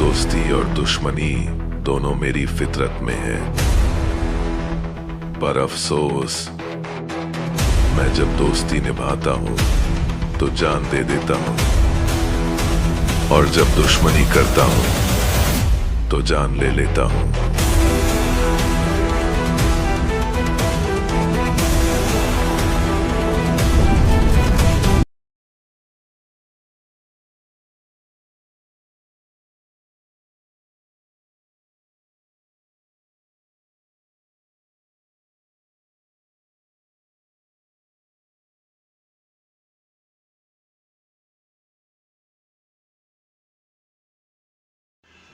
दोस्ती और दुश्मनी दोनों मेरी फितरत में है, पर अफसोस मैं जब दोस्ती निभाता हूँ तो जान दे देता हूँ, और जब दुश्मनी करता हूँ तो जान ले लेता हूँ।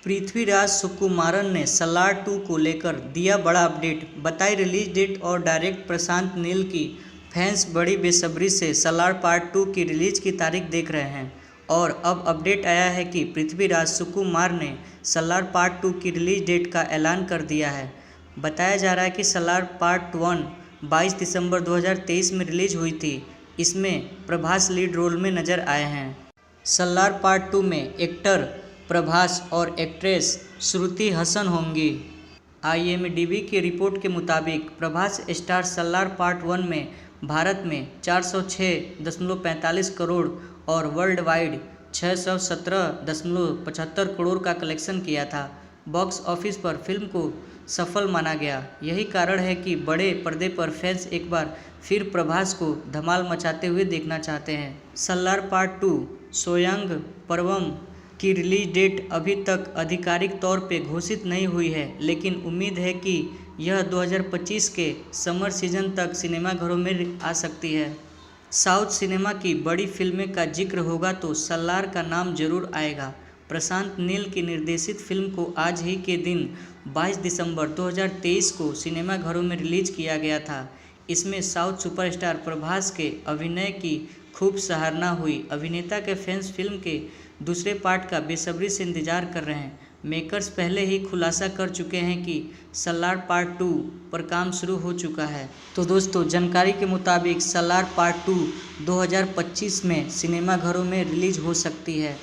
पृथ्वीराज सुकुमारन ने सलार 2 को लेकर दिया बड़ा अपडेट, बताई रिलीज डेट और डायरेक्टर प्रशांत नील की। फैंस बड़ी बेसब्री से सलार पार्ट 2 की रिलीज की तारीख देख रहे हैं और अब अपडेट आया है कि पृथ्वीराज सुकुमार ने सलार पार्ट 2 की रिलीज डेट का ऐलान कर दिया है। बताया जा रहा है कि सलार पार्ट 1 22 दिसंबर 2023 में रिलीज हुई थी। इसमें प्रभास लीड रोल में नजर आए हैं। सलार पार्ट 2 में एक्टर प्रभास और एक्ट्रेस श्रुति हसन होंगी। IMDb की रिपोर्ट के मुताबिक प्रभास स्टार सलार पार्ट 1 में भारत में 406.45 करोड़ और वर्ल्ड वाइड 617.75 करोड़ का कलेक्शन किया था। बॉक्स ऑफिस पर फिल्म को सफल माना गया। यही कारण है कि बड़े पर्दे पर फैंस एक बार फिर प्रभास को धमाल मचाते हुए देखना चाहते हैं। सलार पार्ट 2 सोयांग पर्वम की रिलीज डेट अभी तक आधिकारिक तौर पे घोषित नहीं हुई है, लेकिन उम्मीद है कि यह 2025 के समर सीजन तक सिनेमाघरों में आ सकती है। साउथ सिनेमा की बड़ी फिल्में का जिक्र होगा तो सलार का नाम जरूर आएगा। प्रशांत नील की निर्देशित फिल्म को आज ही के दिन 22 दिसंबर 2023 को सिनेमाघरों में रिलीज किया गया था। इसमें साउथ सुपरस्टार प्रभास के अभिनय की खूब सराहना हुई। अभिनेता के फैंस फिल्म के दूसरे पार्ट का बेसब्री से इंतजार कर रहे हैं। मेकर्स पहले ही खुलासा कर चुके हैं कि सलार पार्ट 2 पर काम शुरू हो चुका है। तो दोस्तों, जानकारी के मुताबिक सलार पार्ट 2 2025 में सिनेमाघरों में रिलीज हो सकती है।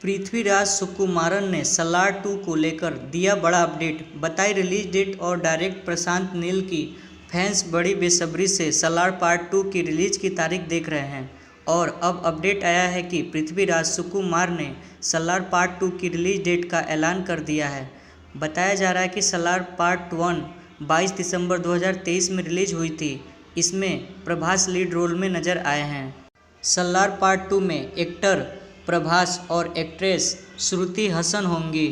पृथ्वीराज सुकुमारन ने सलार 2 को लेकर दिया बड़ा अपडेट, बताई रिलीज डेट और डायरेक्टर प्रशांत नील की। फैंस बड़ी बेसब्री से सलार पार्ट 2 की रिलीज की तारीख देख रहे हैं और अब अपडेट आया है कि पृथ्वीराज सुकुमार ने सलार पार्ट 2 की रिलीज डेट का ऐलान कर दिया है। बताया जा रहा है कि सलार पार्ट 1 22 दिसंबर 2023 में रिलीज हुई थी। इसमें प्रभास लीड रोल में नजर आए हैं। सलार पार्ट 2 में एक्टर प्रभास और एक्ट्रेस श्रुति हसन होंगी।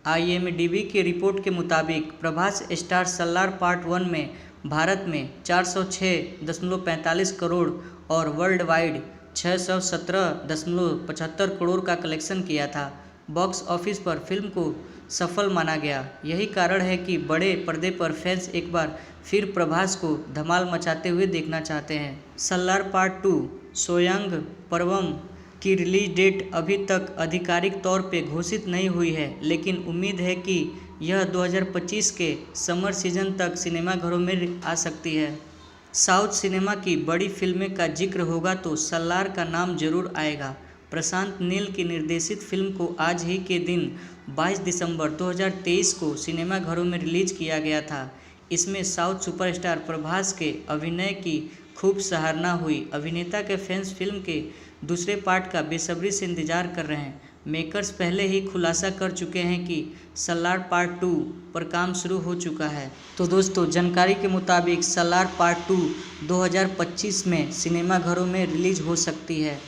IMDb की रिपोर्ट के मुताबिक प्रभास स्टार सलार पार्ट 1 में भारत में 406.45 करोड़ और वर्ल्ड वाइड 617.75 करोड़ का कलेक्शन किया था। बॉक्स ऑफिस पर फिल्म को सफल माना गया। यही कारण है कि बड़े पर्दे पर फैंस एक बार फिर प्रभास को धमाल मचाते हुए देखना चाहते हैं। सलार पार्ट 2 सोयांग पर्वम की रिलीज डेट अभी तक आधिकारिक तौर पे घोषित नहीं हुई है, लेकिन उम्मीद है कि यह 2025 के समर सीजन तक सिनेमाघरों में आ सकती है। साउथ सिनेमा की बड़ी फिल्में का जिक्र होगा तो सलार का नाम जरूर आएगा। प्रशांत नील की निर्देशित फिल्म को आज ही के दिन 22 दिसंबर 2023 को सिनेमाघरों में रिलीज किया गया था। इसमें साउथ सुपरस्टार प्रभास के अभिनय की खूब सराहना हुई। अभिनेता के फैंस फिल्म के दूसरे पार्ट का बेसब्री से इंतजार कर रहे हैं। मेकर्स पहले ही खुलासा कर चुके हैं कि सलार पार्ट 2 पर काम शुरू हो चुका है। तो दोस्तों, जानकारी के मुताबिक सलार पार्ट 2 2025 में सिनेमाघरों में रिलीज हो सकती है।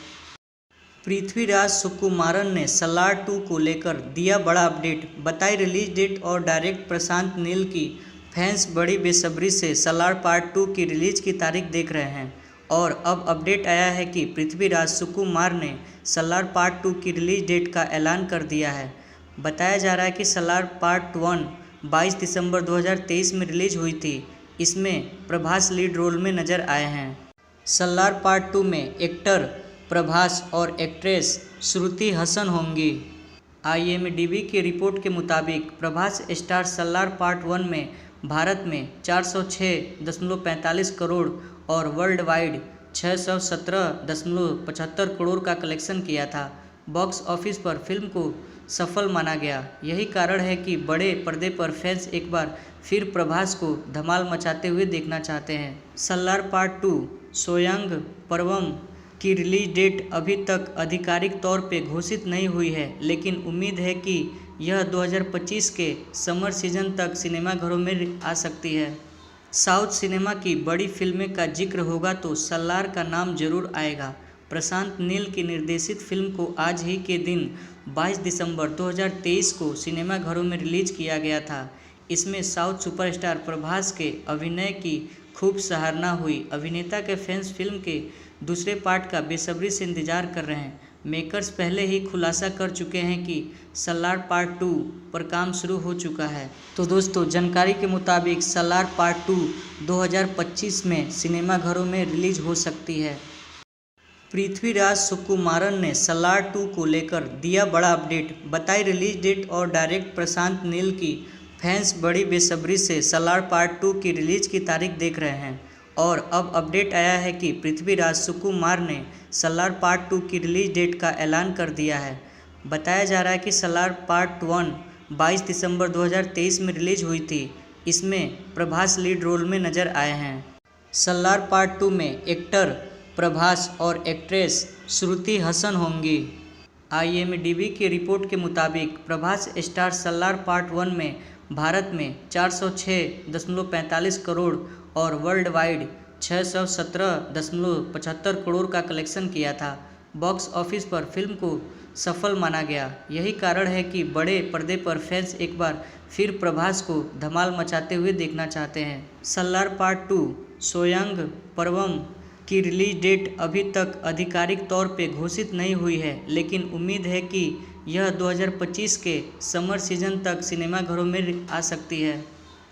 पृथ्वीराज सुकुमारन ने सलार 2 को लेकर दिया बड़ा अपडेट, बताई रिलीज डेट और डायरेक्टर प्रशांत नील की। फैंस बड़ी बेसब्री से सलार पार्ट 2 की रिलीज की तारीख देख रहे हैं और अब अपडेट आया है कि पृथ्वीराज सुकुमार ने सलार पार्ट 2 की रिलीज डेट का ऐलान कर दिया है। बताया जा रहा है कि सलार पार्ट 1 22 दिसंबर 2023 में रिलीज हुई थी। इसमें प्रभास लीड रोल में नजर आए हैं। सलार पार्ट 2 में एक्टर प्रभास और एक्ट्रेस श्रुति हसन होंगी। IMDb की रिपोर्ट के मुताबिक प्रभास स्टार सलार पार्ट 1 में भारत में 406.45 करोड़ और वर्ल्ड वाइड 617.75 करोड़ का कलेक्शन किया था। बॉक्स ऑफिस पर फिल्म को सफल माना गया। यही कारण है कि बड़े पर्दे पर फैंस एक बार फिर प्रभास को धमाल मचाते हुए देखना चाहते हैं। सलार पार्ट 2 सोयांग पर्वम की रिलीज डेट अभी तक आधिकारिक तौर पे घोषित नहीं हुई है, लेकिन उम्मीद है कि यह 2025 के समर सीजन तक सिनेमाघरों में आ सकती है। साउथ सिनेमा की बड़ी फिल्में का जिक्र होगा तो सलार का नाम जरूर आएगा। प्रशांत नील की निर्देशित फिल्म को आज ही के दिन 22 दिसंबर 2023 को सिनेमाघरों में रिलीज किया गया था। इसमें साउथ सुपरस्टार प्रभास के अभिनय की खूब सराहना हुई। अभिनेता के फैंस फिल्म के दूसरे पार्ट का बेसब्री से इंतजार कर रहे हैं। मेकर्स पहले ही खुलासा कर चुके हैं कि सलार पार्ट 2 पर काम शुरू हो चुका है। तो दोस्तों, जानकारी के मुताबिक सलार पार्ट 2 2025 में सिनेमाघरों में रिलीज हो सकती है। पृथ्वीराज सुकुमारन ने सलार 2 को लेकर दिया बड़ा अपडेट, बताई रिलीज डेट और डायरेक्टर प्रशांत नील की। फैंस बड़ी बेसब्री से सलार पार्ट 2 की रिलीज की तारीख देख रहे हैं और अब अपडेट आया है कि पृथ्वीराज सुकुमार ने सलार पार्ट 2 की रिलीज डेट का ऐलान कर दिया है। बताया जा रहा है कि सलार पार्ट 1 22 दिसंबर 2023 में रिलीज हुई थी। इसमें प्रभास लीड रोल में नजर आए हैं। सलार पार्ट 2 में एक्टर प्रभास और एक्ट्रेस श्रुति हसन होंगी। IMDb की रिपोर्ट के मुताबिक प्रभास स्टार सलार पार्ट 1 में भारत में 406.45 करोड़ और वर्ल्ड वाइड 617.75 करोड़ का कलेक्शन किया था। बॉक्स ऑफिस पर फिल्म को सफल माना गया। यही कारण है कि बड़े पर्दे पर फैंस एक बार फिर प्रभास को धमाल मचाते हुए देखना चाहते हैं। सलार पार्ट 2 सोयांग पर्वम की रिलीज डेट अभी तक आधिकारिक तौर पे घोषित नहीं हुई है, लेकिन उम्मीद है कि यह 2025 के समर सीजन तक सिनेमाघरों में आ सकती है।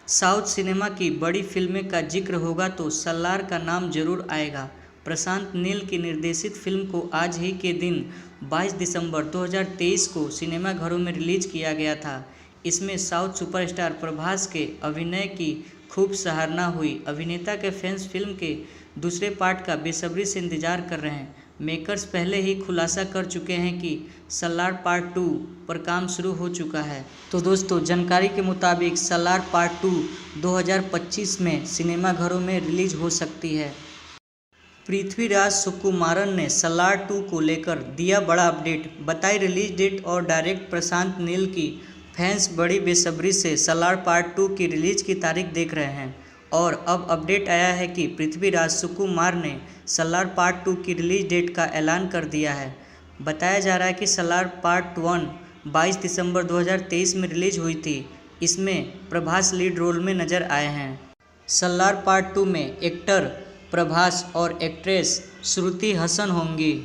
साउथ सिनेमा की बड़ी फिल्में का जिक्र होगा तो सलार का नाम जरूर आएगा। प्रशांत नील की निर्देशित फिल्म को आज ही के दिन 22 दिसंबर 2023 को सिनेमाघरों में रिलीज किया गया था। इसमें साउथ सुपरस्टार प्रभास के अभिनय की खूब सराहना हुई। अभिनेता के फैंस फिल्म के दूसरे पार्ट का बेसब्री से इंतजार कर रहे हैं। मेकर्स पहले ही खुलासा कर चुके हैं कि सलार पार्ट 2 पर काम शुरू हो चुका है। तो दोस्तों, जानकारी के मुताबिक सलार पार्ट 2 2025 में सिनेमाघरों में रिलीज हो सकती है। पृथ्वीराज सुकुमारन ने सलार 2 को लेकर दिया बड़ा अपडेट, बताई रिलीज डेट और डायरेक्टर प्रशांत नील की। फैंस बड़ी बेसब्री से सलार पार्ट 2 की रिलीज की तारीख देख रहे हैं और अब अपडेट आया है कि पृथ्वीराज सुकुमार ने सलार पार्ट 2 की रिलीज डेट का ऐलान कर दिया है। बताया जा रहा है कि सलार पार्ट 1 22 दिसंबर 2023 में रिलीज हुई थी। इसमें प्रभास लीड रोल में नजर आए हैं। सलार पार्ट 2 में एक्टर प्रभास और एक्ट्रेस श्रुति हसन होंगी।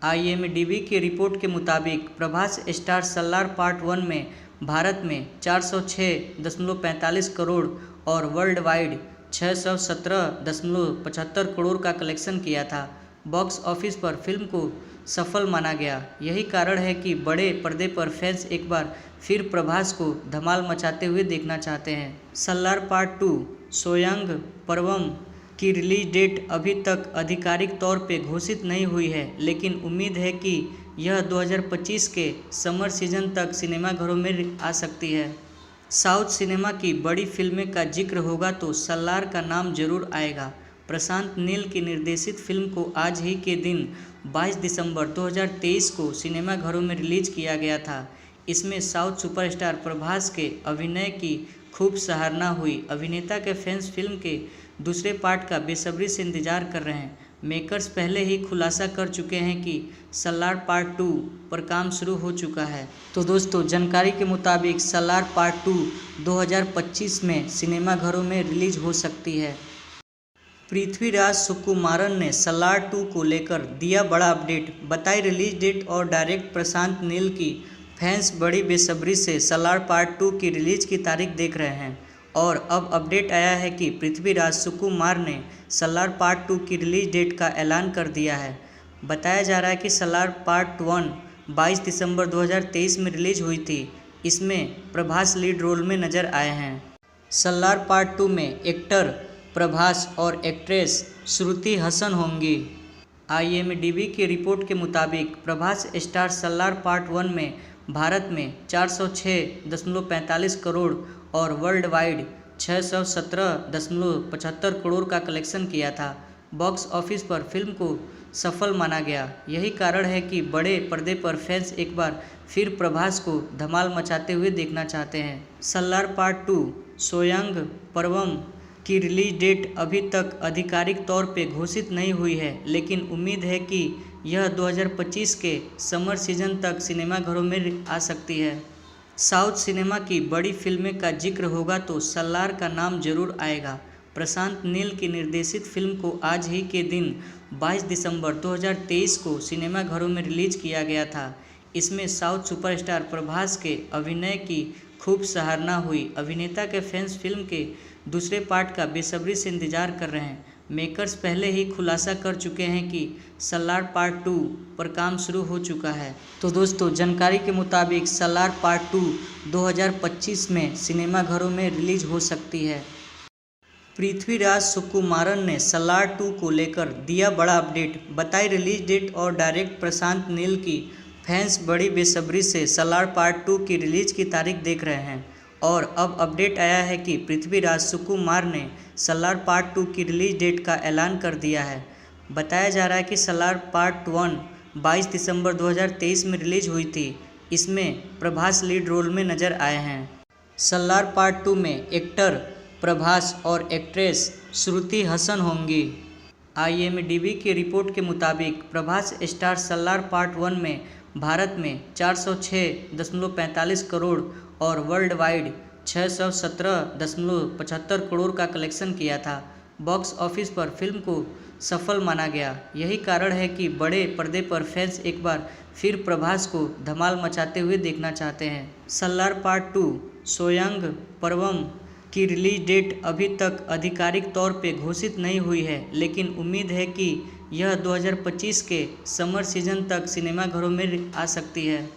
IMDb की रिपोर्ट के मुताबिक प्रभास स्टार सलार पार्ट 1 में भारत में 406.45 करोड़ और वर्ल्ड वाइड 617.75 करोड़ का कलेक्शन किया था। बॉक्स ऑफिस पर फिल्म को सफल माना गया। यही कारण है कि बड़े पर्दे पर फैंस एक बार फिर प्रभास को धमाल मचाते हुए देखना चाहते हैं। सलार पार्ट 2 सोयांग पर्वम की रिलीज डेट अभी तक आधिकारिक तौर पे घोषित नहीं हुई है, लेकिन उम्मीद है कि यह 2025 के समर सीजन तक सिनेमाघरों में आ सकती है। साउथ सिनेमा की बड़ी फिल्में का जिक्र होगा तो सलार का नाम जरूर आएगा। प्रशांत नील की निर्देशित फिल्म को आज ही के दिन 22 दिसंबर 2023 को सिनेमाघरों में रिलीज किया गया था। इसमें साउथ सुपरस्टार प्रभास के अभिनय की खूब सराहना हुई। अभिनेता के फैंस फिल्म के दूसरे पार्ट का बेसब्री से इंतजार कर रहे हैं। मेकर्स पहले ही खुलासा कर चुके हैं कि सलार पार्ट 2 पर काम शुरू हो चुका है। तो दोस्तों, जानकारी के मुताबिक सलार पार्ट 2 2025 में सिनेमाघरों में रिलीज हो सकती है। पृथ्वीराज सुकुमारन ने सलार 2 को लेकर दिया बड़ा अपडेट, बताई रिलीज डेट और डायरेक्टर प्रशांत नील की। फैंस बड़ी बेसब्री से सलार पार्ट 2 की रिलीज की तारीख देख रहे हैं और अब अपडेट आया है कि पृथ्वीराज सुकुमार ने सलार पार्ट 2 की रिलीज डेट का ऐलान कर दिया है। बताया जा रहा है कि सलार पार्ट 1 22 दिसंबर 2023 में रिलीज हुई थी। इसमें प्रभास लीड रोल में नजर आए हैं। सलार पार्ट 2 में एक्टर प्रभास और एक्ट्रेस श्रुति हसन होंगी। IMDb की रिपोर्ट के मुताबिक प्रभास स्टार सलार पार्ट 1 में भारत में 406.45 करोड़ और वर्ल्ड वाइड 617.75 करोड़ का कलेक्शन किया था। बॉक्स ऑफिस पर फिल्म को सफल माना गया। यही कारण है कि बड़े पर्दे पर फैंस एक बार फिर प्रभास को धमाल मचाते हुए देखना चाहते हैं। सलार पार्ट 2 सोयांग पर्वम की रिलीज डेट अभी तक आधिकारिक तौर पे घोषित नहीं हुई है, लेकिन उम्मीद है कि यह 2025 के समर सीजन तक सिनेमाघरों में आ सकती है। साउथ सिनेमा की बड़ी फिल्में का जिक्र होगा तो सलार का नाम जरूर आएगा। प्रशांत नील की निर्देशित फिल्म को आज ही के दिन 22 दिसंबर 2023 को सिनेमाघरों में रिलीज किया गया था। इसमें साउथ सुपरस्टार प्रभास के अभिनय की खूब सराहना हुई। अभिनेता के फैंस फिल्म के दूसरे पार्ट का बेसब्री से इंतजार कर रहे हैं। मेकर्स पहले ही खुलासा कर चुके हैं कि सलार पार्ट 2 पर काम शुरू हो चुका है। तो दोस्तों, जानकारी के मुताबिक सलार पार्ट 2 2025 में सिनेमाघरों में रिलीज हो सकती है। पृथ्वीराज सुकुमारन ने सलार 2 को लेकर दिया बड़ा अपडेट, बताई रिलीज डेट और डायरेक्टर प्रशांत नील की। फैंस बड़ी बेसब्री से सलार पार्ट 2 की रिलीज की तारीख देख रहे हैं और अब अपडेट आया है कि पृथ्वीराज सुकुमार ने सलार पार्ट 2 की रिलीज डेट का ऐलान कर दिया है। बताया जा रहा है कि सलार पार्ट 1 22 दिसंबर 2023 में रिलीज हुई थी। इसमें प्रभास लीड रोल में नजर आए हैं। सलार पार्ट 2 में एक्टर प्रभास और एक्ट्रेस श्रुति हसन होंगी। IMDb की रिपोर्ट के मुताबिक प्रभास स्टार सलार पार्ट 1 में भारत में 406.45 करोड़ और वर्ल्ड वाइड 617.75 करोड़ का कलेक्शन किया था। बॉक्स ऑफिस पर फिल्म को सफल माना गया। यही कारण है कि बड़े पर्दे पर फैंस एक बार फिर प्रभास को धमाल मचाते हुए देखना चाहते हैं। सलार पार्ट 2 सोयांग पर्वम की रिलीज डेट अभी तक आधिकारिक तौर पे घोषित नहीं हुई है, लेकिन उम्मीद है कि यह 2025 के समर सीजन तक सिनेमाघरों में आ सकती है।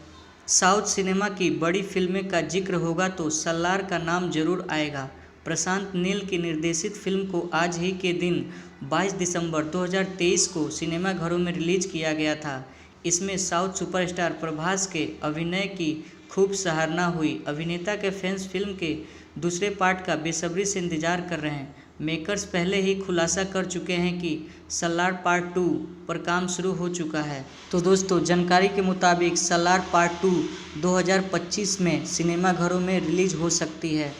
साउथ सिनेमा की बड़ी फिल्में का जिक्र होगा तो सलार का नाम जरूर आएगा। प्रशांत नील की निर्देशित फिल्म को आज ही के दिन 22 दिसंबर 2023 को सिनेमाघरों में रिलीज किया गया था। इसमें साउथ सुपरस्टार प्रभास के अभिनय की खूब सराहना हुई। अभिनेता के फैंस फिल्म के दूसरे पार्ट का बेसब्री से इंतजार कर रहे हैं। मेकर्स पहले ही खुलासा कर चुके हैं कि सलार पार्ट 2 पर काम शुरू हो चुका है। तो दोस्तों, जानकारी के मुताबिक सलार पार्ट 2 2025 में सिनेमाघरों में रिलीज हो सकती है।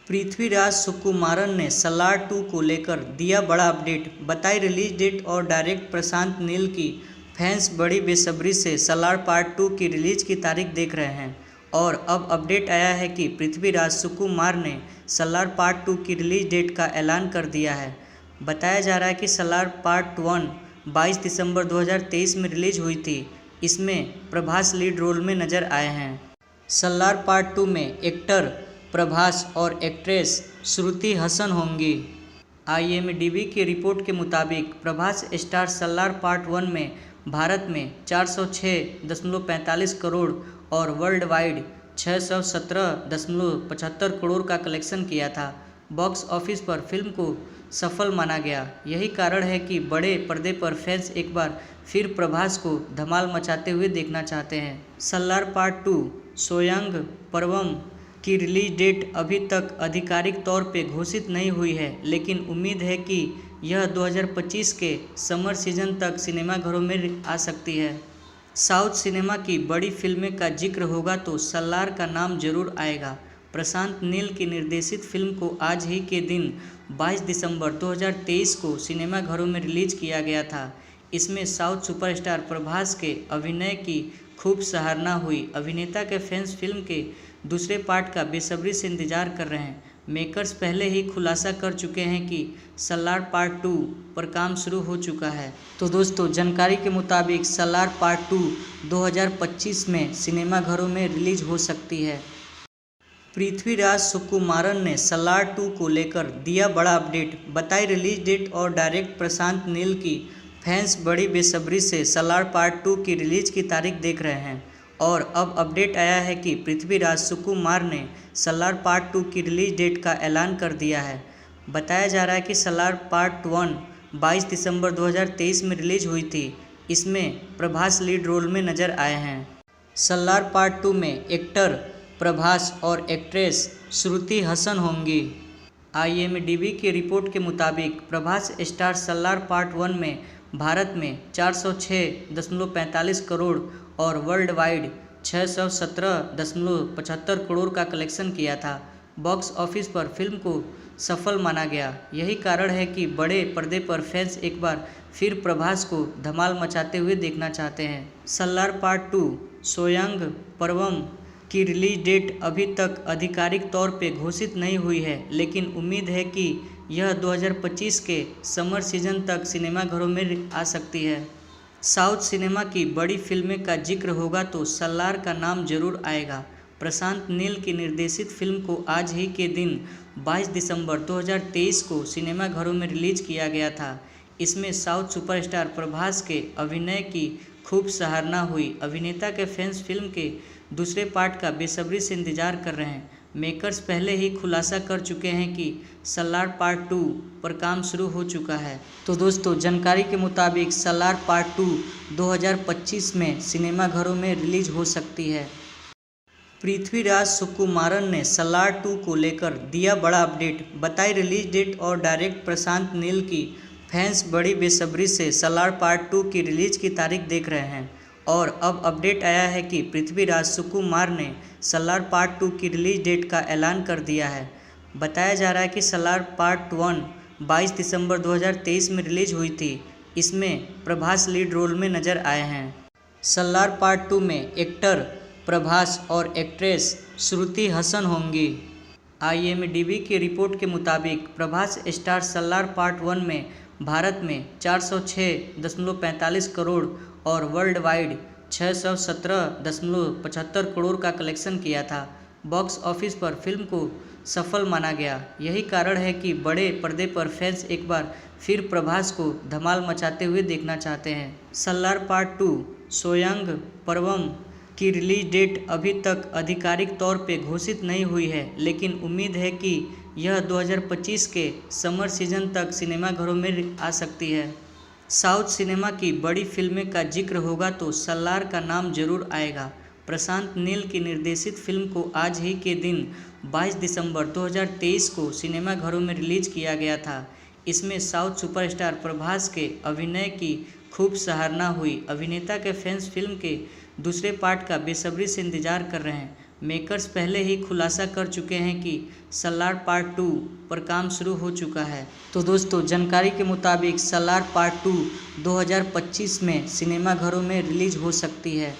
पृथ्वीराज सुकुमारन ने सलार 2 को लेकर दिया बड़ा अपडेट, बताई रिलीज डेट और डायरेक्टर प्रशांत नील की। फैंस बड़ी बेसब्री से सलार पार्ट 2 की रिलीज की तारीख देख रहे हैं और अब अपडेट आया है कि पृथ्वीराज सुकुमार ने सलार पार्ट 2 की रिलीज डेट का ऐलान कर दिया है। बताया जा रहा है कि सलार पार्ट 1 22 दिसंबर 2023 में रिलीज हुई थी। इसमें प्रभास लीड रोल में नजर आए हैं। सलार पार्ट 2 में एक्टर प्रभास और एक्ट्रेस श्रुति हसन होंगी। IMDb की रिपोर्ट के मुताबिक प्रभास स्टार सलार पार्ट 1 में भारत में 406.45 करोड़ और वर्ल्ड वाइड 617.75 करोड़ का कलेक्शन किया था। बॉक्स ऑफिस पर फिल्म को सफल माना गया। यही कारण है कि बड़े पर्दे पर फैंस एक बार फिर प्रभास को धमाल मचाते हुए देखना चाहते हैं। सलार पार्ट 2 सोयांग पर्वम की रिलीज डेट अभी तक आधिकारिक तौर पे घोषित नहीं हुई है, लेकिन उम्मीद है कि यह 2025 के समर सीजन तक सिनेमाघरों में आ सकती है। साउथ सिनेमा की बड़ी फिल्में का जिक्र होगा तो सलार का नाम जरूर आएगा। प्रशांत नील की निर्देशित फिल्म को आज ही के दिन 22 दिसंबर 2023 को सिनेमाघरों में रिलीज किया गया था। इसमें साउथ सुपरस्टार प्रभास के अभिनय की खूब सराहना हुई। अभिनेता के फैंस फिल्म के दूसरे पार्ट का बेसब्री से इंतजार कर रहे हैं। मेकर्स पहले ही खुलासा कर चुके हैं कि सलार पार्ट 2 पर काम शुरू हो चुका है। तो दोस्तों, जानकारी के मुताबिक सलार पार्ट 2 2025 में सिनेमाघरों में रिलीज हो सकती है। पृथ्वीराज सुकुमारन ने सलार 2 को लेकर दिया बड़ा अपडेट, बताई रिलीज डेट और डायरेक्टर प्रशांत नील की। फैंस बड़ी बेसब्री से सलार पार्ट 2 की रिलीज की तारीख देख रहे हैं और अब अपडेट आया है कि पृथ्वीराज सुकुमार ने सलार पार्ट 2 की रिलीज डेट का ऐलान कर दिया है। बताया जा रहा है कि सलार पार्ट 1 22 दिसंबर 2023 में रिलीज हुई थी। इसमें प्रभास लीड रोल में नजर आए हैं। सलार पार्ट 2 में एक्टर प्रभास और एक्ट्रेस श्रुति हसन होंगी। IMDb की रिपोर्ट के मुताबिक प्रभास स्टार सलार पार्ट 1 में भारत में 406.45 करोड़ और वर्ल्ड वाइड 617.75 करोड़ का कलेक्शन किया था। बॉक्स ऑफिस पर फिल्म को सफल माना गया। यही कारण है कि बड़े पर्दे पर फैंस एक बार फिर प्रभास को धमाल मचाते हुए देखना चाहते हैं। सलार पार्ट 2 सोयांग पर्वम की रिलीज डेट अभी तक आधिकारिक तौर पे घोषित नहीं हुई है, लेकिन उम्मीद है कि यह 2025 के समर सीजन तक सिनेमाघरों में आ सकती है। साउथ सिनेमा की बड़ी फिल्में का जिक्र होगा तो सलार का नाम जरूर आएगा। प्रशांत नील की निर्देशित फिल्म को आज ही के दिन 22 दिसंबर 2023 को सिनेमाघरों में रिलीज किया गया था। इसमें साउथ सुपरस्टार प्रभास के अभिनय की खूब सराहना हुई। अभिनेता के फैंस फिल्म के दूसरे पार्ट का बेसब्री से इंतजार कर रहे हैं। मेकर्स पहले ही खुलासा कर चुके हैं कि सलार पार्ट 2 पर काम शुरू हो चुका है। तो दोस्तों, जानकारी के मुताबिक सलार पार्ट 2 2025 में सिनेमाघरों में रिलीज हो सकती है। पृथ्वीराज सुकुमारन ने सलार 2 को लेकर दिया बड़ा अपडेट, बताई रिलीज डेट और डायरेक्टर प्रशांत नील की। फैंस बड़ी बेसब्री से सलार पार्ट 2 की रिलीज की तारीख देख रहे हैं और अब अपडेट आया है कि पृथ्वीराज सुकुमार ने सलार पार्ट 2 की रिलीज डेट का ऐलान कर दिया है। बताया जा रहा है कि सलार पार्ट 1 22 दिसंबर 2023 में रिलीज हुई थी। इसमें प्रभास लीड रोल में नजर आए हैं। सलार पार्ट 2 में एक्टर प्रभास और एक्ट्रेस श्रुति हसन होंगी। IMDb की रिपोर्ट के मुताबिक प्रभास स्टार सलार पार्ट 1 में भारत में 406.45 करोड़ और वर्ल्ड वाइड 617.75 करोड़ का कलेक्शन किया था। बॉक्स ऑफिस पर फिल्म को सफल माना गया। यही कारण है कि बड़े पर्दे पर फैंस एक बार फिर प्रभास को धमाल मचाते हुए देखना चाहते हैं। सलार पार्ट 2 सोयांग पर्वम की रिलीज डेट अभी तक आधिकारिक तौर पे घोषित नहीं हुई है, लेकिन उम्मीद है कि यह 2025 के समर सीजन तक सिनेमाघरों में आ सकती है। साउथ सिनेमा की बड़ी फिल्में का जिक्र होगा तो सलार का नाम जरूर आएगा। प्रशांत नील की निर्देशित फिल्म को आज ही के दिन 22 दिसंबर 2023 को सिनेमाघरों में रिलीज किया गया था। इसमें साउथ सुपरस्टार प्रभास के अभिनय की खूब सराहना हुई। अभिनेता के फैंस फिल्म के दूसरे पार्ट का बेसब्री से इंतजार कर रहे हैं। मेकर्स पहले ही खुलासा कर चुके हैं कि सलार पार्ट 2 पर काम शुरू हो चुका है। तो दोस्तों, जानकारी के मुताबिक सलार पार्ट 2 2025 में सिनेमाघरों में रिलीज हो सकती है।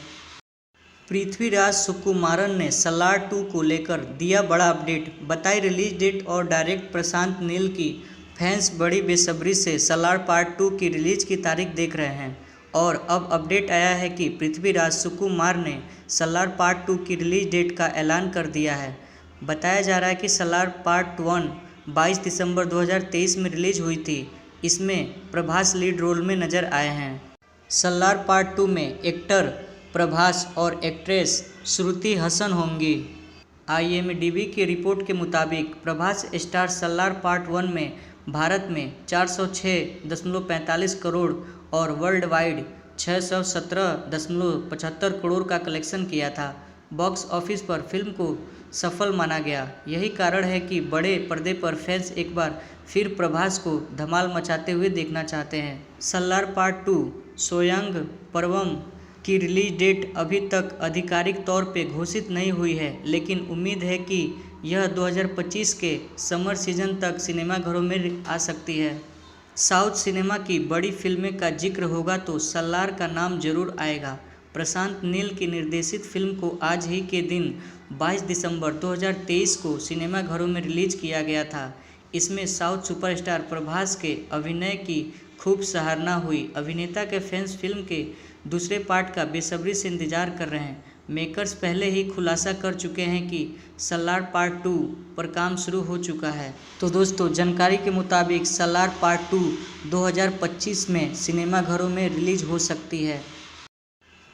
पृथ्वीराज सुकुमारन ने सलार 2 को लेकर दिया बड़ा अपडेट, बताई रिलीज डेट और डायरेक्टर प्रशांत नील की। फैंस बड़ी बेसब्री से सलार पार्ट 2 की रिलीज की तारीख देख रहे हैं और अब अपडेट आया है कि पृथ्वीराज सुकुमार ने सलार पार्ट 2 की रिलीज डेट का ऐलान कर दिया है। बताया जा रहा है कि सलार पार्ट 1 22 दिसंबर 2023 में रिलीज हुई थी। इसमें प्रभास लीड रोल में नजर आए हैं। सलार पार्ट 2 में एक्टर प्रभास और एक्ट्रेस श्रुति हसन होंगी। IMDb की रिपोर्ट के मुताबिक प्रभास स्टार सलार पार्ट 1 में भारत में 406.45 करोड़ और वर्ल्ड वाइड 617.75 करोड़ का कलेक्शन किया था। बॉक्स ऑफिस पर फिल्म को सफल माना गया। यही कारण है कि बड़े पर्दे पर फैंस एक बार फिर प्रभास को धमाल मचाते हुए देखना चाहते हैं। सलार पार्ट 2 सोयांग पर्वम की रिलीज डेट अभी तक आधिकारिक तौर पे घोषित नहीं हुई है, लेकिन उम्मीद है कि यह 2025 के समर सीजन तक सिनेमाघरों में आ सकती है। साउथ सिनेमा की बड़ी फिल्में का जिक्र होगा तो सलार का नाम जरूर आएगा। प्रशांत नील की निर्देशित फिल्म को आज ही के दिन 22 दिसंबर 2023 को सिनेमाघरों में रिलीज किया गया था। इसमें साउथ सुपरस्टार प्रभास के अभिनय की खूब सराहना हुई। अभिनेता के फैंस फिल्म के दूसरे पार्ट का बेसब्री से इंतजार कर रहे हैं। मेकर्स पहले ही खुलासा कर चुके हैं कि सलार पार्ट 2 पर काम शुरू हो चुका है। तो दोस्तों, जानकारी के मुताबिक सलार पार्ट 2 2025 में सिनेमाघरों में रिलीज हो सकती है।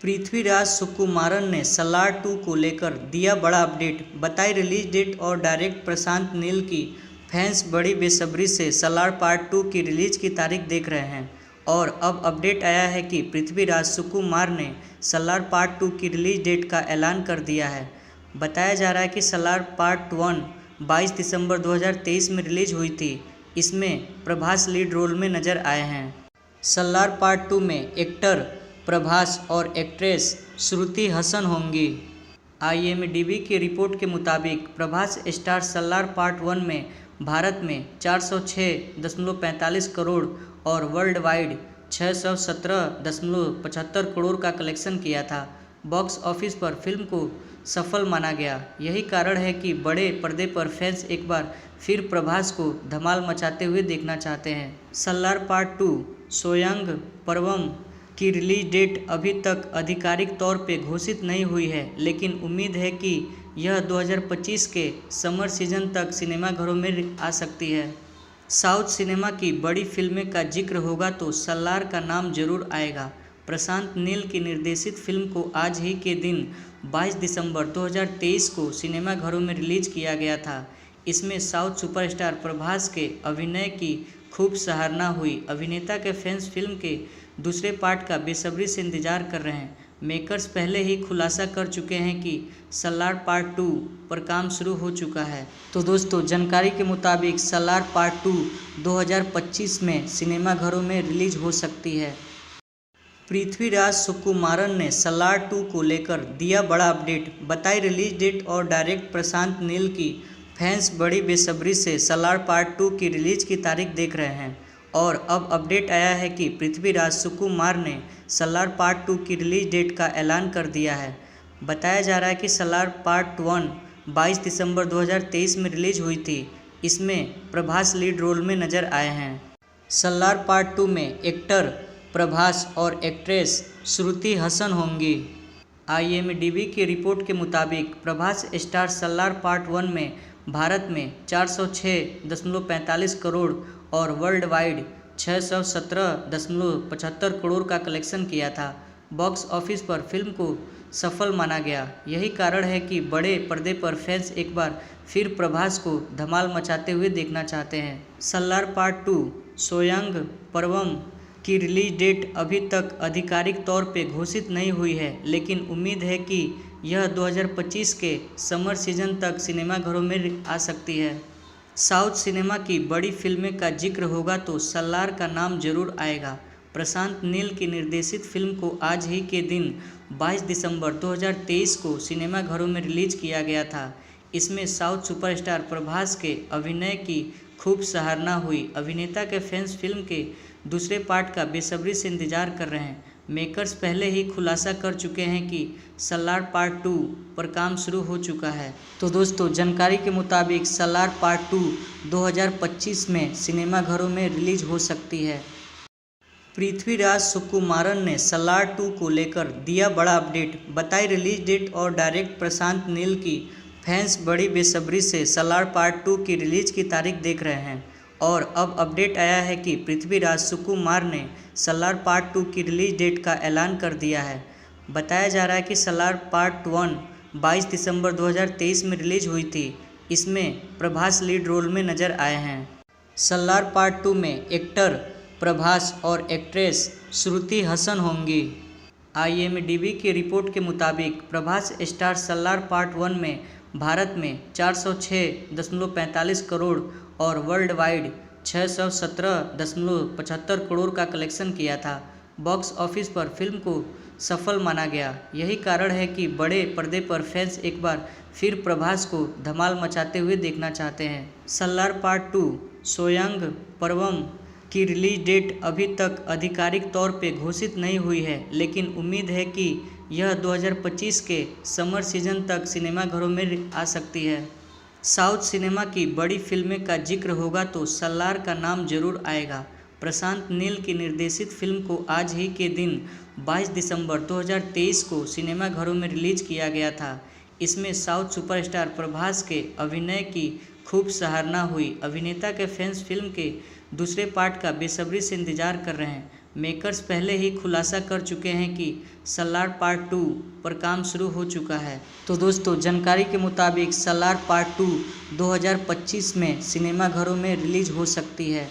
पृथ्वीराज सुकुमारन ने सलार 2 को लेकर दिया बड़ा अपडेट, बताई रिलीज डेट और डायरेक्टर प्रशांत नील की। फैंस बड़ी बेसब्री से सलार पार्ट 2 की रिलीज की तारीख देख रहे हैं और अब अपडेट आया है कि पृथ्वीराज सुकुमार ने सलार पार्ट 2 की रिलीज डेट का ऐलान कर दिया है। बताया जा रहा है कि सलार पार्ट 1 22 दिसंबर 2023 में रिलीज हुई थी। इसमें प्रभास लीड रोल में नजर आए हैं। सलार पार्ट 2 में एक्टर प्रभास और एक्ट्रेस श्रुति हसन होंगी। IMDb की रिपोर्ट के मुताबिक प्रभास स्टार सलार पार्ट 1 में भारत में 406.45 करोड़ और वर्ल्ड वाइड 617.75 करोड़ का कलेक्शन किया था। बॉक्स ऑफिस पर फिल्म को सफल माना गया। यही कारण है कि बड़े पर्दे पर फैंस एक बार फिर प्रभास को धमाल मचाते हुए देखना चाहते हैं। सलार पार्ट 2 सोयांग पर्वम की रिलीज डेट अभी तक आधिकारिक तौर पे घोषित नहीं हुई है, लेकिन उम्मीद है कि यह 2025 के समर सीजन तक सिनेमाघरों में आ सकती है। साउथ सिनेमा की बड़ी फिल्में का जिक्र होगा तो सलार का नाम जरूर आएगा। प्रशांत नील की निर्देशित फिल्म को आज ही के दिन 22 दिसंबर 2023 को सिनेमाघरों में रिलीज किया गया था। इसमें साउथ सुपरस्टार प्रभास के अभिनय की खूब सराहना हुई। अभिनेता के फैंस फिल्म के दूसरे पार्ट का बेसब्री से इंतजार कर रहे हैं। मेकर्स पहले ही खुलासा कर चुके हैं कि सलार पार्ट 2 पर काम शुरू हो चुका है। तो दोस्तों, जानकारी के मुताबिक सलार पार्ट 2 2025 में सिनेमाघरों में रिलीज हो सकती है। पृथ्वीराज सुकुमारन ने सलार 2 को लेकर दिया बड़ा अपडेट, बताई रिलीज डेट और डायरेक्ट प्रशांत नील की। फैंस बड़ी बेसब्री से सलार पार्ट 2 की रिलीज की तारीख देख रहे हैं और अब अपडेट आया है कि पृथ्वीराज सुकुमार ने सलार पार्ट 2 की रिलीज डेट का ऐलान कर दिया है। बताया जा रहा है कि सलार पार्ट 1 22 दिसंबर 2023 में रिलीज हुई थी। इसमें प्रभास लीड रोल में नजर आए हैं। सलार पार्ट 2 में एक्टर प्रभास और एक्ट्रेस श्रुति हसन होंगी। IMDb की रिपोर्ट के मुताबिक प्रभास स्टार सलार पार्ट 1 में भारत में 406.45 करोड़ और वर्ल्ड वाइड 617.75 करोड़ का कलेक्शन किया था। बॉक्स ऑफिस पर फिल्म को सफल माना गया। यही कारण है कि बड़े पर्दे पर फैंस एक बार फिर प्रभास को धमाल मचाते हुए देखना चाहते हैं। सलार पार्ट 2 सोयांग पर्वम की रिलीज डेट अभी तक आधिकारिक तौर पे घोषित नहीं हुई है, लेकिन उम्मीद है कि यह 2025 के समर सीजन तक सिनेमाघरों में आ सकती है। साउथ सिनेमा की बड़ी फिल्में का जिक्र होगा तो सलार का नाम जरूर आएगा। प्रशांत नील की निर्देशित फिल्म को आज ही के दिन 22 दिसंबर 2023 को सिनेमाघरों में रिलीज किया गया था। इसमें साउथ सुपरस्टार प्रभास के अभिनय की खूब सराहना हुई। अभिनेता के फैंस फिल्म के दूसरे पार्ट का बेसब्री से इंतजार कर रहे हैं। मेकर्स पहले ही खुलासा कर चुके हैं कि सलार पार्ट 2 पर काम शुरू हो चुका है। तो दोस्तों, जानकारी के मुताबिक सलार पार्ट 2 2025 में सिनेमाघरों में रिलीज हो सकती है। पृथ्वीराज सुकुमारन ने सलार 2 को लेकर दिया बड़ा अपडेट, बताई रिलीज डेट और डायरेक्ट प्रशांत नील की। फैंस बड़ी बेसब्री से सलार पार्ट 2 की रिलीज की तारीख देख रहे हैं और अब अपडेट आया है कि पृथ्वीराज सुकुमार ने सलार पार्ट 2 की रिलीज डेट का ऐलान कर दिया है। बताया जा रहा है कि सलार पार्ट 1 22 दिसंबर 2023 में रिलीज हुई थी। इसमें प्रभास लीड रोल में नजर आए हैं। सलार पार्ट 2 में एक्टर प्रभास और एक्ट्रेस श्रुति हसन होंगी। IMDb की रिपोर्ट के मुताबिक प्रभास स्टार सलार पार्ट 1 में भारत में 406.45 करोड़ और वर्ल्ड वाइड 617.75 करोड़ का कलेक्शन किया था। बॉक्स ऑफिस पर फिल्म को सफल माना गया। यही कारण है कि बड़े पर्दे पर फैंस एक बार फिर प्रभास को धमाल मचाते हुए देखना चाहते हैं। सलार पार्ट 2 सोयांग पर्वम की रिलीज डेट अभी तक आधिकारिक तौर पे घोषित नहीं हुई है, लेकिन उम्मीद है कि यह 2025 के समर सीजन तक सिनेमाघरों में आ सकती है। साउथ सिनेमा की बड़ी फिल्में का जिक्र होगा तो सलार का नाम जरूर आएगा। प्रशांत नील की निर्देशित फिल्म को आज ही के दिन 22 दिसंबर 2023 को सिनेमाघरों में रिलीज किया गया था। इसमें साउथ सुपरस्टार प्रभास के अभिनय की खूब सराहना हुई। अभिनेता के फैंस फिल्म के दूसरे पार्ट का बेसब्री से इंतजार कर रहे हैं। मेकर्स पहले ही खुलासा कर चुके हैं कि सलार पार्ट 2 पर काम शुरू हो चुका है। तो दोस्तों, जानकारी के मुताबिक सलार पार्ट 2 2025 में सिनेमाघरों में रिलीज हो सकती है।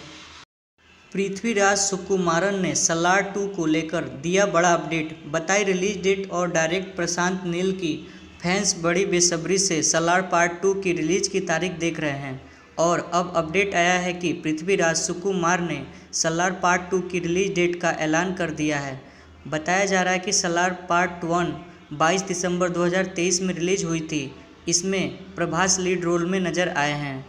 पृथ्वीराज सुकुमारन ने सलार 2 को लेकर दिया बड़ा अपडेट, बताई रिलीज डेट और डायरेक्ट प्रशांत नील की। फैंस बड़ी बेसब्री से सलार पार्ट 2 की रिलीज की तारीख देख रहे हैं और अब अपडेट आया है कि पृथ्वीराज सुकुमार ने सलार पार्ट 2 की रिलीज डेट का ऐलान कर दिया है। बताया जा रहा है कि सलार पार्ट 1 22 दिसंबर 2023 में रिलीज हुई थी। इसमें प्रभास लीड रोल में नजर आए हैं।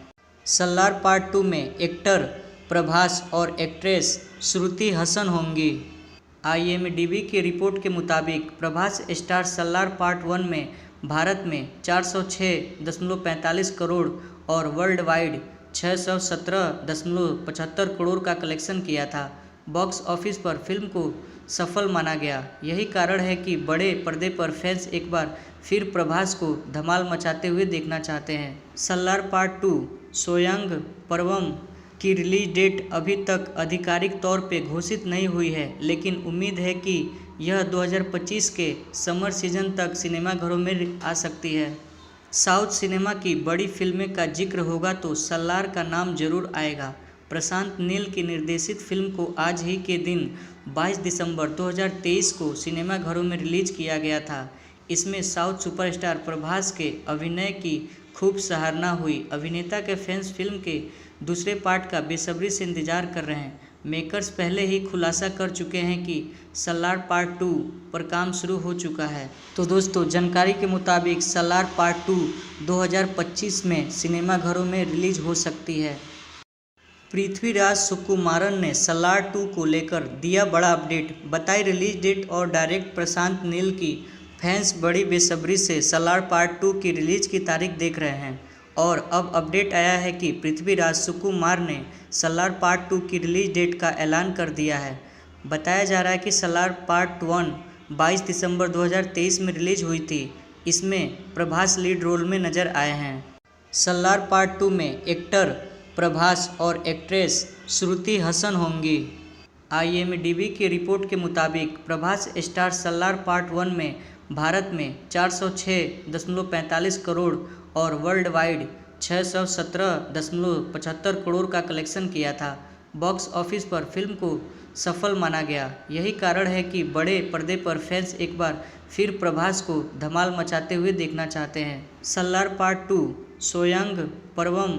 सलार पार्ट 2 में एक्टर प्रभास और एक्ट्रेस श्रुति हसन होंगी। IMDb की रिपोर्ट के मुताबिक प्रभास स्टार सलार पार्ट 1 में भारत में 406.45 करोड़ और वर्ल्ड वाइड 617.75 करोड़ का कलेक्शन किया था। बॉक्स ऑफिस पर फिल्म को सफल माना गया। यही कारण है कि बड़े पर्दे पर फैंस एक बार फिर प्रभास को धमाल मचाते हुए देखना चाहते हैं। सलार पार्ट 2 सोयांग पर्वम की रिलीज डेट अभी तक आधिकारिक तौर पे घोषित नहीं हुई है, लेकिन उम्मीद है कि यह 2025 के समर सीजन तक सिनेमाघरों में आ सकती है। साउथ सिनेमा की बड़ी फिल्में का जिक्र होगा तो सलार का नाम जरूर आएगा। प्रशांत नील की निर्देशित फिल्म को आज ही के दिन 22 दिसंबर 2023 को सिनेमाघरों में रिलीज किया गया था। इसमें साउथ सुपरस्टार प्रभास के अभिनय की खूब सराहना हुई। अभिनेता के फैंस फिल्म के दूसरे पार्ट का बेसब्री से इंतजार कर रहे हैं। मेकर्स पहले ही खुलासा कर चुके हैं कि सलार पार्ट 2 पर काम शुरू हो चुका है। तो दोस्तों, जानकारी के मुताबिक सलार पार्ट 2 2025 में सिनेमाघरों में रिलीज हो सकती है। पृथ्वीराज सुकुमारन ने सलार 2 को लेकर दिया बड़ा अपडेट, बताई रिलीज डेट और डायरेक्ट प्रशांत नील की। फैंस बड़ी बेसब्री से सलार पार्ट 2 की रिलीज की तारीख देख रहे हैं और अब अपडेट आया है कि पृथ्वीराज सुकुमार ने सलार पार्ट 2 की रिलीज डेट का ऐलान कर दिया है। बताया जा रहा है कि सलार पार्ट 1 22 दिसंबर 2023 में रिलीज हुई थी। इसमें प्रभास लीड रोल में नजर आए हैं। सलार पार्ट 2 में एक्टर प्रभास और एक्ट्रेस श्रुति हसन होंगी। IMDb की रिपोर्ट के मुताबिक प्रभास स्टार सलार पार्ट 1 में भारत में 406.45 करोड़ और वर्ल्ड वाइड 617.75 करोड़ का कलेक्शन किया था। बॉक्स ऑफिस पर फिल्म को सफल माना गया। यही कारण है कि बड़े पर्दे पर फैंस एक बार फिर प्रभास को धमाल मचाते हुए देखना चाहते हैं। सलार पार्ट 2 सोयांग पर्वम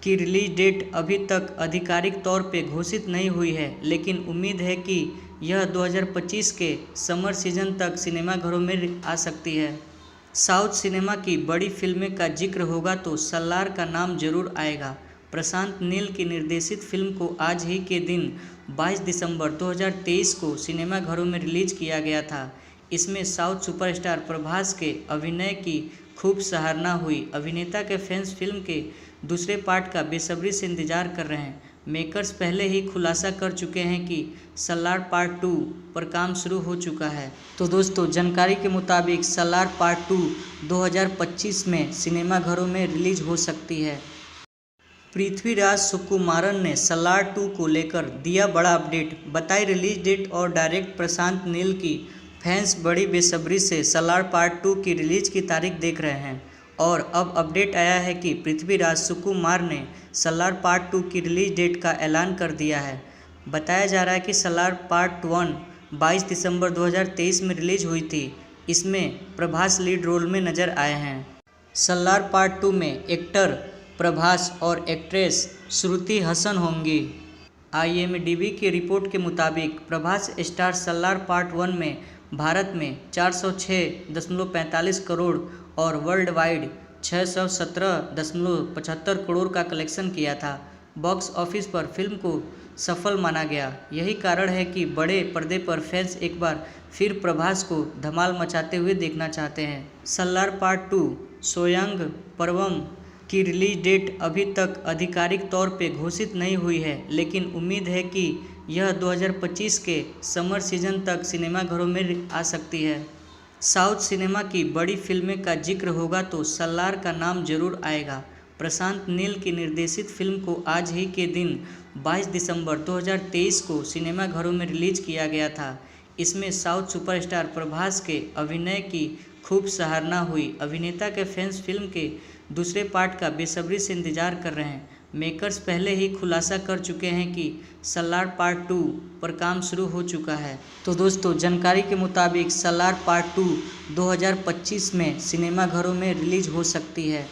की रिलीज डेट अभी तक आधिकारिक तौर पे घोषित नहीं हुई है, लेकिन उम्मीद है कि यह 2025 के समर सीजन तक सिनेमाघरों में आ सकती है। साउथ सिनेमा की बड़ी फिल्में का जिक्र होगा तो सलार का नाम जरूर आएगा। प्रशांत नील की निर्देशित फिल्म को आज ही के दिन 22 दिसंबर 2023 को सिनेमाघरों में रिलीज किया गया था। इसमें साउथ सुपरस्टार प्रभास के अभिनय की खूब सराहना हुई। अभिनेता के फैंस फिल्म के दूसरे पार्ट का बेसब्री से इंतजार कर रहे हैं। मेकर्स पहले ही खुलासा कर चुके हैं कि सलार पार्ट 2 पर काम शुरू हो चुका है। तो दोस्तों, जानकारी के मुताबिक सलार पार्ट 2 2025 में सिनेमाघरों में रिलीज हो सकती है। पृथ्वीराज सुकुमारन ने सलार 2 को लेकर दिया बड़ा अपडेट, बताई रिलीज डेट और डायरेक्ट प्रशांत नील की। फैंस बड़ी बेसब्री से सलार पार्ट 2 की रिलीज की तारीख देख रहे हैं और अब अपडेट आया है कि पृथ्वीराज सुकुमार ने सलार पार्ट 2 की रिलीज डेट का ऐलान कर दिया है। बताया जा रहा है कि सलार पार्ट 1 22 दिसंबर 2023 में रिलीज हुई थी। इसमें प्रभास लीड रोल में नजर आए हैं। सलार पार्ट 2 में एक्टर प्रभास और एक्ट्रेस श्रुति हसन होंगी। IMDb की रिपोर्ट के मुताबिक प्रभास स्टार सलार पार्ट 1 में भारत में 406.45 करोड़ और वर्ल्ड वाइड 617.75 करोड़ का कलेक्शन किया था। बॉक्स ऑफिस पर फिल्म को सफल माना गया। यही कारण है कि बड़े पर्दे पर फैंस एक बार फिर प्रभास को धमाल मचाते हुए देखना चाहते हैं। सलार पार्ट 2 सोयांग पर्वम की रिलीज डेट अभी तक आधिकारिक तौर पे घोषित नहीं हुई है, लेकिन उम्मीद है कि यह 2025 के समर सीजन तक सिनेमाघरों में आ सकती है। साउथ सिनेमा की बड़ी फिल्में का जिक्र होगा तो सलार का नाम जरूर आएगा। प्रशांत नील की निर्देशित फिल्म को आज ही के दिन 22 दिसंबर 2023 को सिनेमाघरों में रिलीज किया गया था। इसमें साउथ सुपरस्टार प्रभास के अभिनय की खूब सराहना हुई। अभिनेता के फैंस फिल्म के दूसरे पार्ट का बेसब्री से इंतजार कर रहे हैं। मेकर्स पहले ही खुलासा कर चुके हैं कि सलार पार्ट 2 पर काम शुरू हो चुका है। तो दोस्तों, जानकारी के मुताबिक सलार पार्ट 2 2025 में सिनेमाघरों में रिलीज हो सकती है।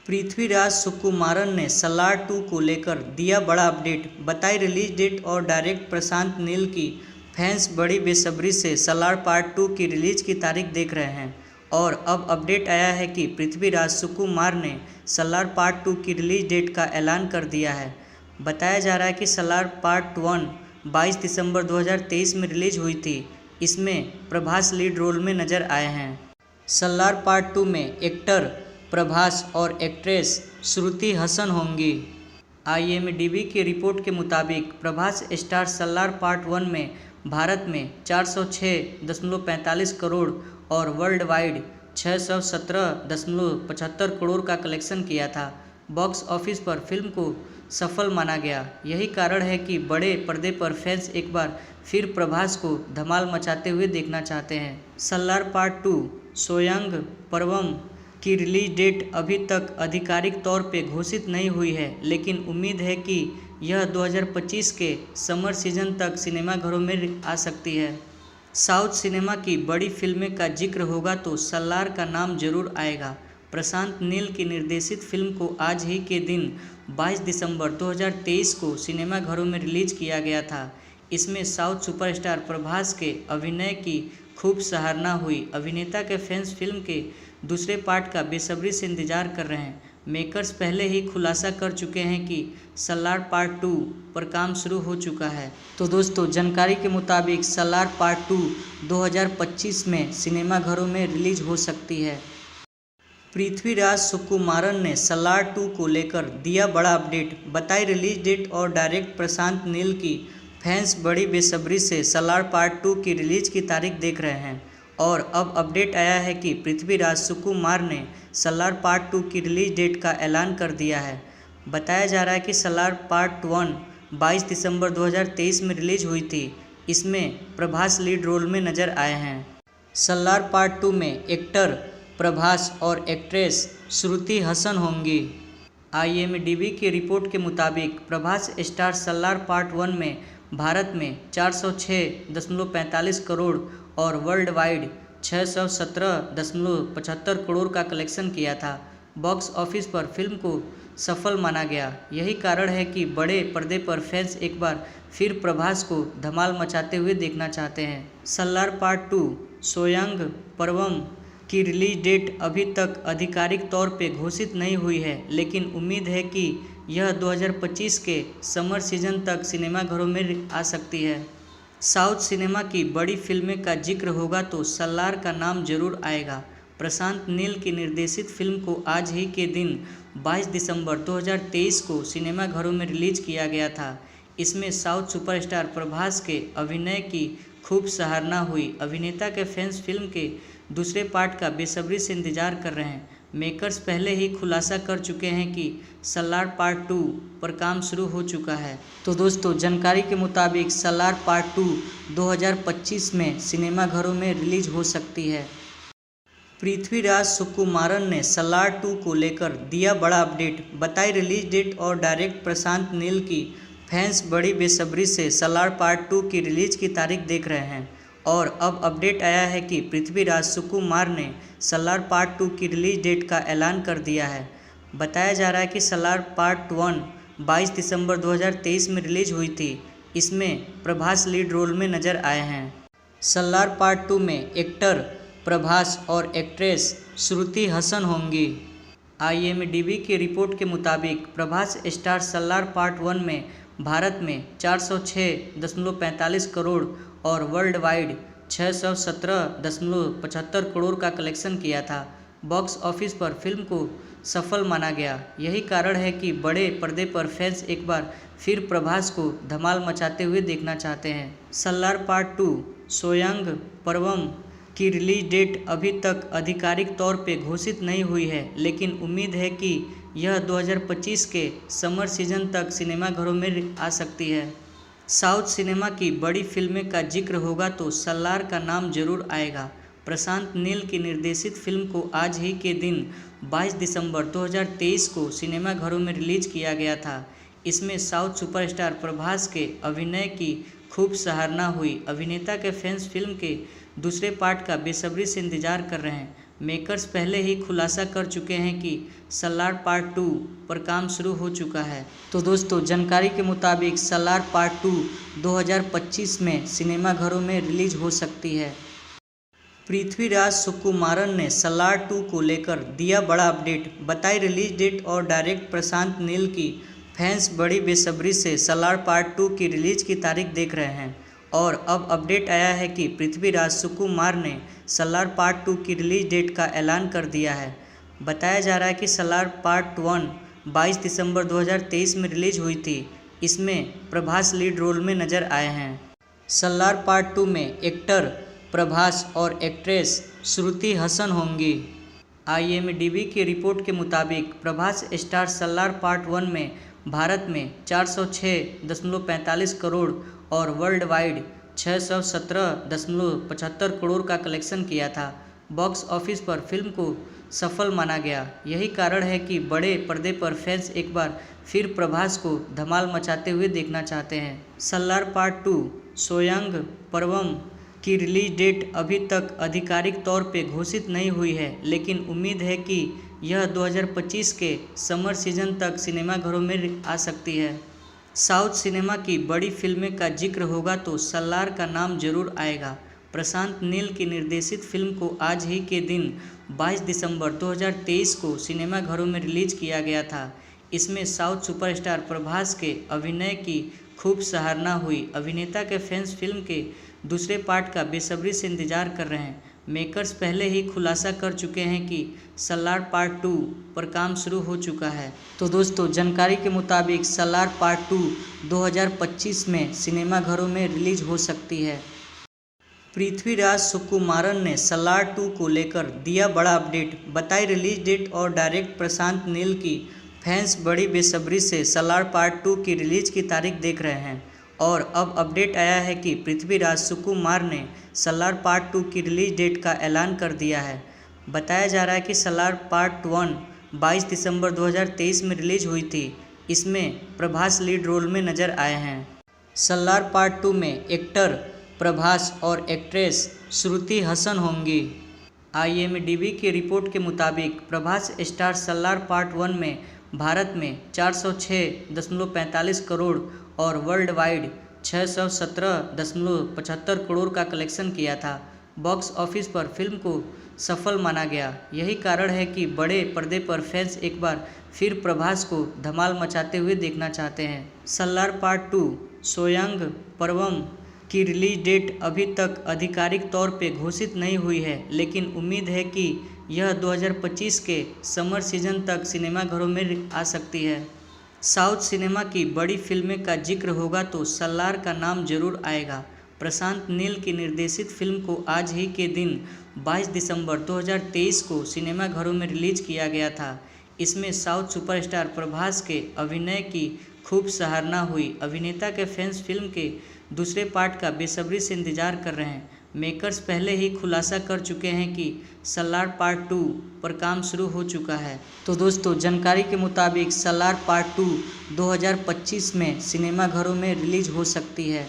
पृथ्वीराज सुकुमारन ने सलार 2 को लेकर दिया बड़ा अपडेट, बताई रिलीज डेट और डायरेक्टर प्रशांत नील की फैंस बड़ी बेसब्री से सलार पार्ट 2 की रिलीज की तारीख देख रहे हैं। और अब अपडेट आया है कि पृथ्वीराज सुकुमार ने सलार पार्ट 2 की रिलीज डेट का ऐलान कर दिया है। बताया जा रहा है कि सलार पार्ट 1 22 दिसंबर 2023 में रिलीज हुई थी। इसमें प्रभास लीड रोल में नजर आए हैं। सलार पार्ट 2 में एक्टर प्रभास और एक्ट्रेस श्रुति हसन होंगी। IMDb की रिपोर्ट के मुताबिक प्रभास स्टार सलार पार्ट 1 में भारत में 406.45 करोड़ और वर्ल्ड वाइड 617.75 करोड़ का कलेक्शन किया था। बॉक्स ऑफिस पर फिल्म को सफल माना गया। यही कारण है कि बड़े पर्दे पर फैंस एक बार फिर प्रभास को धमाल मचाते हुए देखना चाहते हैं। सलार पार्ट 2 सोयांग पर्वम की रिलीज डेट अभी तक आधिकारिक तौर पे घोषित नहीं हुई है, लेकिन उम्मीद है कि यह 2025 के समर सीजन तक सिनेमाघरों में आ सकती है। साउथ सिनेमा की बड़ी फिल्में का जिक्र होगा तो सलार का नाम जरूर आएगा। प्रशांत नील की निर्देशित फिल्म को आज ही के दिन 22 दिसंबर 2023 को सिनेमाघरों में रिलीज किया गया था। इसमें साउथ सुपरस्टार प्रभास के अभिनय की खूब सराहना हुई। अभिनेता के फैंस फिल्म के दूसरे पार्ट का बेसब्री से इंतजार कर रहे हैं। मेकर्स पहले ही खुलासा कर चुके हैं कि सलार पार्ट 2 पर काम शुरू हो चुका है। तो दोस्तों, जानकारी के मुताबिक सलार पार्ट 2 2025 में सिनेमाघरों में रिलीज हो सकती है। पृथ्वीराज सुकुमारन ने सलार 2 को लेकर दिया बड़ा अपडेट, बताई रिलीज डेट और डायरेक्टर प्रशांत नील की फैंस बड़ी बेसब्री से सलार पार्ट 2 की रिलीज की तारीख देख रहे हैं। और अब अपडेट आया है कि पृथ्वीराज सुकुमार ने सलार पार्ट 2 की रिलीज डेट का ऐलान कर दिया है। बताया जा रहा है कि सलार पार्ट 1 22 दिसंबर 2023 में रिलीज हुई थी। इसमें प्रभास लीड रोल में नजर आए हैं। सलार पार्ट 2 में एक्टर प्रभास और एक्ट्रेस श्रुति हसन होंगी। IMDb की रिपोर्ट के मुताबिक प्रभास स्टार सलार पार्ट 1 में भारत में 406.45 करोड़ और वर्ल्ड वाइड 617.75 करोड़ का कलेक्शन किया था। बॉक्स ऑफिस पर फिल्म को सफल माना गया। यही कारण है कि बड़े पर्दे पर फैंस एक बार फिर प्रभास को धमाल मचाते हुए देखना चाहते हैं। सलार पार्ट 2 सोयांग पर्वम की रिलीज डेट अभी तक आधिकारिक तौर पे घोषित नहीं हुई है, लेकिन उम्मीद है कि यह 2025 के समर सीजन तक सिनेमाघरों में आ सकती है। साउथ सिनेमा की बड़ी फिल्में का जिक्र होगा तो सलार का नाम जरूर आएगा। प्रशांत नील की निर्देशित फिल्म को आज ही के दिन 22 दिसंबर 2023 को सिनेमाघरों में रिलीज किया गया था। इसमें साउथ सुपरस्टार प्रभास के अभिनय की खूब सराहना हुई। अभिनेता के फैंस फिल्म के दूसरे पार्ट का बेसब्री से इंतजार कर रहे हैं। मेकर्स पहले ही खुलासा कर चुके हैं कि सलार पार्ट 2 पर काम शुरू हो चुका है। तो दोस्तों, जानकारी के मुताबिक सलार पार्ट 2 2025 में सिनेमाघरों में रिलीज हो सकती है। पृथ्वीराज सुकुमारन ने सलार 2 को लेकर दिया बड़ा अपडेट, बताई रिलीज डेट और डायरेक्टर प्रशांत नील की फैंस बड़ी बेसब्री से सलार पार्ट 2 की रिलीज की तारीख देख रहे हैं। और अब अपडेट आया है कि पृथ्वीराज सुकुमार ने सलार पार्ट 2 की रिलीज डेट का ऐलान कर दिया है। बताया जा रहा है कि सलार पार्ट 1 22 दिसंबर 2023 में रिलीज हुई थी। इसमें प्रभास लीड रोल में नजर आए हैं। सलार पार्ट 2 में एक्टर प्रभास और एक्ट्रेस श्रुति हसन होंगी। IMDb की रिपोर्ट के मुताबिक प्रभास स्टार सलार पार्ट 1 में भारत में 406.45 करोड़ और वर्ल्ड वाइड 617.75 करोड़ का कलेक्शन किया था। बॉक्स ऑफिस पर फिल्म को सफल माना गया। यही कारण है कि बड़े पर्दे पर फैंस एक बार फिर प्रभास को धमाल मचाते हुए देखना चाहते हैं। सलार पार्ट 2 सोयांग पर्वम की रिलीज डेट अभी तक आधिकारिक तौर पे घोषित नहीं हुई है, लेकिन उम्मीद है कि यह 2025 के समर सीजन तक सिनेमाघरों में आ सकती है। साउथ सिनेमा की बड़ी फिल्में का जिक्र होगा तो सलार का नाम जरूर आएगा। प्रशांत नील की निर्देशित फिल्म को आज ही के दिन 22 दिसंबर 2023 को सिनेमाघरों में रिलीज किया गया था। इसमें साउथ सुपरस्टार प्रभास के अभिनय की खूब सराहना हुई। अभिनेता के फैंस फिल्म के दूसरे पार्ट का बेसब्री से इंतजार कर रहे हैं। मेकर्स पहले ही खुलासा कर चुके हैं कि सलार पार्ट 2 पर काम शुरू हो चुका है। तो दोस्तों, जानकारी के मुताबिक सलार पार्ट 2 2025 में सिनेमाघरों में रिलीज हो सकती है। पृथ्वीराज सुकुमारन ने सलार 2 को लेकर दिया बड़ा अपडेट, बताई रिलीज डेट और डायरेक्टर प्रशांत नील की। फैंस बड़ी बेसब्री से सलार पार्ट 2 की रिलीज की तारीख देख रहे हैं और अब अपडेट आया है कि पृथ्वीराज सुकुमार ने सलार पार्ट 2 की रिलीज डेट का ऐलान कर दिया है। बताया जा रहा है कि सलार पार्ट 1 22 दिसंबर 2023 में रिलीज हुई थी। इसमें प्रभास लीड रोल में नजर आए हैं। सलार पार्ट 2 में एक्टर प्रभास और एक्ट्रेस श्रुति हसन होंगी। IMDb की रिपोर्ट के मुताबिक प्रभास स्टार सलार पार्ट 1 में भारत में 406.45 करोड़ और वर्ल्ड वाइड 617.75 करोड़ का कलेक्शन किया था। बॉक्स ऑफिस पर फिल्म को सफल माना गया। यही कारण है कि बड़े पर्दे पर फैंस एक बार फिर प्रभास को धमाल मचाते हुए देखना चाहते हैं। सलार पार्ट 2 सोयांग पर्वम की रिलीज डेट अभी तक आधिकारिक तौर पे घोषित नहीं हुई है, लेकिन उम्मीद है कि यह 2025 के समर सीजन तक सिनेमाघरों में आ सकती है। साउथ सिनेमा की बड़ी फिल्में का जिक्र होगा तो सलार का नाम जरूर आएगा। प्रशांत नील की निर्देशित फिल्म को आज ही के दिन 22 दिसंबर 2023 को सिनेमाघरों में रिलीज किया गया था। इसमें साउथ सुपरस्टार प्रभास के अभिनय की खूब सराहना हुई। अभिनेता के फैंस फिल्म के दूसरे पार्ट का बेसब्री से इंतजार कर रहे हैं। मेकर्स पहले ही खुलासा कर चुके हैं कि सलार पार्ट 2 पर काम शुरू हो चुका है। तो दोस्तों, जानकारी के मुताबिक सलार पार्ट 2 2025 में सिनेमाघरों में रिलीज हो सकती है। पृथ्वीराज सुकुमारन ने सलार 2 को लेकर दिया बड़ा अपडेट, बताई रिलीज डेट और डायरेक्टर प्रशांत नील की। फैंस बड़ी बेसब्री से सलार पार्ट 2 की रिलीज की तारीख देख रहे हैं और अब अपडेट आया है कि पृथ्वीराज सुकुमार ने सलार पार्ट 2 की रिलीज डेट का ऐलान कर दिया है। बताया जा रहा है कि सलार पार्ट 1 22 दिसंबर 2023 में रिलीज हुई थी। इसमें प्रभास लीड रोल में नजर आए हैं। सलार पार्ट 2 में एक्टर प्रभास और एक्ट्रेस श्रुति हसन होंगी। IMDb की रिपोर्ट के मुताबिक प्रभास स्टार सलार पार्ट 1 में भारत में 406.45 करोड़ और वर्ल्ड वाइड 617.75 करोड़ का कलेक्शन किया था। बॉक्स ऑफिस पर फिल्म को सफल माना गया। यही कारण है कि बड़े पर्दे पर फैंस एक बार फिर प्रभास को धमाल मचाते हुए देखना चाहते हैं। सलार पार्ट 2 सोयांग पर्वम की रिलीज डेट अभी तक आधिकारिक तौर पे घोषित नहीं हुई है, लेकिन उम्मीद है कि यह 2025 के समर सीजन तक सिनेमाघरों में आ सकती है। साउथ सिनेमा की बड़ी फिल्में का जिक्र होगा तो सलार का नाम जरूर आएगा। प्रशांत नील की निर्देशित फिल्म को आज ही के दिन 22 दिसंबर 2023 को सिनेमाघरों में रिलीज किया गया था। इसमें साउथ सुपरस्टार प्रभास के अभिनय की खूब सराहना हुई। अभिनेता के फैंस फिल्म के दूसरे पार्ट का बेसब्री से इंतजार कर रहे हैं। मेकर्स पहले ही खुलासा कर चुके हैं कि सलार पार्ट 2 पर काम शुरू हो चुका है। तो दोस्तों, जानकारी के मुताबिक सलार पार्ट 2 2025 में सिनेमाघरों में रिलीज हो सकती है।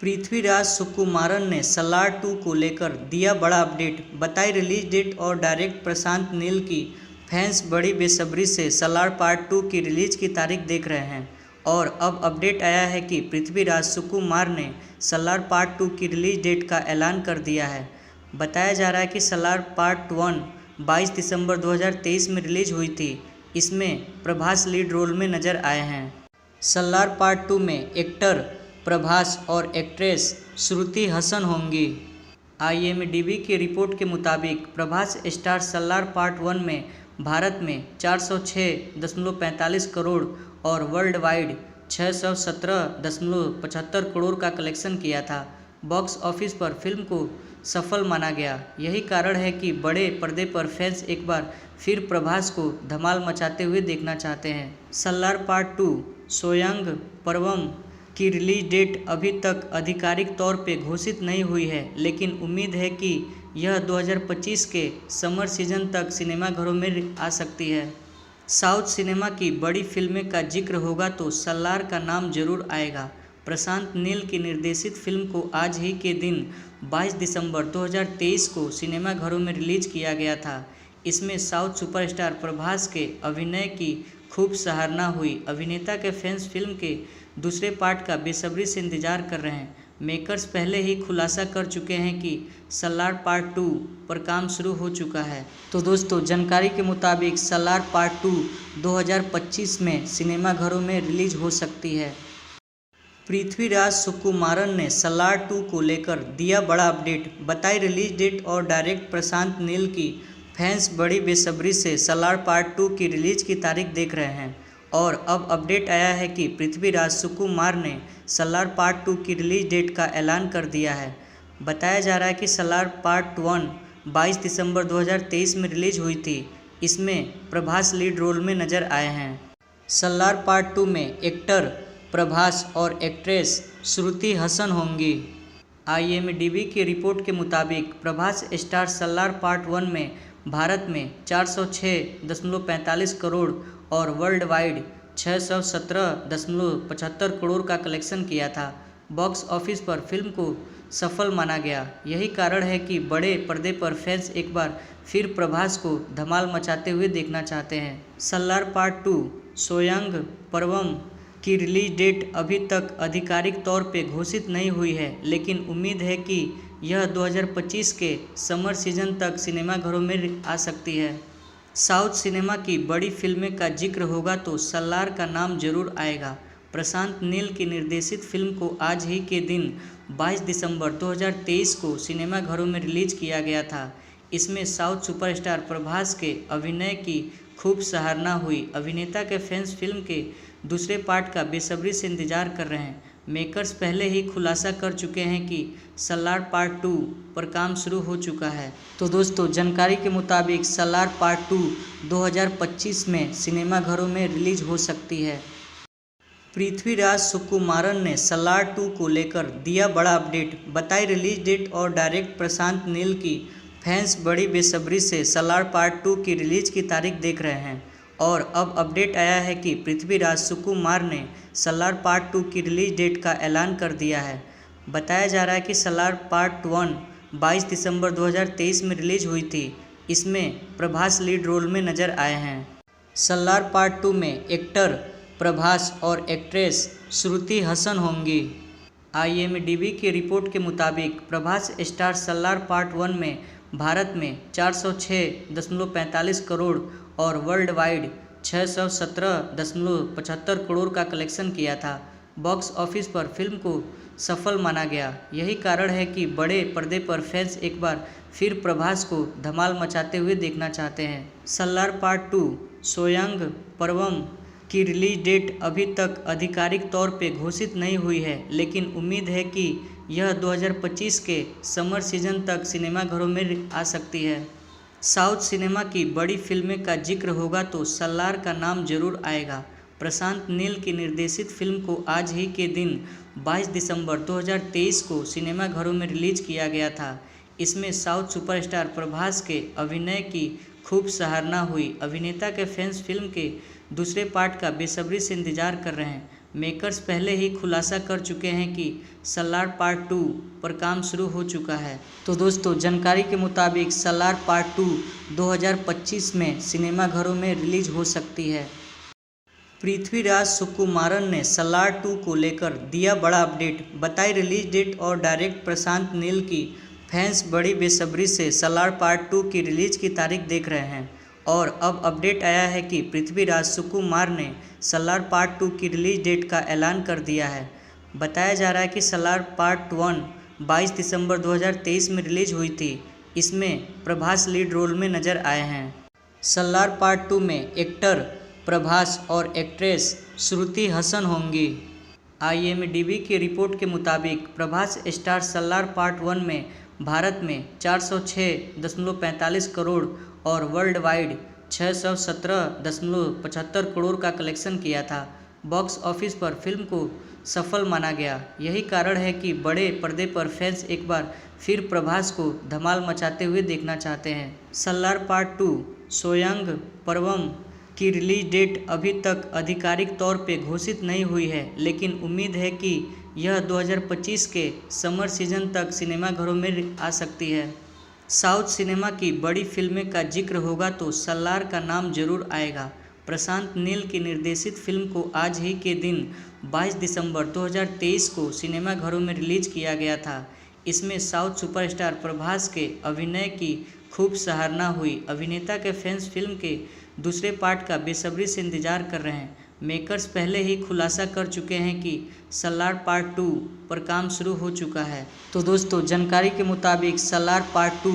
पृथ्वीराज सुकुमारन ने सलार 2 को लेकर दिया बड़ा अपडेट, बताई रिलीज डेट और डायरेक्टर प्रशांत नील की। फैंस बड़ी बेसब्री से सलार पार्ट 2 की रिलीज की तारीख देख रहे हैं और अब अपडेट आया है कि पृथ्वीराज सुकुमार ने सलार पार्ट 2 की रिलीज डेट का ऐलान कर दिया है। बताया जा रहा है कि सलार पार्ट 1 22 दिसंबर 2023 में रिलीज हुई थी। इसमें प्रभास लीड रोल में नजर आए हैं। सलार पार्ट 2 में एक्टर प्रभास और एक्ट्रेस श्रुति हसन होंगी। IMDb की रिपोर्ट के मुताबिक प्रभास स्टार सलार पार्ट 1 में भारत में 406.45 करोड़ और वर्ल्ड वाइड 617.75 करोड़ का कलेक्शन किया था। बॉक्स ऑफिस पर फिल्म को सफल माना गया। यही कारण है कि बड़े पर्दे पर फैंस एक बार फिर प्रभास को धमाल मचाते हुए देखना चाहते हैं। सलार पार्ट 2 सोयांग पर्वम की रिलीज डेट अभी तक आधिकारिक तौर पे घोषित नहीं हुई है, लेकिन उम्मीद है कि यह 2025 के समर सीजन तक सिनेमाघरों में आ सकती है। साउथ सिनेमा की बड़ी फिल्में का जिक्र होगा तो सलार का नाम जरूर आएगा। प्रशांत नील की निर्देशित फिल्म को आज ही के दिन 22 दिसंबर 2023 को सिनेमाघरों में रिलीज किया गया था। इसमें साउथ सुपरस्टार प्रभास के अभिनय की खूब सराहना हुई। अभिनेता के फैंस फिल्म के दूसरे पार्ट का बेसब्री से इंतजार कर रहे हैं। मेकर्स पहले ही खुलासा कर चुके हैं कि सलार पार्ट 2 पर काम शुरू हो चुका है। तो दोस्तों, जानकारी के मुताबिक सलार पार्ट 2 2025 में सिनेमाघरों में रिलीज हो सकती है। पृथ्वीराज सुकुमारन ने सलार 2 को लेकर दिया बड़ा अपडेट, बताई रिलीज डेट और डायरेक्टर प्रशांत नील की। फैंस बड़ी बेसब्री से सलार पार्ट 2 की रिलीज की तारीख देख रहे हैं और अब अपडेट आया है कि पृथ्वीराज सुकुमार ने सलार पार्ट 2 की रिलीज डेट का ऐलान कर दिया है। बताया जा रहा है कि सलार पार्ट 1 22 दिसंबर 2023 में रिलीज हुई थी। इसमें प्रभास लीड रोल में नजर आए हैं। सलार पार्ट 2 में एक्टर प्रभास और एक्ट्रेस श्रुति हसन होंगी। IMDb की रिपोर्ट के मुताबिक प्रभास स्टार सलार पार्ट 1 में भारत में 406.45 करोड़ और वर्ल्ड वाइड 617.75 करोड़ का कलेक्शन किया था। बॉक्स ऑफिस पर फिल्म को सफल माना गया। यही कारण है कि बड़े पर्दे पर फैंस एक बार फिर प्रभास को धमाल मचाते हुए देखना चाहते हैं। सलार पार्ट 2 सोयांग पर्वम की रिलीज डेट अभी तक आधिकारिक तौर पे घोषित नहीं हुई है, लेकिन उम्मीद है कि यह 2025 के समर सीजन तक सिनेमाघरों में आ सकती है। साउथ सिनेमा की बड़ी फिल्में का जिक्र होगा तो सलार का नाम जरूर आएगा। प्रशांत नील की निर्देशित फिल्म को आज ही के दिन 22 दिसंबर 2023 को सिनेमाघरों में रिलीज किया गया था। इसमें साउथ सुपरस्टार प्रभास के अभिनय की खूब सराहना हुई। अभिनेता के फैंस फिल्म के दूसरे पार्ट का बेसब्री से इंतजार कर रहे हैं। मेकर्स पहले ही खुलासा कर चुके हैं कि सलार पार्ट 2 पर काम शुरू हो चुका है। तो दोस्तों, जानकारी के मुताबिक सलार पार्ट 2 2025 में सिनेमाघरों में रिलीज हो सकती है। पृथ्वीराज सुकुमारन ने सलार 2 को लेकर दिया बड़ा अपडेट, बताई रिलीज डेट और डायरेक्टर प्रशांत नील की। फैंस बड़ी बेसब्री से सलार पार्ट 2 की रिलीज की तारीख देख रहे हैं और अब अपडेट आया है कि पृथ्वीराज सुकुमार ने सलार पार्ट 2 की रिलीज डेट का ऐलान कर दिया है। बताया जा रहा है कि सलार पार्ट 1 22 दिसंबर 2023 में रिलीज हुई थी। इसमें प्रभास लीड रोल में नजर आए हैं। सलार पार्ट 2 में एक्टर प्रभास और एक्ट्रेस श्रुति हसन होंगी। IMDb की रिपोर्ट के मुताबिक प्रभास स्टार सलार पार्ट 1 में भारत में 406.45 करोड़ और वर्ल्ड वाइड 617.75 करोड़ का कलेक्शन किया था। बॉक्स ऑफिस पर फिल्म को सफल माना गया। यही कारण है कि बड़े पर्दे पर फैंस एक बार फिर प्रभास को धमाल मचाते हुए देखना चाहते हैं। सलार पार्ट 2 सोयांग पर्वम की रिलीज डेट अभी तक आधिकारिक तौर पे घोषित नहीं हुई है, लेकिन उम्मीद है कि यह 2025 के समर सीजन तक सिनेमाघरों में आ सकती है। साउथ सिनेमा की बड़ी फिल्में का जिक्र होगा तो सलार का नाम जरूर आएगा। प्रशांत नील की निर्देशित फिल्म को आज ही के दिन 22 दिसंबर 2023 को सिनेमाघरों में रिलीज किया गया था। इसमें साउथ सुपरस्टार प्रभास के अभिनय की खूब सराहना हुई। अभिनेता के फैंस फिल्म के दूसरे पार्ट का बेसब्री से इंतजार कर रहे हैं। मेकर्स पहले ही खुलासा कर चुके हैं कि सलार पार्ट 2 पर काम शुरू हो चुका है। तो दोस्तों, जानकारी के मुताबिक सलार पार्ट 2 2025 में सिनेमाघरों में रिलीज हो सकती है। पृथ्वीराज सुकुमारन ने सलार 2 को लेकर दिया बड़ा अपडेट, बताई रिलीज डेट और डायरेक्टर प्रशांत नील की। फैंस बड़ी बेसब्री से सलार पार्ट 2 की रिलीज की तारीख देख रहे हैं और अब अपडेट आया है कि पृथ्वीराज सुकुमार ने सलार पार्ट 2 की रिलीज डेट का ऐलान कर दिया है। बताया जा रहा है कि सलार पार्ट 1 22 दिसंबर 2023 में रिलीज हुई थी। इसमें प्रभास लीड रोल में नजर आए हैं। सलार पार्ट 2 में एक्टर प्रभास और एक्ट्रेस श्रुति हसन होंगी। IMDb की रिपोर्ट के मुताबिक प्रभास स्टार सलार पार्ट 1 में भारत में 406.45 करोड़ और वर्ल्ड वाइड 617.75 करोड़ का कलेक्शन किया था। बॉक्स ऑफिस पर फिल्म को सफल माना गया। यही कारण है कि बड़े पर्दे पर फैंस एक बार फिर प्रभास को धमाल मचाते हुए देखना चाहते हैं। सलार पार्ट 2 सोयांग पर्वम की रिलीज डेट अभी तक आधिकारिक तौर पे घोषित नहीं हुई है, लेकिन उम्मीद है कि यह 2025 के समर सीजन तक सिनेमाघरों में आ सकती है। साउथ सिनेमा की बड़ी फिल्में का जिक्र होगा तो सलार का नाम जरूर आएगा। प्रशांत नील की निर्देशित फिल्म को आज ही के दिन 22 दिसंबर 2023 को सिनेमाघरों में रिलीज किया गया था। इसमें साउथ सुपरस्टार प्रभास के अभिनय की खूब सराहना हुई। अभिनेता के फैंस फिल्म के दूसरे पार्ट का बेसब्री से इंतजार कर रहे हैं। मेकर्स पहले ही खुलासा कर चुके हैं कि सलार पार्ट 2 पर काम शुरू हो चुका है। तो दोस्तों, जानकारी के मुताबिक सलार पार्ट 2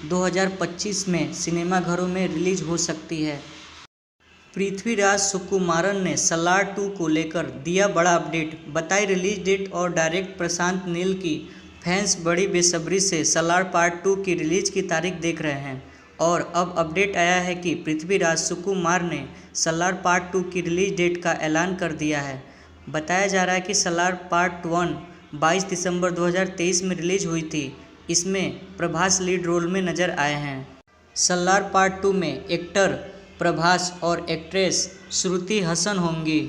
2025 में सिनेमाघरों में रिलीज हो सकती है। पृथ्वीराज सुकुमारन ने सलार 2 को लेकर दिया बड़ा अपडेट, बताई रिलीज डेट और डायरेक्टर प्रशांत नील की। फैंस बड़ी बेसब्री से सलार पार्ट 2 की रिलीज की तारीख देख रहे हैं और अब अपडेट आया है कि पृथ्वीराज सुकुमार ने सलार पार्ट 2 की रिलीज डेट का ऐलान कर दिया है। बताया जा रहा है कि सलार पार्ट 1 22 दिसंबर 2023 में रिलीज हुई थी। इसमें प्रभास लीड रोल में नजर आए हैं। सलार पार्ट 2 में एक्टर प्रभास और एक्ट्रेस श्रुति हसन होंगी।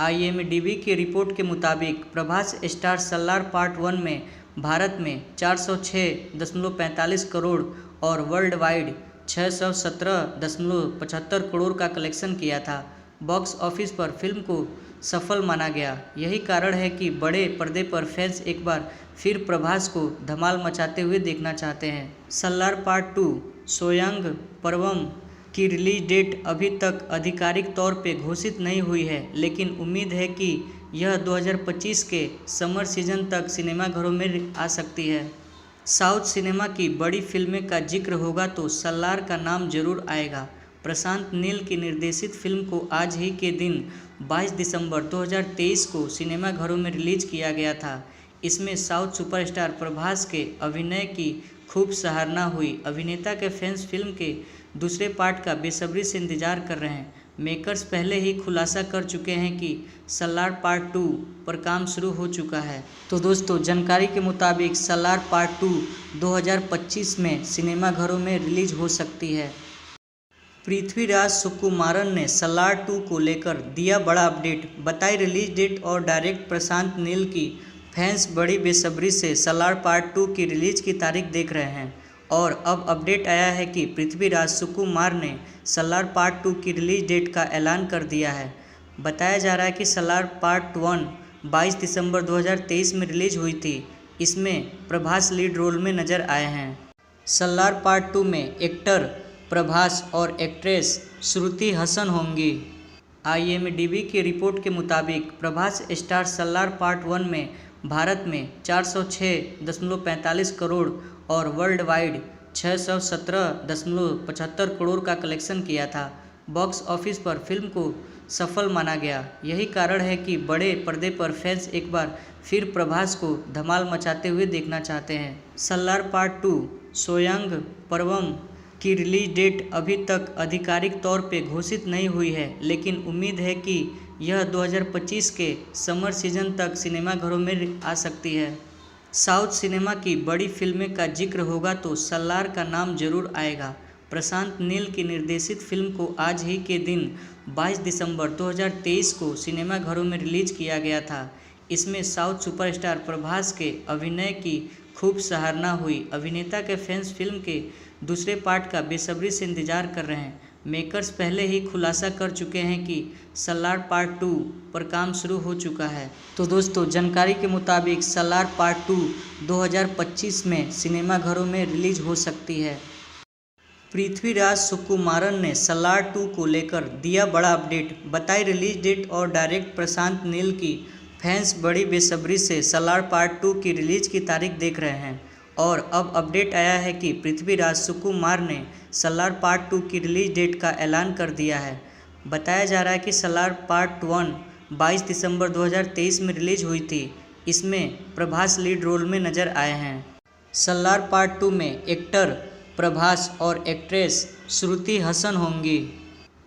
IMDb की रिपोर्ट के मुताबिक प्रभास स्टार सलार पार्ट 1 में भारत में 406.45 करोड़ और वर्ल्ड वाइड 617.75 करोड़ का कलेक्शन किया था। बॉक्स ऑफिस पर फिल्म को सफल माना गया। यही कारण है कि बड़े पर्दे पर फैंस एक बार फिर प्रभास को धमाल मचाते हुए देखना चाहते हैं। सलार पार्ट 2 सोयांग पर्वम की रिलीज डेट अभी तक आधिकारिक तौर पे घोषित नहीं हुई है, लेकिन उम्मीद है कि यह 2025 के समर सीजन तक सिनेमाघरों में आ सकती है। साउथ सिनेमा की बड़ी फिल्में का जिक्र होगा तो सलार का नाम जरूर आएगा। प्रशांत नील की निर्देशित फिल्म को आज ही के दिन 22 दिसंबर 2023 को सिनेमाघरों में रिलीज किया गया था। इसमें साउथ सुपरस्टार प्रभास के अभिनय की खूब सराहना हुई। अभिनेता के फैंस फिल्म के दूसरे पार्ट का बेसब्री से इंतजार कर रहे हैं। मेकर्स पहले ही खुलासा कर चुके हैं कि सलार पार्ट 2 पर काम शुरू हो चुका है। तो दोस्तों, जानकारी के मुताबिक सलार पार्ट 2 2025 में सिनेमाघरों में रिलीज हो सकती है। पृथ्वीराज सुकुमारन ने सलार 2 को लेकर दिया बड़ा अपडेट, बताई रिलीज डेट और डायरेक्टर प्रशांत नील की। फैंस बड़ी बेसब्री से सलार पार्ट 2 की रिलीज की तारीख देख रहे हैं और अब अपडेट आया है कि पृथ्वीराज सुकुमार ने सलार पार्ट 2 की रिलीज डेट का ऐलान कर दिया है। बताया जा रहा है कि सलार पार्ट 1 22 दिसंबर 2023 में रिलीज हुई थी। इसमें प्रभास लीड रोल में नजर आए हैं। सलार पार्ट 2 में एक्टर प्रभास और एक्ट्रेस श्रुति हसन होंगी। IMDb की रिपोर्ट के मुताबिक प्रभास स्टार सलार पार्ट 1 में भारत में 406.45 करोड़ और वर्ल्ड वाइड 617.75 करोड़ का कलेक्शन किया था। बॉक्स ऑफिस पर फिल्म को सफल माना गया। यही कारण है कि बड़े पर्दे पर फैंस एक बार फिर प्रभास को धमाल मचाते हुए देखना चाहते हैं। सलार पार्ट 2 सोयांग पर्वम की रिलीज डेट अभी तक आधिकारिक तौर पे घोषित नहीं हुई है, लेकिन उम्मीद है कि यह 2025 के समर सीजन तक सिनेमाघरों में आ सकती है। साउथ सिनेमा की बड़ी फिल्में का जिक्र होगा तो सलार का नाम जरूर आएगा। प्रशांत नील की निर्देशित फिल्म को आज ही के दिन 22 दिसंबर 2023 को सिनेमाघरों में रिलीज किया गया था। इसमें साउथ सुपरस्टार प्रभास के अभिनय की खूब सराहना हुई। अभिनेता के फैंस फिल्म के दूसरे पार्ट का बेसब्री से इंतजार कर रहे हैं। मेकर्स पहले ही खुलासा कर चुके हैं कि सलार पार्ट 2 पर काम शुरू हो चुका है। तो दोस्तों, जानकारी के मुताबिक सलार पार्ट 2 2025 में सिनेमाघरों में रिलीज हो सकती है। पृथ्वीराज सुकुमारन ने सलार 2 को लेकर दिया बड़ा अपडेट, बताई रिलीज डेट और डायरेक्टर प्रशांत नील की। फैंस बड़ी बेसब्री से सलार पार्ट 2 की रिलीज की तारीख देख रहे हैं और अब अपडेट आया है कि पृथ्वीराज सुकुमार ने सलार पार्ट 2 की रिलीज डेट का ऐलान कर दिया है। बताया जा रहा है कि सलार पार्ट 1 22 दिसंबर 2023 में रिलीज हुई थी। इसमें प्रभास लीड रोल में नजर आए हैं। सलार पार्ट 2 में एक्टर प्रभास और एक्ट्रेस श्रुति हसन होंगी।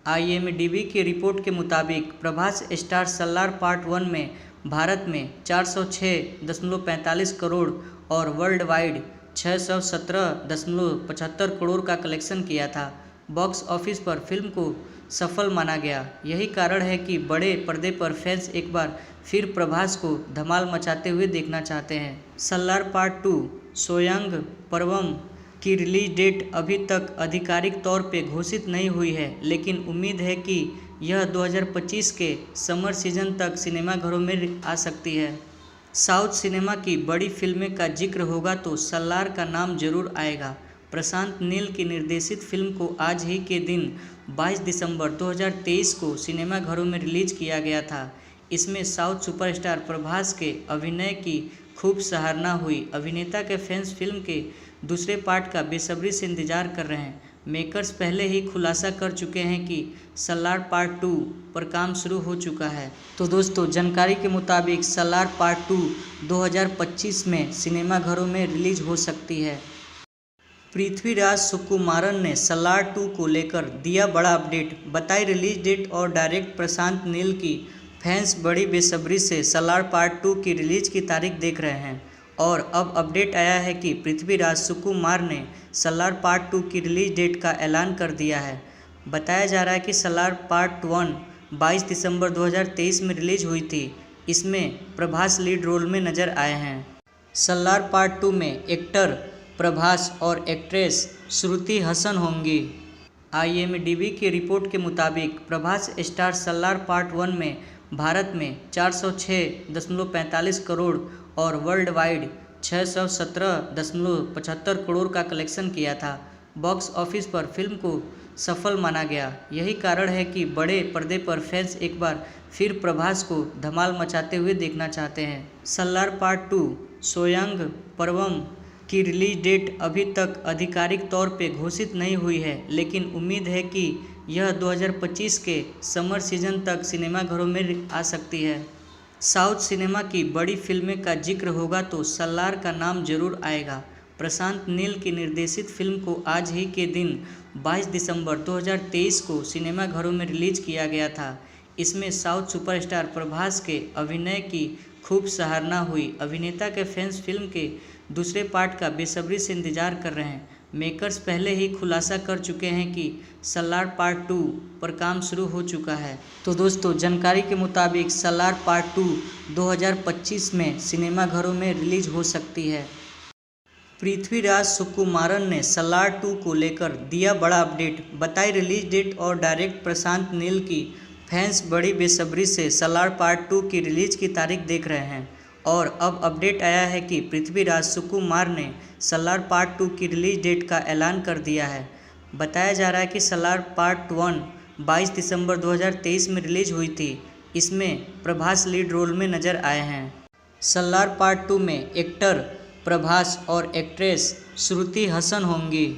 IMDb की रिपोर्ट के मुताबिक प्रभास स्टार सलार पार्ट 1 में भारत में 406.45 करोड़ और वर्ल्ड वाइड 617.75 करोड़ का कलेक्शन किया था। बॉक्स ऑफिस पर फिल्म को सफल माना गया। यही कारण है कि बड़े पर्दे पर फैंस एक बार फिर प्रभास को धमाल मचाते हुए देखना चाहते हैं। सलार पार्ट 2 सोयांग पर्वम की रिलीज डेट अभी तक आधिकारिक तौर पे घोषित नहीं हुई है, लेकिन उम्मीद है कि यह 2025 के समर सीजन तक सिनेमाघरों में आ सकती है। साउथ सिनेमा की बड़ी फिल्में का जिक्र होगा तो सलार का नाम जरूर आएगा। प्रशांत नील की निर्देशित फिल्म को आज ही के दिन 22 दिसंबर 2023 को सिनेमाघरों में रिलीज किया गया था। इसमें साउथ सुपरस्टार प्रभास के अभिनय की खूब सराहना हुई। अभिनेता के फैंस फिल्म के दूसरे पार्ट का बेसब्री से इंतजार कर रहे हैं। मेकर्स पहले ही खुलासा कर चुके हैं कि सलार पार्ट 2 पर काम शुरू हो चुका है। तो दोस्तों, जानकारी के मुताबिक सलार पार्ट 2 2025 में सिनेमाघरों में रिलीज हो सकती है। पृथ्वीराज सुकुमारन ने सलार 2 को लेकर दिया बड़ा अपडेट, बताई रिलीज डेट और डायरेक्टर प्रशांत नील की। फैंस बड़ी बेसब्री से सलार पार्ट 2 की रिलीज की तारीख देख रहे हैं और अब अपडेट आया है कि पृथ्वीराज सुकुमार ने सलार पार्ट 2 की रिलीज डेट का ऐलान कर दिया है। बताया जा रहा है कि सलार पार्ट 1 22 दिसंबर 2023 में रिलीज हुई थी। इसमें प्रभास लीड रोल में नजर आए हैं। सलार पार्ट 2 में एक्टर प्रभास और एक्ट्रेस श्रुति हसन होंगी। IMDb की रिपोर्ट के मुताबिक प्रभास स्टार सलार पार्ट 1 में भारत में 406.45 करोड़ और वर्ल्ड वाइड 617.75 करोड़ का कलेक्शन किया था। बॉक्स ऑफिस पर फिल्म को सफल माना गया। यही कारण है कि बड़े पर्दे पर फैंस एक बार फिर प्रभास को धमाल मचाते हुए देखना चाहते हैं। सलार पार्ट 2 सोयांग पर्वम की रिलीज डेट अभी तक आधिकारिक तौर पे घोषित नहीं हुई है, लेकिन उम्मीद है कि यह 2025 के समर सीजन तक सिनेमाघरों में आ सकती है। साउथ सिनेमा की बड़ी फिल्में का जिक्र होगा तो सलार का नाम जरूर आएगा। प्रशांत नील की निर्देशित फिल्म को आज ही के दिन 22 दिसंबर 2023 को सिनेमाघरों में रिलीज किया गया था। इसमें साउथ सुपरस्टार प्रभास के अभिनय की खूब सराहना हुई। अभिनेता के फैंस फिल्म के दूसरे पार्ट का बेसब्री से इंतजार कर रहे हैं। मेकर्स पहले ही खुलासा कर चुके हैं कि सलार पार्ट 2 पर काम शुरू हो चुका है। तो दोस्तों, जानकारी के मुताबिक सलार पार्ट 2 2025 में सिनेमाघरों में रिलीज हो सकती है। पृथ्वीराज सुकुमारन ने सलार 2 को लेकर दिया बड़ा अपडेट, बताई रिलीज डेट और डायरेक्टर प्रशांत नील की। फैंस बड़ी बेसब्री से सलार पार्ट 2 की रिलीज की तारीख देख रहे हैं और अब अपडेट आया है कि पृथ्वीराज सुकुमार ने सलार पार्ट 2 की रिलीज डेट का ऐलान कर दिया है। बताया जा रहा है कि सलार पार्ट 1 22 दिसंबर 2023 में रिलीज हुई थी। इसमें प्रभास लीड रोल में नजर आए हैं। सलार पार्ट 2 में एक्टर प्रभास और एक्ट्रेस श्रुति हसन होंगी।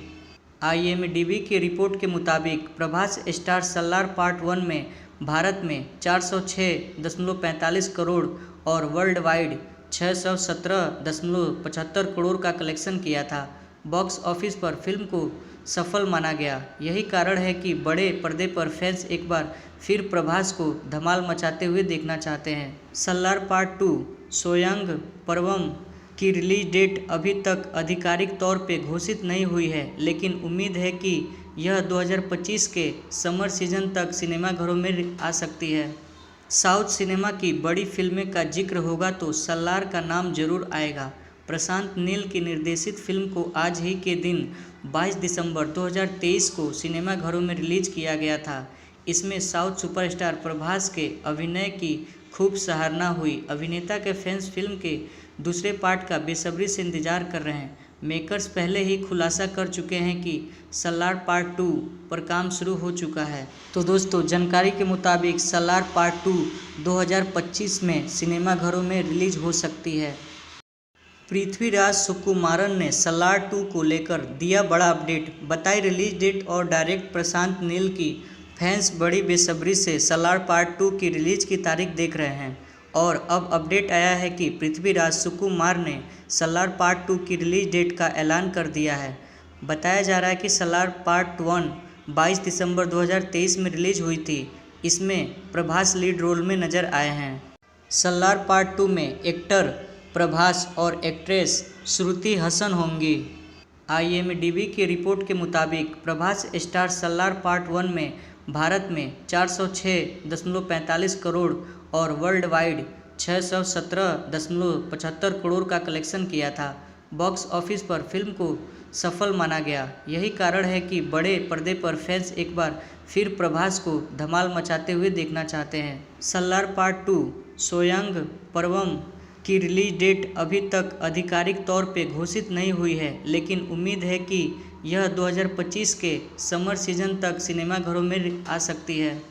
IMDb की रिपोर्ट के मुताबिक प्रभास स्टार सलार पार्ट 1 में भारत में 406.45 करोड़ और वर्ल्ड वाइड 617.75 करोड़ का कलेक्शन किया था। बॉक्स ऑफिस पर फिल्म को सफल माना गया। यही कारण है कि बड़े पर्दे पर फैंस एक बार फिर प्रभास को धमाल मचाते हुए देखना चाहते हैं। सलार पार्ट 2 सोयांग पर्वम की रिलीज डेट अभी तक आधिकारिक तौर पे घोषित नहीं हुई है, लेकिन उम्मीद है कि यह 2025 के समर सीजन तक सिनेमाघरों में आ सकती है। साउथ सिनेमा की बड़ी फिल्में का जिक्र होगा तो सलार का नाम जरूर आएगा। प्रशांत नील की निर्देशित फिल्म को आज ही के दिन 22 दिसंबर 2023 को सिनेमाघरों में रिलीज किया गया था। इसमें साउथ सुपरस्टार प्रभास के अभिनय की खूब सराहना हुई। अभिनेता के फैंस फिल्म के दूसरे पार्ट का बेसब्री से इंतजार कर रहे हैं। मेकर्स पहले ही खुलासा कर चुके हैं कि सलार पार्ट 2 पर काम शुरू हो चुका है। तो दोस्तों, जानकारी के मुताबिक सलार पार्ट 2 2025 में सिनेमाघरों में रिलीज हो सकती है। पृथ्वीराज सुकुमारन ने सलार 2 को लेकर दिया बड़ा अपडेट, बताई रिलीज डेट और डायरेक्टर प्रशांत नील की। फैंस बड़ी बेसब्री से सलार पार्ट 2 की रिलीज की तारीख देख रहे हैं और अब अपडेट आया है कि पृथ्वीराज सुकुमार ने सलार पार्ट 2 की रिलीज डेट का ऐलान कर दिया है। बताया जा रहा है कि सलार पार्ट 1 22 दिसंबर 2023 में रिलीज हुई थी। इसमें प्रभास लीड रोल में नजर आए हैं। सलार पार्ट 2 में एक्टर प्रभास और एक्ट्रेस श्रुति हसन होंगी। IMDb की रिपोर्ट के मुताबिक प्रभास स्टार सलार पार्ट 1 में भारत में 406.45 करोड़ और वर्ल्ड वाइड 617.75 करोड़ का कलेक्शन किया था। बॉक्स ऑफिस पर फिल्म को सफल माना गया। यही कारण है कि बड़े पर्दे पर फैंस एक बार फिर प्रभास को धमाल मचाते हुए देखना चाहते हैं। सलार पार्ट 2 सोयांग पर्वम की रिलीज डेट अभी तक आधिकारिक तौर पे घोषित नहीं हुई है, लेकिन उम्मीद है कि यह 2025 के समर सीजन तक सिनेमाघरों में आ सकती है।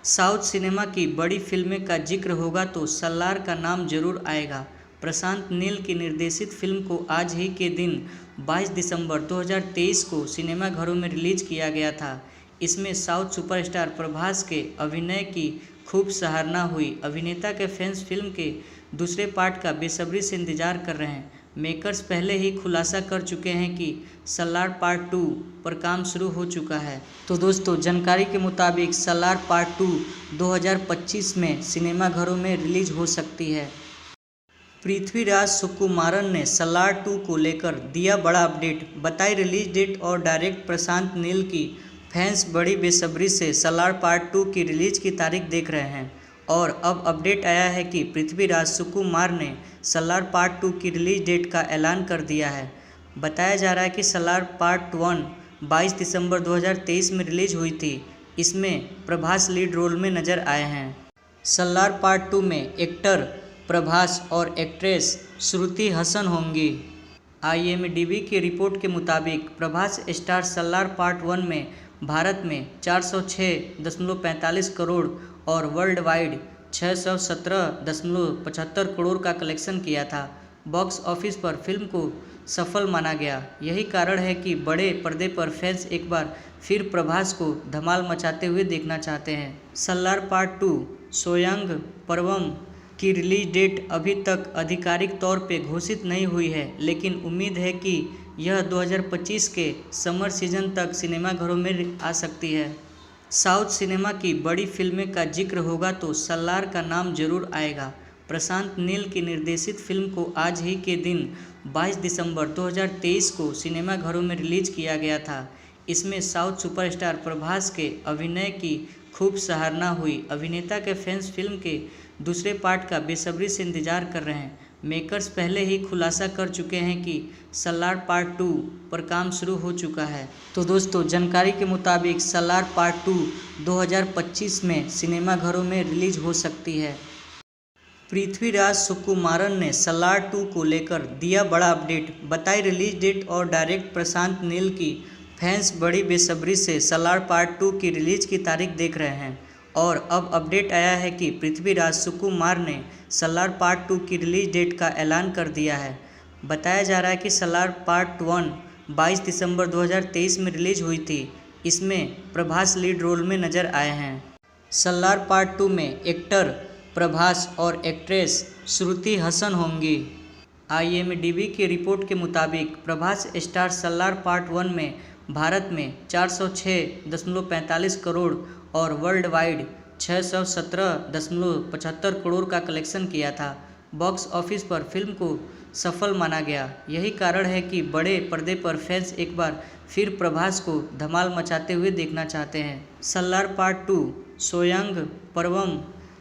साउथ सिनेमा की बड़ी फिल्में का जिक्र होगा तो सलार का नाम जरूर आएगा। प्रशांत नील की निर्देशित फिल्म को आज ही के दिन 22 दिसंबर 2023 को सिनेमाघरों में रिलीज किया गया था। इसमें साउथ सुपरस्टार प्रभास के अभिनय की खूब सराहना हुई। अभिनेता के फैंस फिल्म के दूसरे पार्ट का बेसब्री से इंतजार कर रहे हैं। मेकर्स पहले ही खुलासा कर चुके हैं कि सलार पार्ट 2 पर काम शुरू हो चुका है। तो दोस्तों, जानकारी के मुताबिक सलार पार्ट 2 2025 में सिनेमाघरों में रिलीज हो सकती है। पृथ्वीराज सुकुमारन ने सलार 2 को लेकर दिया बड़ा अपडेट, बताई रिलीज डेट और डायरेक्ट प्रशांत नील की। फैंस बड़ी बेसब्री से सलार पार्ट 2 की रिलीज की तारीख देख रहे हैं और अब अपडेट आया है कि पृथ्वीराज सुकुमार ने सलार पार्ट 2 की रिलीज डेट का ऐलान कर दिया है। बताया जा रहा है कि सलार पार्ट 1 22 दिसंबर 2023 में रिलीज हुई थी। इसमें प्रभास लीड रोल में नजर आए हैं। सलार पार्ट 2 में एक्टर प्रभास और एक्ट्रेस श्रुति हसन होंगी। IMDb की रिपोर्ट के मुताबिक प्रभास स्टार सलार पार्ट 1 में भारत में 406.45 करोड़ और वर्ल्ड वाइड 617.75 करोड़ का कलेक्शन किया था। बॉक्स ऑफिस पर फिल्म को सफल माना गया। यही कारण है कि बड़े पर्दे पर फैंस एक बार फिर प्रभास को धमाल मचाते हुए देखना चाहते हैं। सलार पार्ट 2 सोयांग पर्वम की रिलीज डेट अभी तक आधिकारिक तौर पे घोषित नहीं हुई है, लेकिन उम्मीद है कि यह 2025 के समर सीजन तक सिनेमाघरों में आ सकती है। साउथ सिनेमा की बड़ी फिल्में का जिक्र होगा तो सलार का नाम जरूर आएगा। प्रशांत नील की निर्देशित फिल्म को आज ही के दिन 22 दिसंबर 2023 को सिनेमाघरों में रिलीज किया गया था। इसमें साउथ सुपरस्टार प्रभास के अभिनय की खूब सराहना हुई। अभिनेता के फैंस फिल्म के दूसरे पार्ट का बेसब्री से इंतजार कर रहे हैं। मेकर्स पहले ही खुलासा कर चुके हैं कि सलार पार्ट 2 पर काम शुरू हो चुका है। तो दोस्तों, जानकारी के मुताबिक सलार पार्ट 2 2025 में सिनेमाघरों में रिलीज हो सकती है। पृथ्वीराज सुकुमारन ने सलार 2 को लेकर दिया बड़ा अपडेट, बताई रिलीज डेट और डायरेक्ट प्रशांत नील की। फैंस बड़ी बेसब्री से सलार पार्ट 2 की रिलीज की तारीख देख रहे हैं और अब अपडेट आया है कि पृथ्वीराज सुकुमार ने सलार पार्ट 2 की रिलीज डेट का ऐलान कर दिया है। बताया जा रहा है कि सलार पार्ट 1 22 दिसंबर 2023 में रिलीज हुई थी। इसमें प्रभास लीड रोल में नजर आए हैं। सलार पार्ट 2 में एक्टर प्रभास और एक्ट्रेस श्रुति हसन होंगी। IMDb की रिपोर्ट के मुताबिक प्रभास स्टार सलार पार्ट 1 में भारत में 406.45 करोड़ और वर्ल्ड वाइड 617.75 करोड़ का कलेक्शन किया था। बॉक्स ऑफिस पर फिल्म को सफल माना गया। यही कारण है कि बड़े पर्दे पर फैंस एक बार फिर प्रभास को धमाल मचाते हुए देखना चाहते हैं। सलार पार्ट 2 सोयांग पर्वम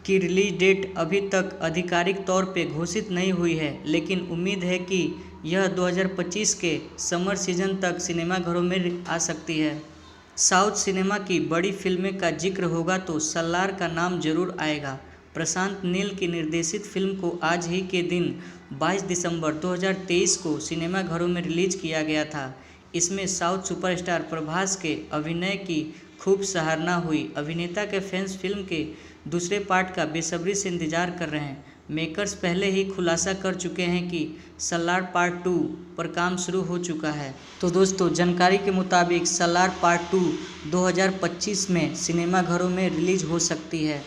की रिलीज डेट अभी तक आधिकारिक तौर पे घोषित नहीं हुई है, लेकिन उम्मीद है कि यह 2025 के समर सीजन तक सिनेमाघरों में आ सकती है। साउथ सिनेमा की बड़ी फिल्में का जिक्र होगा तो सलार का नाम जरूर आएगा। प्रशांत नील की निर्देशित फिल्म को आज ही के दिन 22 दिसंबर 2023 को सिनेमाघरों में रिलीज किया गया था। इसमें साउथ सुपरस्टार प्रभास के अभिनय की खूब सराहना हुई। अभिनेता के फैंस फिल्म के दूसरे पार्ट का बेसब्री से इंतजार कर रहे हैं। मेकर्स पहले ही खुलासा कर चुके हैं कि सलार पार्ट 2 पर काम शुरू हो चुका है। तो दोस्तों, जानकारी के मुताबिक सलार पार्ट 2 2025 में सिनेमाघरों में रिलीज हो सकती है।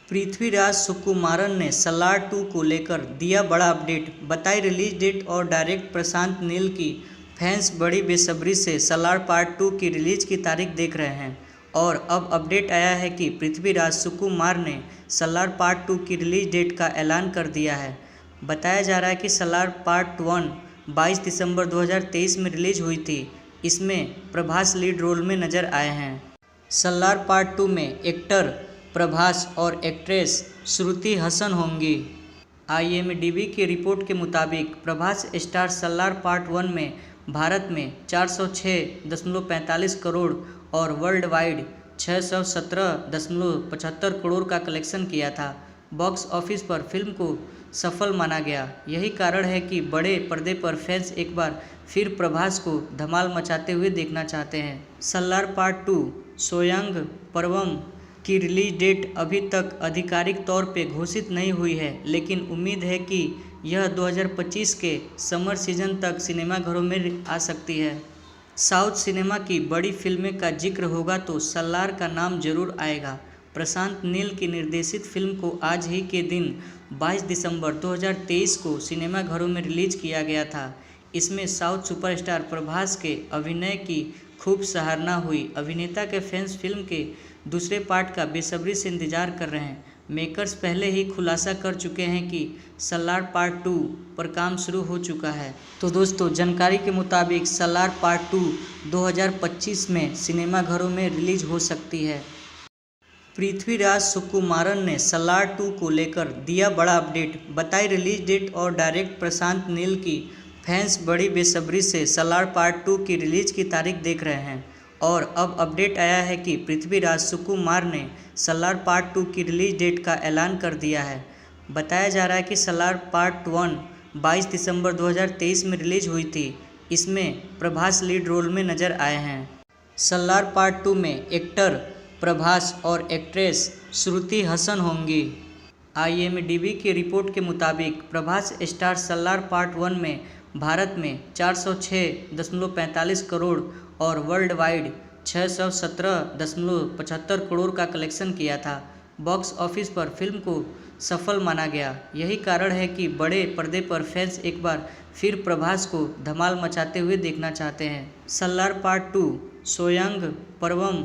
पृथ्वीराज सुकुमारन ने सलार 2 को लेकर दिया बड़ा अपडेट, बताई रिलीज डेट और डायरेक्ट प्रशांत नील की। फैंस बड़ी बेसब्री से सलार पार्ट 2 की रिलीज की तारीख देख रहे हैं और अब अपडेट आया है कि पृथ्वीराज सुकुमार ने सलार पार्ट 2 की रिलीज डेट का ऐलान कर दिया है। बताया जा रहा है कि सलार पार्ट 1 22 दिसंबर 2023 में रिलीज हुई थी। इसमें प्रभास लीड रोल में नजर आए हैं। सलार पार्ट 2 में एक्टर प्रभास और एक्ट्रेस श्रुति हसन होंगी। IMDb की रिपोर्ट के मुताबिक प्रभास स्टार सलार पार्ट 1 में भारत में 406.45 करोड़ और वर्ल्ड वाइड 617.75 करोड़ का कलेक्शन किया था। बॉक्स ऑफिस पर फिल्म को सफल माना गया। यही कारण है कि बड़े पर्दे पर फैंस एक बार फिर प्रभास को धमाल मचाते हुए देखना चाहते हैं। सलार पार्ट 2 सोयांग पर्वम की रिलीज डेट अभी तक आधिकारिक तौर पे घोषित नहीं हुई है, लेकिन उम्मीद है कि यह 2025 के समर सीजन तक सिनेमाघरों में आ सकती है। साउथ सिनेमा की बड़ी फिल्में का जिक्र होगा तो सलार का नाम जरूर आएगा। प्रशांत नील की निर्देशित फिल्म को आज ही के दिन 22 दिसंबर 2023 को सिनेमाघरों में रिलीज किया गया था। इसमें साउथ सुपरस्टार प्रभास के अभिनय की खूब सराहना हुई। अभिनेता के फैंस फिल्म के दूसरे पार्ट का बेसब्री से इंतजार कर रहे हैं। मेकर्स पहले ही खुलासा कर चुके हैं कि सलार पार्ट 2 पर काम शुरू हो चुका है। तो दोस्तों, जानकारी के मुताबिक सलार पार्ट 2 2025 में सिनेमाघरों में रिलीज हो सकती है। पृथ्वीराज सुकुमारन ने सलार 2 को लेकर दिया बड़ा अपडेट, बताई रिलीज डेट और डायरेक्ट प्रशांत नील की। फैंस बड़ी बेसब्री से सलार पार्ट 2 की रिलीज की तारीख देख रहे हैं और अब अपडेट आया है कि पृथ्वीराज सुकुमार ने सलार पार्ट 2 की रिलीज डेट का ऐलान कर दिया है। बताया जा रहा है कि सलार पार्ट 1 22 दिसंबर 2023 में रिलीज हुई थी। इसमें प्रभास लीड रोल में नजर आए हैं। सलार पार्ट 2 में एक्टर प्रभास और एक्ट्रेस श्रुति हसन होंगी। IMDb की रिपोर्ट के मुताबिक प्रभास स्टार सलार पार्ट 1 में भारत में 406.45 करोड़ और वर्ल्ड वाइड 617.75 करोड़ का कलेक्शन किया था। बॉक्स ऑफिस पर फिल्म को सफल माना गया। यही कारण है कि बड़े पर्दे पर फैंस एक बार फिर प्रभास को धमाल मचाते हुए देखना चाहते हैं। सलार पार्ट 2 सोयांग पर्वम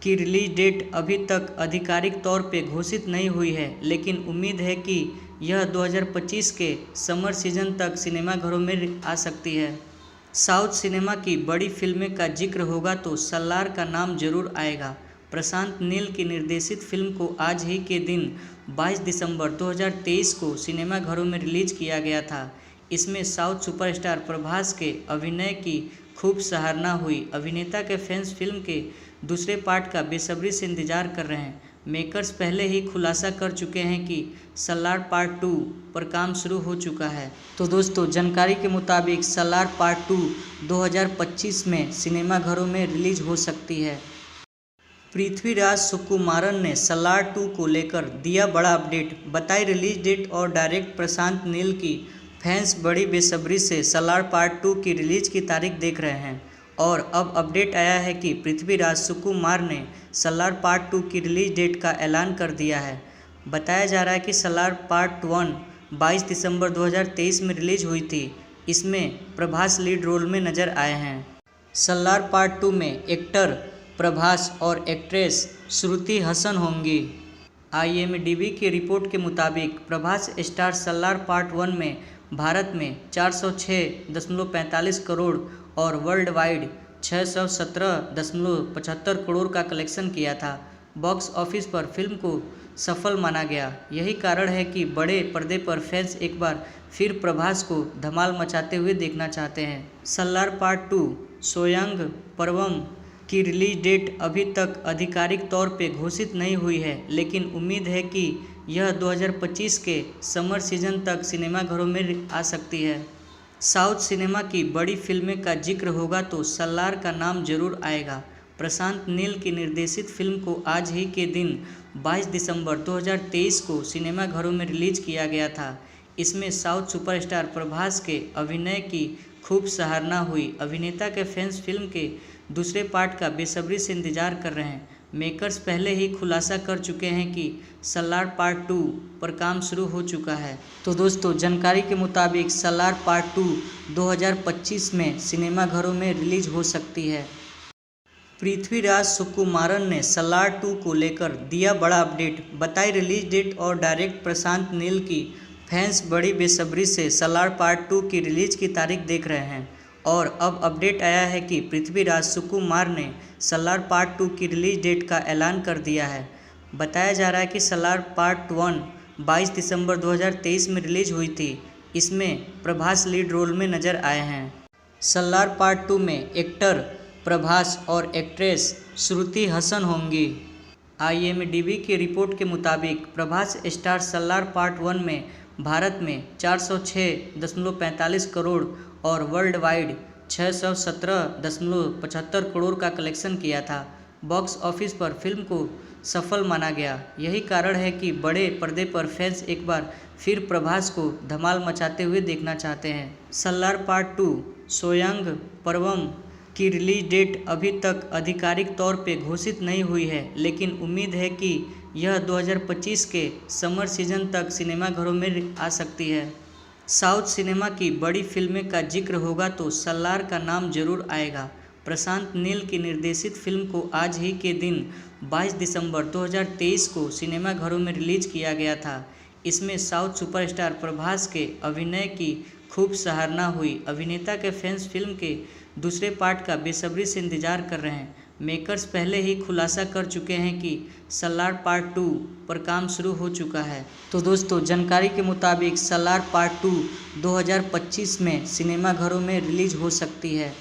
की रिलीज डेट अभी तक आधिकारिक तौर पे घोषित नहीं हुई है, लेकिन उम्मीद है कि यह 2025 के समर सीजन तक सिनेमाघरों में आ सकती है। साउथ सिनेमा की बड़ी फिल्में का जिक्र होगा तो सलार का नाम जरूर आएगा। प्रशांत नील की निर्देशित फिल्म को आज ही के दिन 22 दिसंबर 2023 को सिनेमाघरों में रिलीज किया गया था। इसमें साउथ सुपरस्टार प्रभास के अभिनय की खूब सराहना हुई। अभिनेता के फैंस फिल्म के दूसरे पार्ट का बेसब्री से इंतजार कर रहे हैं। मेकर्स पहले ही खुलासा कर चुके हैं कि सलार पार्ट 2 पर काम शुरू हो चुका है। तो दोस्तों, जानकारी के मुताबिक सलार पार्ट 2 2025 में सिनेमाघरों में रिलीज हो सकती है। पृथ्वीराज सुकुमारन ने सलार 2 को लेकर दिया बड़ा अपडेट, बताई रिलीज डेट और डायरेक्ट प्रशांत नील की। फैंस बड़ी बेसब्री से सलार पार्ट 2 की रिलीज की तारीख देख रहे हैं और अब अपडेट आया है कि पृथ्वीराज सुकुमार ने सलार पार्ट 2 की रिलीज डेट का ऐलान कर दिया है। बताया जा रहा है कि सलार पार्ट 1 22 दिसंबर 2023 में रिलीज हुई थी। इसमें प्रभास लीड रोल में नजर आए हैं। सलार पार्ट 2 में एक्टर प्रभास और एक्ट्रेस श्रुति हसन होंगी। IMDb की रिपोर्ट के मुताबिक प्रभास स्टार सलार पार्ट 1 में भारत में 406.45 करोड़ और वर्ल्ड वाइड 617.75 करोड़ का कलेक्शन किया था। बॉक्स ऑफिस पर फिल्म को सफल माना गया। यही कारण है कि बड़े पर्दे पर फैंस एक बार फिर प्रभास को धमाल मचाते हुए देखना चाहते हैं। सलार पार्ट 2 सोयांग पर्वम की रिलीज डेट अभी तक आधिकारिक तौर पे घोषित नहीं हुई है, लेकिन उम्मीद है कि यह 2025 के समर सीजन तक सिनेमाघरों में आ सकती है। साउथ सिनेमा की बड़ी फिल्में का जिक्र होगा तो सलार का नाम जरूर आएगा। प्रशांत नील की निर्देशित फिल्म को आज ही के दिन 22 दिसंबर 2023 को सिनेमाघरों में रिलीज किया गया था। इसमें साउथ सुपरस्टार प्रभास के अभिनय की खूब सराहना हुई। अभिनेता के फैंस फिल्म के दूसरे पार्ट का बेसब्री से इंतजार कर रहे हैं। मेकर्स पहले ही खुलासा कर चुके हैं कि सलार पार्ट 2 पर काम शुरू हो चुका है। तो दोस्तों, जानकारी के मुताबिक सलार पार्ट 2 2025 में सिनेमाघरों में रिलीज हो सकती है। पृथ्वीराज सुकुमारन ने सलार 2 को लेकर दिया बड़ा अपडेट, बताई रिलीज डेट और डायरेक्टर प्रशांत नील की। फैंस बड़ी बेसब्री से सलार पार्ट 2 की रिलीज की तारीख देख रहे हैं और अब अपडेट आया है कि पृथ्वीराज सुकुमार ने सलार पार्ट 2 की रिलीज डेट का ऐलान कर दिया है। बताया जा रहा है कि सलार पार्ट 1 22 दिसंबर 2023 में रिलीज हुई थी। इसमें प्रभास लीड रोल में नजर आए हैं। सलार पार्ट 2 में एक्टर प्रभास और एक्ट्रेस श्रुति हसन होंगी। IMDb की रिपोर्ट के मुताबिक प्रभास स्टार सलार पार्ट 1 में भारत में 406.45 करोड़ और वर्ल्ड वाइड 617.75 करोड़ का कलेक्शन किया था। बॉक्स ऑफिस पर फिल्म को सफल माना गया। यही कारण है कि बड़े पर्दे पर फैंस एक बार फिर प्रभास को धमाल मचाते हुए देखना चाहते हैं। सलार पार्ट 2 सोयांग पर्वम की रिलीज डेट अभी तक आधिकारिक तौर पे घोषित नहीं हुई है, लेकिन उम्मीद है कि यह 2025 के समर सीजन तक सिनेमाघरों में आ सकती है। साउथ सिनेमा की बड़ी फिल्में का जिक्र होगा तो सलार का नाम जरूर आएगा। प्रशांत नील की निर्देशित फिल्म को आज ही के दिन 22 दिसंबर 2023 को सिनेमाघरों में रिलीज किया गया था। इसमें साउथ सुपरस्टार प्रभास के अभिनय की खूब सराहना हुई। अभिनेता के फैंस फिल्म के दूसरे पार्ट का बेसब्री से इंतजार कर रहे हैं। मेकर्स पहले ही खुलासा कर चुके हैं कि सलार पार्ट 2 पर काम शुरू हो चुका है। तो दोस्तों, जानकारी के मुताबिक सलार पार्ट 2 2025 में सिनेमाघरों में रिलीज हो सकती है।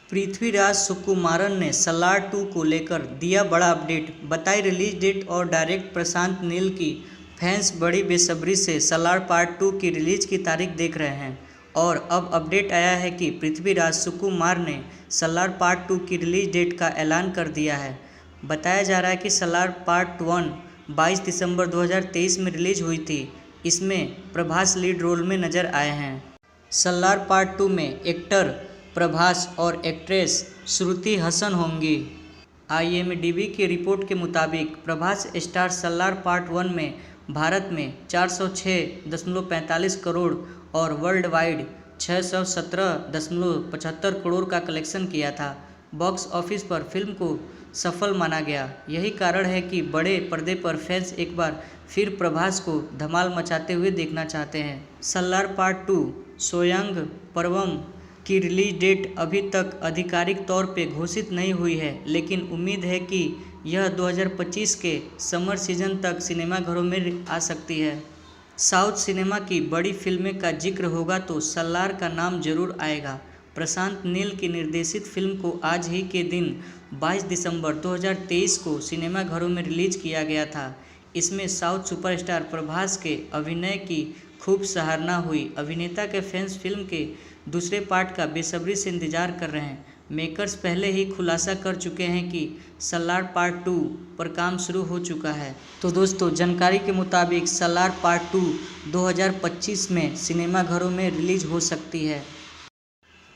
पृथ्वीराज सुकुमारन ने सलार 2 को लेकर दिया बड़ा अपडेट, बताई रिलीज डेट और डायरेक्टर प्रशांत नील की। फैंस बड़ी बेसब्री से सलार पार्ट 2 की रिलीज की तारीख देख रहे हैं और अब अपडेट आया है कि पृथ्वीराज सुकुमार ने सलार पार्ट 2 की रिलीज डेट का ऐलान कर दिया है। बताया जा रहा है कि सलार पार्ट 1 22 दिसंबर 2023 में रिलीज हुई थी। इसमें प्रभास लीड रोल में नजर आए हैं। सलार पार्ट 2 में एक्टर प्रभास और एक्ट्रेस श्रुति हसन होंगी। IMDb की रिपोर्ट के मुताबिक प्रभास स्टार सलार पार्ट 1 में भारत में 406.45 करोड़ और वर्ल्ड वाइड 617.75 करोड़ का कलेक्शन किया था। बॉक्स ऑफिस पर फिल्म को सफल माना गया। यही कारण है कि बड़े पर्दे पर फैंस एक बार फिर प्रभास को धमाल मचाते हुए देखना चाहते हैं। सलार पार्ट 2 सोयांग पर्वम की रिलीज डेट अभी तक आधिकारिक तौर पे घोषित नहीं हुई है, लेकिन उम्मीद है कि यह 2025 के समर सीजन तक सिनेमाघरों में आ सकती है। साउथ सिनेमा की बड़ी फिल्में का जिक्र होगा तो सलार का नाम जरूर आएगा। प्रशांत नील की निर्देशित फिल्म को आज ही के दिन 22 दिसंबर 2023 को सिनेमाघरों में रिलीज किया गया था। इसमें साउथ सुपरस्टार प्रभास के अभिनय की खूब सराहना हुई। अभिनेता के फैंस फिल्म के दूसरे पार्ट का बेसब्री से इंतजार कर रहे हैं। मेकर्स पहले ही खुलासा कर चुके हैं कि सलार पार्ट 2 पर काम शुरू हो चुका है। तो दोस्तों, जानकारी के मुताबिक सलार पार्ट 2 2025 में सिनेमाघरों में रिलीज हो सकती है।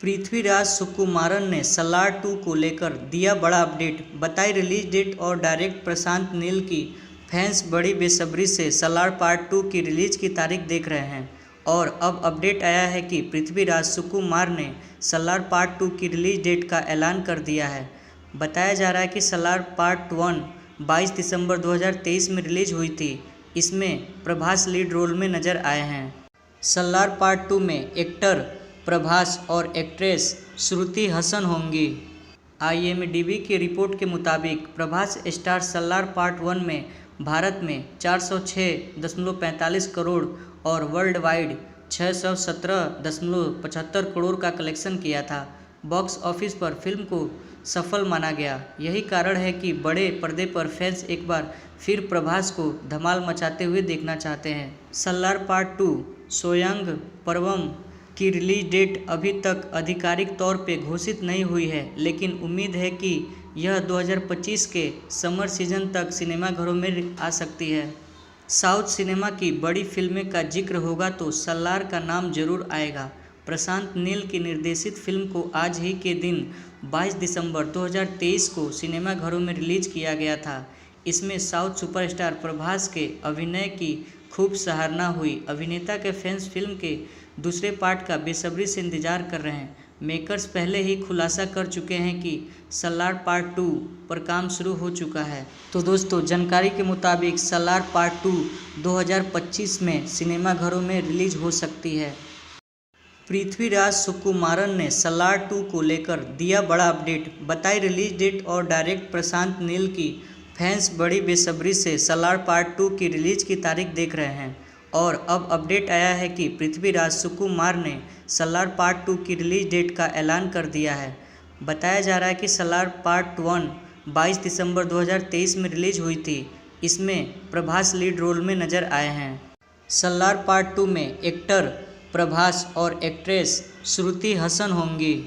पृथ्वीराज सुकुमारन ने सलार 2 को लेकर दिया बड़ा अपडेट, बताई रिलीज डेट और डायरेक्टर प्रशांत नील की। फैंस बड़ी बेसब्री से सलार पार्ट 2 की रिलीज की तारीख देख रहे हैं और अब अपडेट आया है कि पृथ्वीराज सुकुमार ने सलार पार्ट 2 की रिलीज डेट का ऐलान कर दिया है। बताया जा रहा है कि सलार पार्ट 1 22 दिसंबर 2023 में रिलीज हुई थी। इसमें प्रभास लीड रोल में नजर आए हैं। सलार पार्ट 2 में एक्टर प्रभास और एक्ट्रेस श्रुति हसन होंगी। IMDb की रिपोर्ट के मुताबिक प्रभास स्टार सलार पार्ट 1 में भारत में 406.45 करोड़ और वर्ल्ड वाइड 617.75 करोड़ का कलेक्शन किया था। बॉक्स ऑफिस पर फिल्म को सफल माना गया। यही कारण है कि बड़े पर्दे पर फैंस एक बार फिर प्रभास को धमाल मचाते हुए देखना चाहते हैं। सलार पार्ट 2 सोयांग पर्वम की रिलीज डेट अभी तक आधिकारिक तौर पे घोषित नहीं हुई है, लेकिन उम्मीद है कि यह 2025 के समर सीजन तक सिनेमाघरों में आ सकती है। साउथ सिनेमा की बड़ी फिल्में का जिक्र होगा तो सलार का नाम जरूर आएगा। प्रशांत नील की निर्देशित फिल्म को आज ही के दिन 22 दिसंबर 2023 को सिनेमाघरों में रिलीज किया गया था। इसमें साउथ सुपरस्टार प्रभास के अभिनय की खूब सराहना हुई। अभिनेता के फैंस फिल्म के दूसरे पार्ट का बेसब्री से इंतजार कर रहे हैं। मेकर्स पहले ही खुलासा कर चुके हैं कि सलार पार्ट 2 पर काम शुरू हो चुका है। तो दोस्तों, जानकारी के मुताबिक सलार पार्ट 2 2025 में सिनेमाघरों में रिलीज हो सकती है। पृथ्वीराज सुकुमारन ने सलार 2 को लेकर दिया बड़ा अपडेट, बताई रिलीज डेट और डायरेक्टर प्रशांत नील की फैंस बड़ी बेसब्री से सलार पार्ट 2 की रिलीज की तारीख देख रहे हैं। और अब अपडेट आया है कि पृथ्वीराज सुकुमार ने सलार पार्ट 2 की रिलीज डेट का ऐलान कर दिया है। बताया जा रहा है कि सलार पार्ट 1 22 दिसंबर 2023 में रिलीज हुई थी। इसमें प्रभास लीड रोल में नजर आए हैं। सलार पार्ट 2 में एक्टर प्रभास और एक्ट्रेस श्रुति हसन होंगी।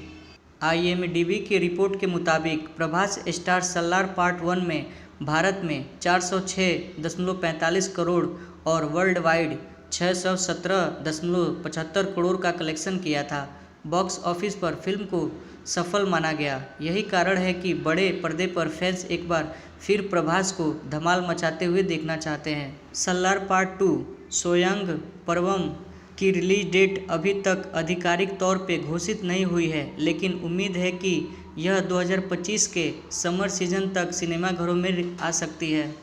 IMDb की रिपोर्ट के मुताबिक प्रभास स्टार सलार पार्ट 1 में भारत में 406.45 करोड़ और वर्ल्ड वाइड 617.75 करोड़ का कलेक्शन किया था। बॉक्स ऑफिस पर फिल्म को सफल माना गया। यही कारण है कि बड़े पर्दे पर फैंस एक बार फिर प्रभास को धमाल मचाते हुए देखना चाहते हैं। सलार पार्ट 2 सोयांग पर्वम की रिलीज डेट अभी तक आधिकारिक तौर पे घोषित नहीं हुई है, लेकिन उम्मीद है कि यह 2025 के समर सीजन तक सिनेमाघरों में आ सकती है।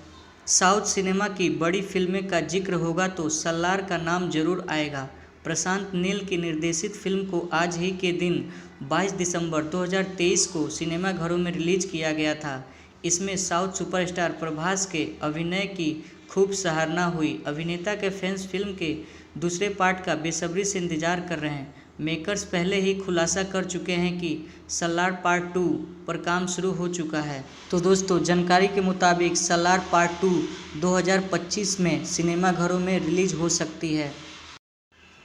साउथ सिनेमा की बड़ी फिल्में का जिक्र होगा तो सलार का नाम जरूर आएगा। प्रशांत नील की निर्देशित फिल्म को आज ही के दिन 22 दिसंबर 2023 को सिनेमाघरों में रिलीज किया गया था। इसमें साउथ सुपरस्टार प्रभास के अभिनय की खूब सराहना हुई। अभिनेता के फैंस फिल्म के दूसरे पार्ट का बेसब्री से इंतजार कर रहे हैं। मेकर्स पहले ही खुलासा कर चुके हैं कि सलार पार्ट 2 पर काम शुरू हो चुका है। तो दोस्तों, जानकारी के मुताबिक सलार पार्ट 2 2025 में सिनेमाघरों में रिलीज हो सकती है।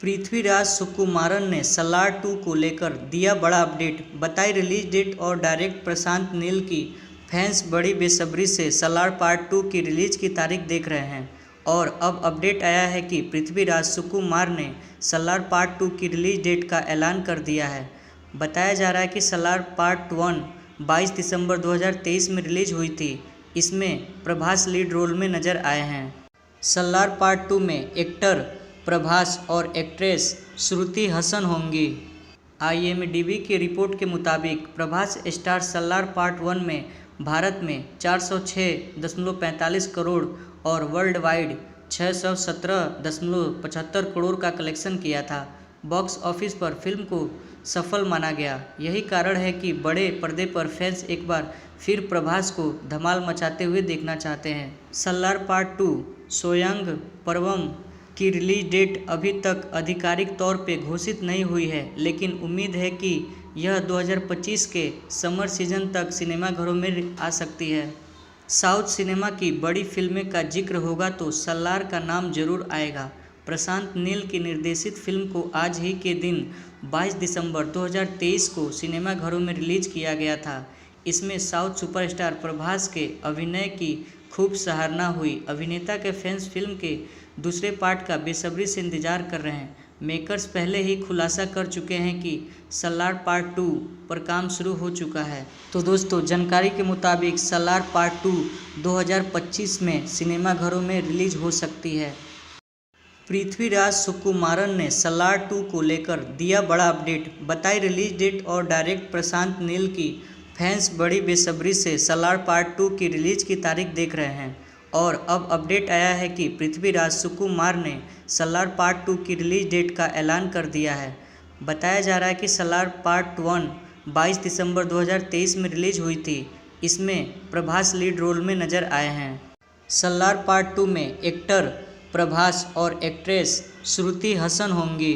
पृथ्वीराज सुकुमारन ने सलार 2 को लेकर दिया बड़ा अपडेट, बताई रिलीज डेट और डायरेक्टर प्रशांत नील की फैंस बड़ी बेसब्री से सलार पार्ट 2 की रिलीज की तारीख देख रहे हैं। और अब अपडेट आया है कि पृथ्वीराज सुकुमार ने सलार पार्ट 2 की रिलीज डेट का ऐलान कर दिया है। बताया जा रहा है कि सलार पार्ट 1 22 दिसंबर 2023 में रिलीज हुई थी। इसमें प्रभास लीड रोल में नजर आए हैं। सलार पार्ट 2 में एक्टर प्रभास और एक्ट्रेस श्रुति हसन होंगी। IMDb की रिपोर्ट के मुताबिक प्रभास स्टार सलार पार्ट 1 में भारत में 406.45 करोड़ और वर्ल्ड वाइड 617.75 करोड़ का कलेक्शन किया था। बॉक्स ऑफिस पर फिल्म को सफल माना गया। यही कारण है कि बड़े पर्दे पर फैंस एक बार फिर प्रभास को धमाल मचाते हुए देखना चाहते हैं। सलार पार्ट 2 सोयांग पर्वम की रिलीज डेट अभी तक आधिकारिक तौर पे घोषित नहीं हुई है, लेकिन उम्मीद है कि यह 2025 के समर सीजन तक सिनेमाघरों में आ सकती है। साउथ सिनेमा की बड़ी फिल्में का जिक्र होगा तो सलार का नाम जरूर आएगा। प्रशांत नील की निर्देशित फिल्म को आज ही के दिन 22 दिसंबर 2023 को सिनेमाघरों में रिलीज किया गया था। इसमें साउथ सुपरस्टार प्रभास के अभिनय की खूब सराहना हुई। अभिनेता के फैंस फिल्म के दूसरे पार्ट का बेसब्री से इंतजार कर रहे हैं। मेकर्स पहले ही खुलासा कर चुके हैं कि सलार पार्ट 2 पर काम शुरू हो चुका है। तो दोस्तों, जानकारी के मुताबिक सलार पार्ट 2 2025 में सिनेमाघरों में रिलीज हो सकती है। पृथ्वीराज सुकुमारन ने सलार 2 को लेकर दिया बड़ा अपडेट, बताई रिलीज डेट और डायरेक्टर प्रशांत नील की फैंस बड़ी बेसब्री से सलार पार्ट 2 की रिलीज की तारीख देख रहे हैं। और अब अपडेट आया है कि पृथ्वीराज सुकुमार ने सलार पार्ट 2 की रिलीज डेट का ऐलान कर दिया है। बताया जा रहा है कि सलार पार्ट 1 22 दिसंबर 2023 में रिलीज हुई थी। इसमें प्रभास लीड रोल में नजर आए हैं। सलार पार्ट 2 में एक्टर प्रभास और एक्ट्रेस श्रुति हसन होंगी।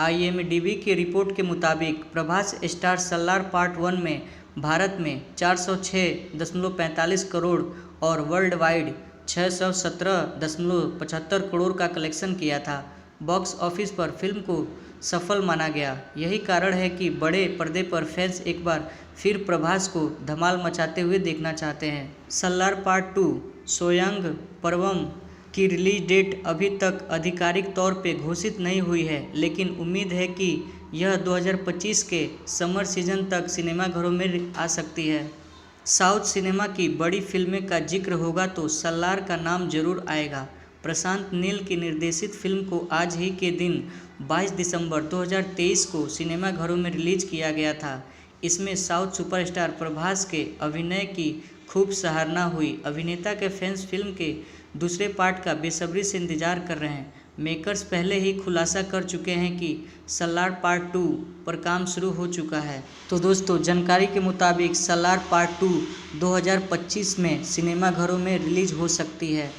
IMDb की रिपोर्ट के मुताबिक प्रभास स्टार सलार पार्ट 1 में भारत में 406.45 करोड़ और वर्ल्ड वाइड 617.75 करोड़ का कलेक्शन किया था। बॉक्स ऑफिस पर फिल्म को सफल माना गया। यही कारण है कि बड़े पर्दे पर फैंस एक बार फिर प्रभास को धमाल मचाते हुए देखना चाहते हैं। सलार पार्ट 2 सोयांग पर्वम की रिलीज डेट अभी तक आधिकारिक तौर पे घोषित नहीं हुई है, लेकिन उम्मीद है कि यह 2025 के समर सीजन तक सिनेमाघरों में आ सकती है। साउथ सिनेमा की बड़ी फिल्में का जिक्र होगा तो सलार का नाम जरूर आएगा। प्रशांत नील की निर्देशित फिल्म को आज ही के दिन 22 दिसंबर 2023 को सिनेमाघरों में रिलीज किया गया था। इसमें साउथ सुपरस्टार प्रभास के अभिनय की खूब सराहना हुई। अभिनेता के फैंस फिल्म के दूसरे पार्ट का बेसब्री से इंतजार कर रहे हैं। मेकर्स पहले ही खुलासा कर चुके हैं कि सलार पार्ट 2 पर काम शुरू हो चुका है। तो दोस्तों, जानकारी के मुताबिक सलार पार्ट 2 2025 में सिनेमाघरों में रिलीज हो सकती है।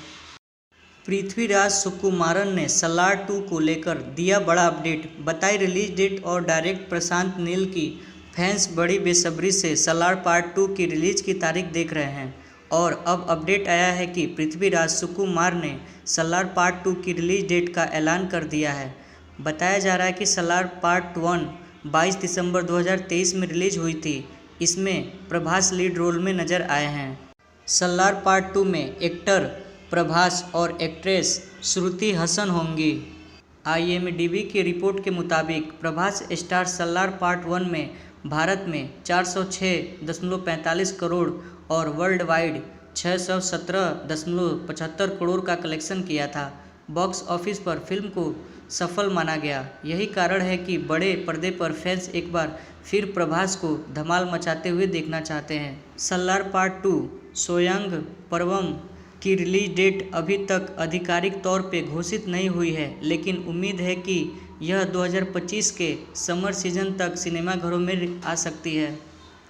पृथ्वीराज सुकुमारन ने सलार 2 को लेकर दिया बड़ा अपडेट, बताई रिलीज डेट और डायरेक्टर प्रशांत नील की फैंस बड़ी बेसब्री से सलार पार्ट 2 की रिलीज की तारीख देख रहे हैं। और अब अपडेट आया है कि पृथ्वीराज सुकुमार ने सलार पार्ट 2 की रिलीज डेट का ऐलान कर दिया है। बताया जा रहा है कि सलार पार्ट 1 22 दिसंबर 2023 में रिलीज हुई थी। इसमें प्रभास लीड रोल में नजर आए हैं। सलार पार्ट 2 में एक्टर प्रभास और एक्ट्रेस श्रुति हसन होंगी। IMDb की रिपोर्ट के मुताबिक प्रभास स्टार सलार पार्ट 1 में भारत में 406.45 करोड़ और वर्ल्ड वाइड 617.75 करोड़ का कलेक्शन किया था। बॉक्स ऑफिस पर फिल्म को सफल माना गया। यही कारण है कि बड़े पर्दे पर फैंस एक बार फिर प्रभास को धमाल मचाते हुए देखना चाहते हैं। सलार पार्ट 2 सोयांग पर्वम की रिलीज डेट अभी तक आधिकारिक तौर पे घोषित नहीं हुई है, लेकिन उम्मीद है कि यह 2025 के समर सीजन तक सिनेमाघरों में आ सकती है।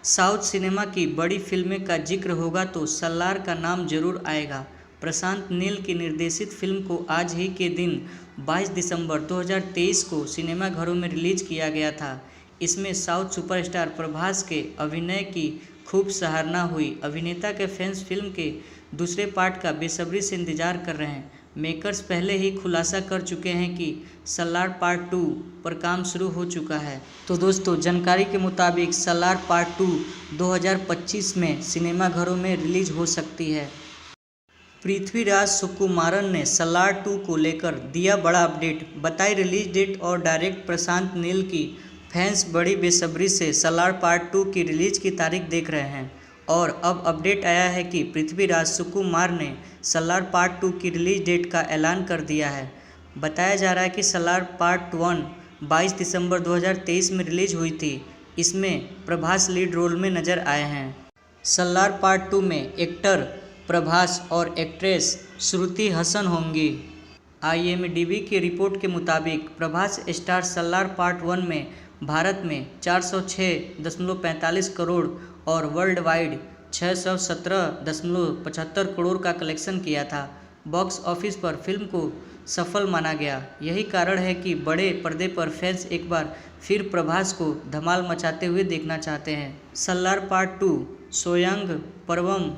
साउथ सिनेमा की बड़ी फिल्में का जिक्र होगा तो सलार का नाम जरूर आएगा। प्रशांत नील की निर्देशित फिल्म को आज ही के दिन 22 दिसंबर 2023 को सिनेमाघरों में रिलीज किया गया था। इसमें साउथ सुपरस्टार प्रभास के अभिनय की खूब सराहना हुई। अभिनेता के फैंस फिल्म के दूसरे पार्ट का बेसब्री से इंतजार कर रहे हैं। मेकर्स पहले ही खुलासा कर चुके हैं कि सलार पार्ट 2 पर काम शुरू हो चुका है। तो दोस्तों, जानकारी के मुताबिक सलार पार्ट 2 2025 में सिनेमाघरों में रिलीज हो सकती है। पृथ्वीराज सुकुमारन ने सलार 2 को लेकर दिया बड़ा अपडेट, बताई रिलीज डेट और डायरेक्टर प्रशांत नील की फैंस बड़ी बेसब्री से सलार पार्ट 2 की रिलीज की तारीख देख रहे हैं। और अब अपडेट आया है कि पृथ्वीराज सुकुमार ने सलार पार्ट 2 की रिलीज डेट का ऐलान कर दिया है। बताया जा रहा है कि सलार पार्ट 1 22 दिसंबर 2023 में रिलीज हुई थी। इसमें प्रभास लीड रोल में नजर आए हैं। सलार पार्ट 2 में एक्टर प्रभास और एक्ट्रेस श्रुति हसन होंगी। IMDb की रिपोर्ट के मुताबिक प्रभास स्टार सलार पार्ट 1 में भारत में 406.45 करोड़ और वर्ल्ड वाइड 617.75 करोड़ का कलेक्शन किया था। बॉक्स ऑफिस पर फिल्म को सफल माना गया। यही कारण है कि बड़े पर्दे पर फैंस एक बार फिर प्रभास को धमाल मचाते हुए देखना चाहते हैं। सलार पार्ट 2 सोयांग पर्वम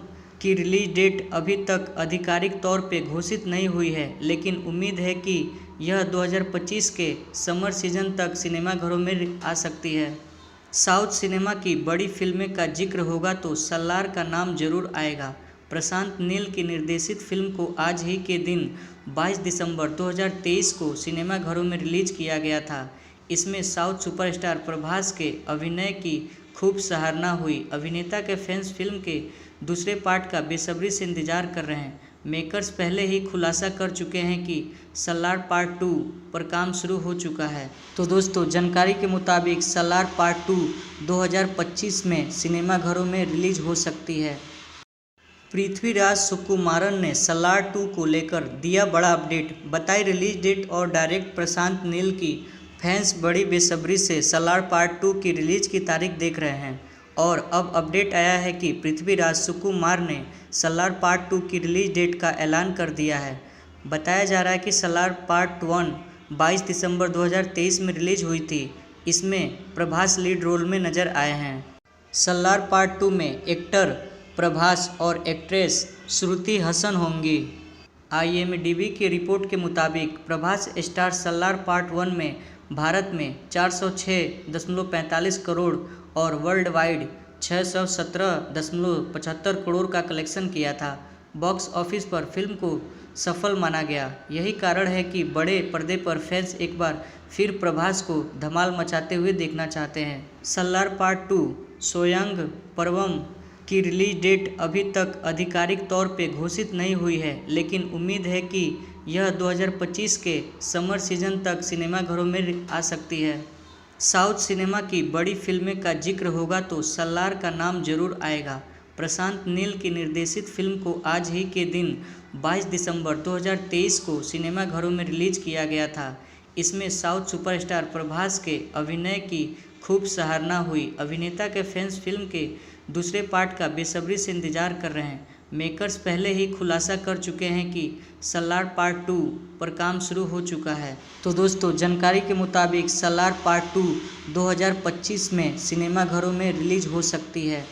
की रिलीज डेट अभी तक आधिकारिक तौर पे घोषित नहीं हुई है, लेकिन उम्मीद है कि यह 2025 के समर सीजन तक सिनेमाघरों में आ सकती है। साउथ सिनेमा की बड़ी फिल्में का जिक्र होगा तो सलार का नाम जरूर आएगा। प्रशांत नील की निर्देशित फिल्म को आज ही के दिन 22 दिसंबर 2023 को सिनेमाघरों में रिलीज किया गया था। इसमें साउथ सुपरस्टार प्रभास के अभिनय की खूब सराहना हुई। अभिनेता के फैंस फिल्म के दूसरे पार्ट का बेसब्री से इंतजार कर रहे हैं। मेकर्स पहले ही खुलासा कर चुके हैं कि सलार पार्ट 2 पर काम शुरू हो चुका है। तो दोस्तों, जानकारी के मुताबिक सलार पार्ट 2 2025 में सिनेमाघरों में रिलीज हो सकती है। पृथ्वीराज सुकुमारन ने सलार 2 को लेकर दिया बड़ा अपडेट, बताई रिलीज डेट और डायरेक्टर प्रशांत नील की फैंस बड़ी बेसब्री से सलार पार्ट 2 की रिलीज की तारीख देख रहे हैं। और अब अपडेट आया है कि पृथ्वीराज सुकुमार ने सलार पार्ट 2 की रिलीज डेट का ऐलान कर दिया है। बताया जा रहा है कि सलार पार्ट 1 22 दिसंबर 2023 में रिलीज हुई थी। इसमें प्रभास लीड रोल में नजर आए हैं। सलार पार्ट 2 में एक्टर प्रभास और एक्ट्रेस श्रुति हसन होंगी। IMDb की रिपोर्ट के मुताबिक प्रभास स्टार सलार पार्ट 1 में भारत में 406.45 करोड़ और वर्ल्ड वाइड 617.75 करोड़ का कलेक्शन किया था। बॉक्स ऑफिस पर फिल्म को सफल माना गया। यही कारण है कि बड़े पर्दे पर फैंस एक बार फिर प्रभास को धमाल मचाते हुए देखना चाहते हैं। सलार पार्ट 2 सोयांग पर्वम की रिलीज डेट अभी तक आधिकारिक तौर पे घोषित नहीं हुई है, लेकिन उम्मीद है कि यह 2025 के समर सीजन तक सिनेमाघरों में आ सकती है। साउथ सिनेमा की बड़ी फिल्में का जिक्र होगा तो सलार का नाम जरूर आएगा। प्रशांत नील की निर्देशित फिल्म को आज ही के दिन 22 दिसंबर 2023 को सिनेमाघरों में रिलीज किया गया था। इसमें साउथ सुपरस्टार प्रभास के अभिनय की खूब सराहना हुई। अभिनेता के फैंस फिल्म के दूसरे पार्ट का बेसब्री से इंतजार कर रहे हैं। मेकर्स पहले ही खुलासा कर चुके हैं कि सलार पार्ट 2 पर काम शुरू हो चुका है। तो दोस्तों, जानकारी के मुताबिक सलार पार्ट 2 2025 में सिनेमाघरों में रिलीज हो सकती है।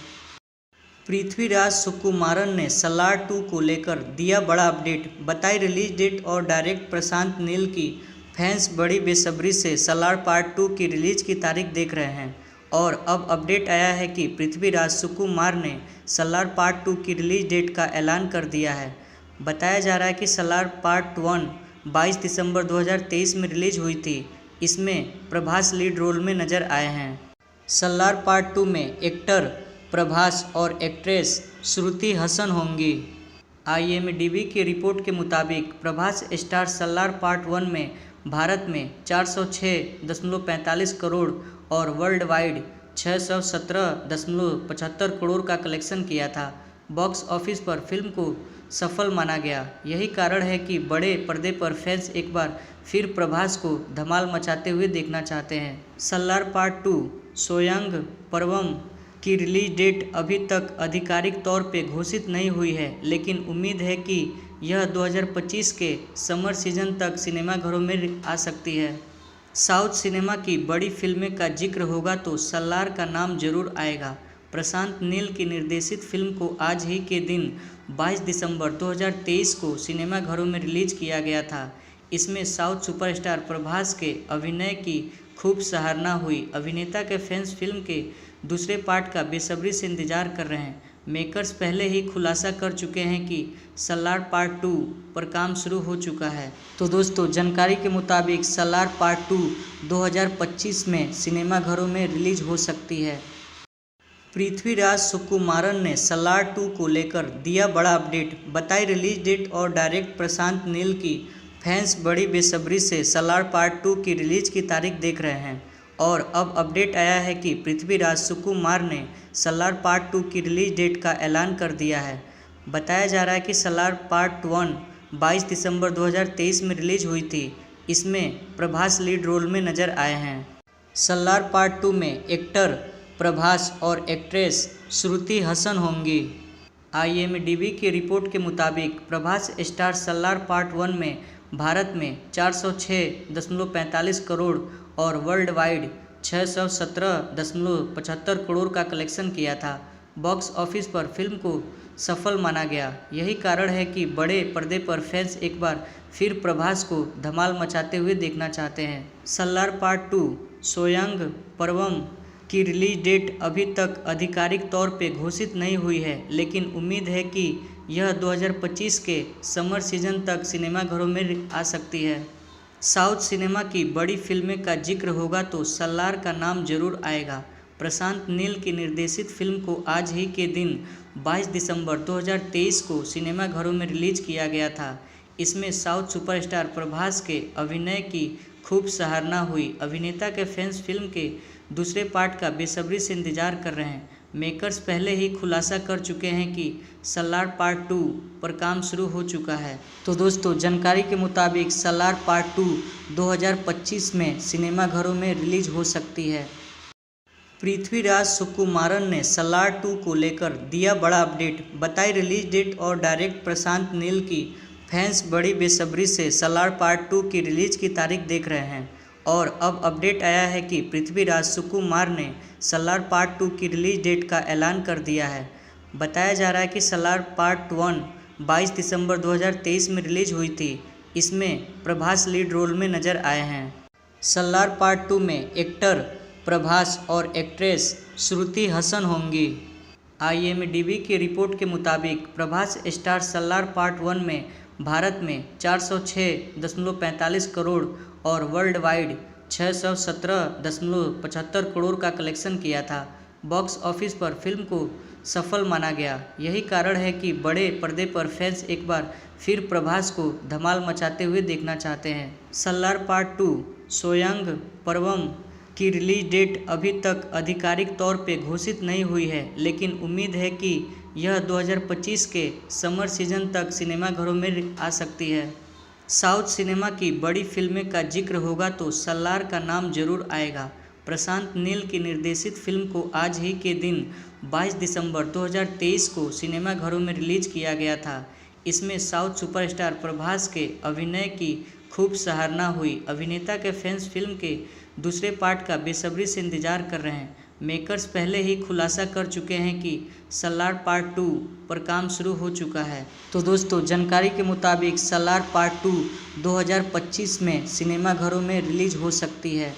पृथ्वीराज सुकुमारन ने सलार 2 को लेकर दिया बड़ा अपडेट, बताई रिलीज डेट और डायरेक्टर प्रशांत नील की। फैंस बड़ी बेसब्री से सलार पार्ट 2 की रिलीज की तारीख देख रहे हैं और अब अपडेट आया है कि पृथ्वीराज सुकुमार ने सलार पार्ट 2 की रिलीज डेट का ऐलान कर दिया है। बताया जा रहा है कि सलार पार्ट 1 22 दिसंबर 2023 में रिलीज हुई थी। इसमें प्रभास लीड रोल में नजर आए हैं। सलार पार्ट 2 में एक्टर प्रभास और एक्ट्रेस श्रुति हसन होंगी। IMDb की रिपोर्ट के मुताबिक प्रभास स्टार सलार पार्ट 1 में भारत में 406.45 करोड़ और वर्ल्ड वाइड 617.75 करोड़ का कलेक्शन किया था। बॉक्स ऑफिस पर फिल्म को सफल माना गया। यही कारण है कि बड़े पर्दे पर फैंस एक बार फिर प्रभास को धमाल मचाते हुए देखना चाहते हैं। सलार पार्ट 2 सोयांग पर्वम की रिलीज डेट अभी तक आधिकारिक तौर पे घोषित नहीं हुई है, लेकिन उम्मीद है कि यह 2025 के समर सीजन तक सिनेमाघरों में आ सकती है। साउथ सिनेमा की बड़ी फिल्में का जिक्र होगा तो सलार का नाम जरूर आएगा। प्रशांत नील की निर्देशित फिल्म को आज ही के दिन 22 दिसंबर 2023 को सिनेमाघरों में रिलीज किया गया था। इसमें साउथ सुपरस्टार प्रभास के अभिनय की खूब सराहना हुई। अभिनेता के फैंस फिल्म के दूसरे पार्ट का बेसब्री से इंतजार कर रहे हैं। मेकर्स पहले ही खुलासा कर चुके हैं कि सलार पार्ट 2 पर काम शुरू हो चुका है। तो दोस्तों, जानकारी के मुताबिक सलार पार्ट 2 2025 में सिनेमाघरों में रिलीज हो सकती है। पृथ्वीराज सुकुमारन ने सलार 2 को लेकर दिया बड़ा अपडेट, बताई रिलीज डेट और डायरेक्टर प्रशांत नील की। फैंस बड़ी बेसब्री से सलार पार्ट 2 की रिलीज की तारीख देख रहे हैं और अब अपडेट आया है कि पृथ्वीराज सुकुमार ने सलार पार्ट 2 की रिलीज डेट का ऐलान कर दिया है। बताया जा रहा है कि सलार पार्ट 1 22 दिसंबर 2023 में रिलीज हुई थी। इसमें प्रभास लीड रोल में नजर आए हैं। सलार पार्ट 2 में एक्टर प्रभास और एक्ट्रेस श्रुति हसन होंगी। IMDb की रिपोर्ट के मुताबिक प्रभास स्टार सलार पार्ट 1 में भारत में 406.45 करोड़ और वर्ल्ड वाइड 617.75 करोड़ का कलेक्शन किया था। बॉक्स ऑफिस पर फिल्म को सफल माना गया। यही कारण है कि बड़े पर्दे पर फैंस एक बार फिर प्रभास को धमाल मचाते हुए देखना चाहते हैं। सलार पार्ट 2 सोयांग पर्वम की रिलीज डेट अभी तक आधिकारिक तौर पे घोषित नहीं हुई है, लेकिन उम्मीद है कि यह 2025 के समर सीजन तक सिनेमाघरों में आ सकती है। साउथ सिनेमा की बड़ी फिल्में का जिक्र होगा तो सलार का नाम जरूर आएगा। प्रशांत नील की निर्देशित फिल्म को आज ही के दिन 22 दिसंबर 2023 को सिनेमाघरों में रिलीज किया गया था। इसमें साउथ सुपरस्टार प्रभास के अभिनय की खूब सराहना हुई। अभिनेता के फैंस फिल्म के दूसरे पार्ट का बेसब्री से इंतजार कर रहे हैं। मेकर्स पहले ही खुलासा कर चुके हैं कि सलार पार्ट 2 पर काम शुरू हो चुका है। तो दोस्तों, जानकारी के मुताबिक सलार पार्ट 2 2025 में सिनेमाघरों में रिलीज हो सकती है। पृथ्वीराज सुकुमारन ने सलार 2 को लेकर दिया बड़ा अपडेट, बताई रिलीज डेट और डायरेक्टर प्रशांत नील की। फैंस बड़ी बेसब्री से सलार पार्ट 2 की रिलीज की तारीख देख रहे हैं और अब अपडेट आया है कि पृथ्वीराज सुकुमार ने सलार पार्ट 2 की रिलीज डेट का ऐलान कर दिया है। बताया जा रहा है कि सलार पार्ट 1 22 दिसंबर 2023 में रिलीज हुई थी। इसमें प्रभास लीड रोल में नजर आए हैं। सलार पार्ट 2 में एक्टर प्रभास और एक्ट्रेस श्रुति हसन होंगी। IMDb की रिपोर्ट के मुताबिक प्रभास स्टार सलार पार्ट 1 में भारत में 406.45 करोड़ और वर्ल्ड वाइड 617.75 करोड़ का कलेक्शन किया था। बॉक्स ऑफिस पर फिल्म को सफल माना गया। यही कारण है कि बड़े पर्दे पर फैंस एक बार फिर प्रभास को धमाल मचाते हुए देखना चाहते हैं। सलार पार्ट 2 सोयांग पर्वम की रिलीज डेट अभी तक आधिकारिक तौर पे घोषित नहीं हुई है, लेकिन उम्मीद है कि यह 2025 के समर सीजन तक सिनेमाघरों में आ सकती है। साउथ सिनेमा की बड़ी फिल्में का जिक्र होगा तो सलार का नाम जरूर आएगा। प्रशांत नील की निर्देशित फिल्म को आज ही के दिन 22 दिसंबर 2023 को सिनेमाघरों में रिलीज किया गया था। इसमें साउथ सुपरस्टार प्रभास के अभिनय की खूब सराहना हुई। अभिनेता के फैंस फिल्म के दूसरे पार्ट का बेसब्री से इंतजार कर रहे हैं। मेकर्स पहले ही खुलासा कर चुके हैं कि सलार पार्ट 2 पर काम शुरू हो चुका है। तो दोस्तों, जानकारी के मुताबिक सलार पार्ट 2 2025 में सिनेमाघरों में रिलीज हो सकती है।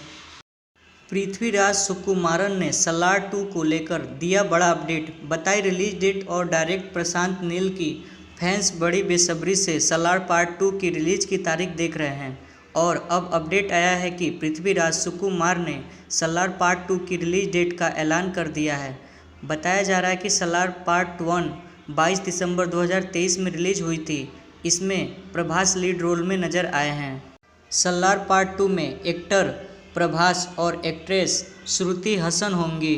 पृथ्वीराज सुकुमारन ने सलार 2 को लेकर दिया बड़ा अपडेट, बताई रिलीज डेट और डायरेक्टर प्रशांत नील की। फैंस बड़ी बेसब्री से सलार पार्ट 2 की रिलीज की तारीख देख रहे हैं और अब अपडेट आया है कि पृथ्वीराज सुकुमार ने सलार पार्ट 2 की रिलीज डेट का ऐलान कर दिया है। बताया जा रहा है कि सलार पार्ट 1 22 दिसंबर 2023 में रिलीज हुई थी। इसमें प्रभास लीड रोल में नजर आए हैं। सलार पार्ट 2 में एक्टर प्रभास और एक्ट्रेस श्रुति हसन होंगी।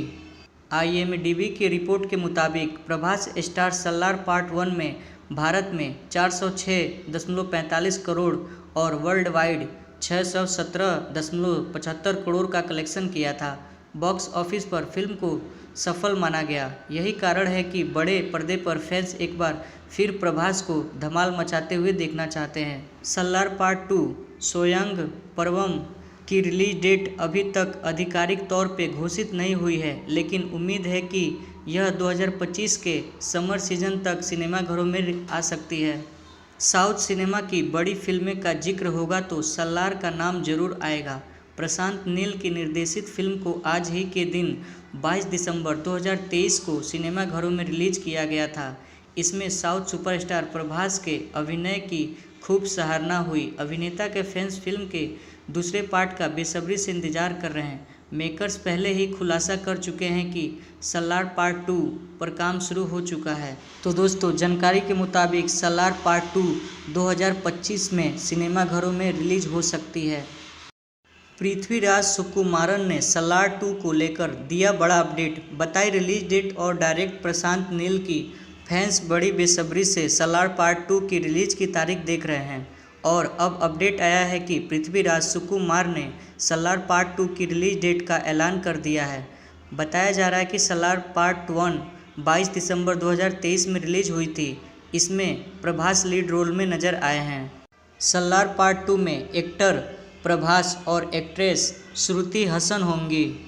IMDb की रिपोर्ट के मुताबिक प्रभास स्टार सलार पार्ट 1 में भारत में 406.45 करोड़ और वर्ल्ड वाइड 617.75 करोड़ का कलेक्शन किया था। बॉक्स ऑफिस पर फिल्म को सफल माना गया। यही कारण है कि बड़े पर्दे पर फैंस एक बार फिर प्रभास को धमाल मचाते हुए देखना चाहते हैं। सलार पार्ट 2 सोयांग पर्वम की रिलीज डेट अभी तक आधिकारिक तौर पे घोषित नहीं हुई है, लेकिन उम्मीद है कि यह 2025 के समर सीजन तक सिनेमाघरों में आ सकती है। साउथ सिनेमा की बड़ी फिल्में का जिक्र होगा तो सलार का नाम जरूर आएगा। प्रशांत नील की निर्देशित फिल्म को आज ही के दिन 22 दिसंबर 2023 को सिनेमाघरों में रिलीज किया गया था। इसमें साउथ सुपरस्टार प्रभास के अभिनय की खूब सराहना हुई। अभिनेता के फैंस फिल्म के दूसरे पार्ट का बेसब्री से इंतजार कर रहे हैं। मेकर्स पहले ही खुलासा कर चुके हैं कि सलार पार्ट 2 पर काम शुरू हो चुका है। तो दोस्तों, जानकारी के मुताबिक सलार पार्ट 2 2025 में सिनेमाघरों में रिलीज हो सकती है। पृथ्वीराज सुकुमारन ने सलार 2 को लेकर दिया बड़ा अपडेट, बताई रिलीज डेट और डायरेक्टर प्रशांत नील की। फैंस बड़ी बेसब्री से सलार पार्ट 2 की रिलीज की तारीख देख रहे हैं और अब अपडेट आया है कि पृथ्वीराज सुकुमार ने सलार पार्ट 2 की रिलीज डेट का ऐलान कर दिया है। बताया जा रहा है कि सलार पार्ट 1 22 दिसंबर 2023 में रिलीज हुई थी। इसमें प्रभास लीड रोल में नजर आए हैं। सलार पार्ट 2 में एक्टर प्रभास और एक्ट्रेस श्रुति हसन होंगी।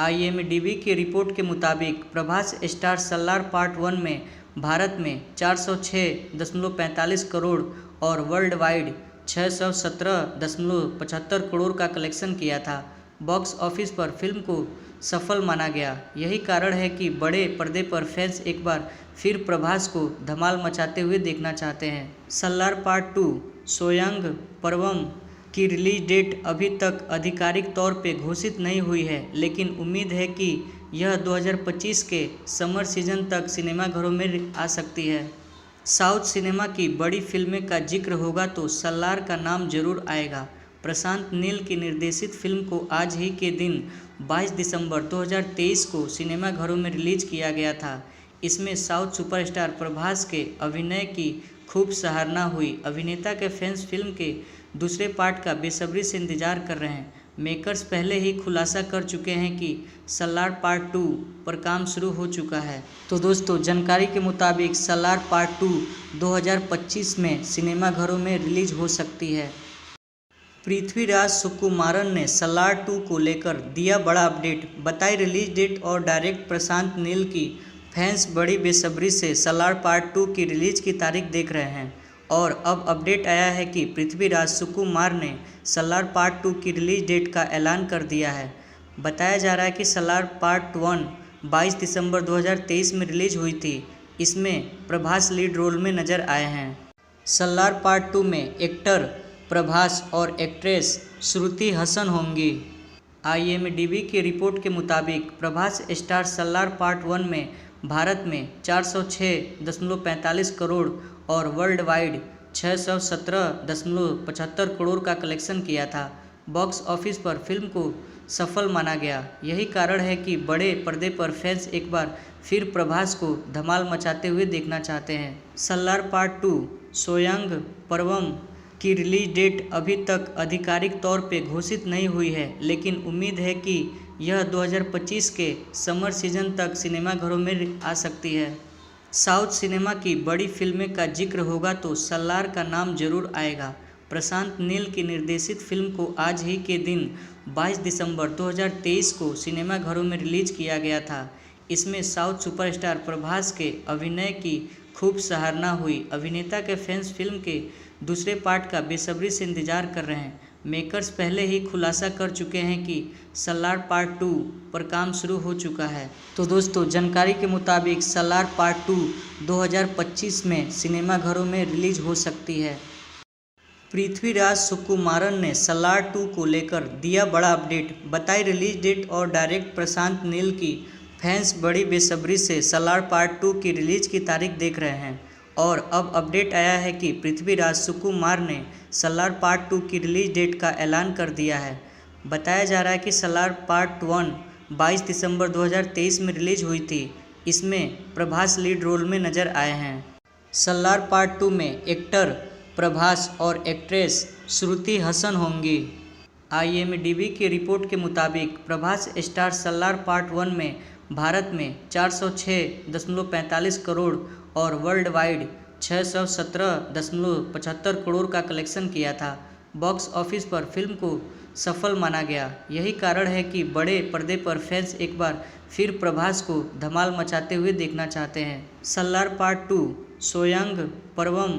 IMDb की रिपोर्ट के मुताबिक प्रभास स्टार सलार पार्ट 1 में भारत में 406.45 करोड़ और वर्ल्ड वाइड 617.75 करोड़ का कलेक्शन किया था। बॉक्स ऑफिस पर फिल्म को सफल माना गया। यही कारण है कि बड़े पर्दे पर फैंस एक बार फिर प्रभास को धमाल मचाते हुए देखना चाहते हैं। सलार पार्ट 2 सोयांग पर्वम की रिलीज डेट अभी तक आधिकारिक तौर पे घोषित नहीं हुई है, लेकिन उम्मीद है कि यह 2025 के समर सीजन तक सिनेमाघरों में आ सकती है। साउथ सिनेमा की बड़ी फिल्में का जिक्र होगा तो सलार का नाम जरूर आएगा। प्रशांत नील की निर्देशित फिल्म को आज ही के दिन 22 दिसंबर 2023 को सिनेमाघरों में रिलीज किया गया था। इसमें साउथ सुपरस्टार प्रभास के अभिनय की खूब सराहना हुई। अभिनेता के फैंस फिल्म के दूसरे पार्ट का बेसब्री से इंतजार कर रहे हैं। मेकर्स पहले ही खुलासा कर चुके हैं कि सलार पार्ट 2 पर काम शुरू हो चुका है। तो दोस्तों, जानकारी के मुताबिक सलार पार्ट 2 2025 में सिनेमाघरों में रिलीज हो सकती है। पृथ्वीराज सुकुमारन ने सलार 2 को लेकर दिया बड़ा अपडेट, बताई रिलीज डेट और डायरेक्टर प्रशांत नील की। फैंस बड़ी बेसब्री से सलार पार्ट 2 की रिलीज की तारीख देख रहे हैं और अब अपडेट आया है कि पृथ्वीराज सुकुमार ने सलार पार्ट 2 की रिलीज डेट का ऐलान कर दिया है। बताया जा रहा है कि सलार पार्ट 1 22 दिसंबर 2023 में रिलीज हुई थी। इसमें प्रभास लीड रोल में नजर आए हैं। सलार पार्ट 2 में एक्टर प्रभास और एक्ट्रेस श्रुति हसन होंगी। IMDb की रिपोर्ट के मुताबिक प्रभास स्टार सलार पार्ट 1 में भारत में 406.45 करोड़ और वर्ल्ड वाइड 617.75 करोड़ का कलेक्शन किया था। बॉक्स ऑफिस पर फिल्म को सफल माना गया। यही कारण है कि बड़े पर्दे पर फैंस एक बार फिर प्रभास को धमाल मचाते हुए देखना चाहते हैं। सलार पार्ट 2 सोयांग पर्वम की रिलीज डेट अभी तक आधिकारिक तौर पे घोषित नहीं हुई है, लेकिन उम्मीद है कि यह 2025 के समर सीजन तक सिनेमाघरों में आ सकती है। साउथ सिनेमा की बड़ी फिल्में का जिक्र होगा तो सलार का नाम जरूर आएगा। प्रशांत नील की निर्देशित फिल्म को आज ही के दिन 22 दिसंबर 2023 को सिनेमाघरों में रिलीज किया गया था। इसमें साउथ सुपरस्टार प्रभास के अभिनय की खूब सराहना हुई। अभिनेता के फैंस फिल्म के दूसरे पार्ट का बेसब्री से इंतजार कर रहे हैं। मेकर्स पहले ही खुलासा कर चुके हैं कि सलार पार्ट 2 पर काम शुरू हो चुका है। तो दोस्तों, जानकारी के मुताबिक सलार पार्ट 2 2025 में सिनेमाघरों में रिलीज हो सकती है। पृथ्वीराज सुकुमारन ने सलार 2 को लेकर दिया बड़ा अपडेट, बताई रिलीज डेट और डायरेक्टर प्रशांत नील की। फैंस बड़ी बेसब्री से सलार पार्ट 2 की रिलीज की तारीख देख रहे हैं और अब अपडेट आया है कि पृथ्वीराज सुकुमार ने सलार पार्ट 2 की रिलीज डेट का ऐलान कर दिया है। बताया जा रहा है कि सलार पार्ट 1 22 दिसंबर 2023 में रिलीज हुई थी। इसमें प्रभास लीड रोल में नजर आए हैं। सलार पार्ट 2 में एक्टर प्रभास और एक्ट्रेस श्रुति हसन होंगी। IMDb की रिपोर्ट के मुताबिक प्रभास स्टार सलार पार्ट 1 में भारत में 406.45 करोड़ और वर्ल्ड वाइड 617.75 करोड़ का कलेक्शन किया था। बॉक्स ऑफिस पर फिल्म को सफल माना गया। यही कारण है कि बड़े पर्दे पर फैंस एक बार फिर प्रभास को धमाल मचाते हुए देखना चाहते हैं। सलार पार्ट 2 सोयांग पर्वम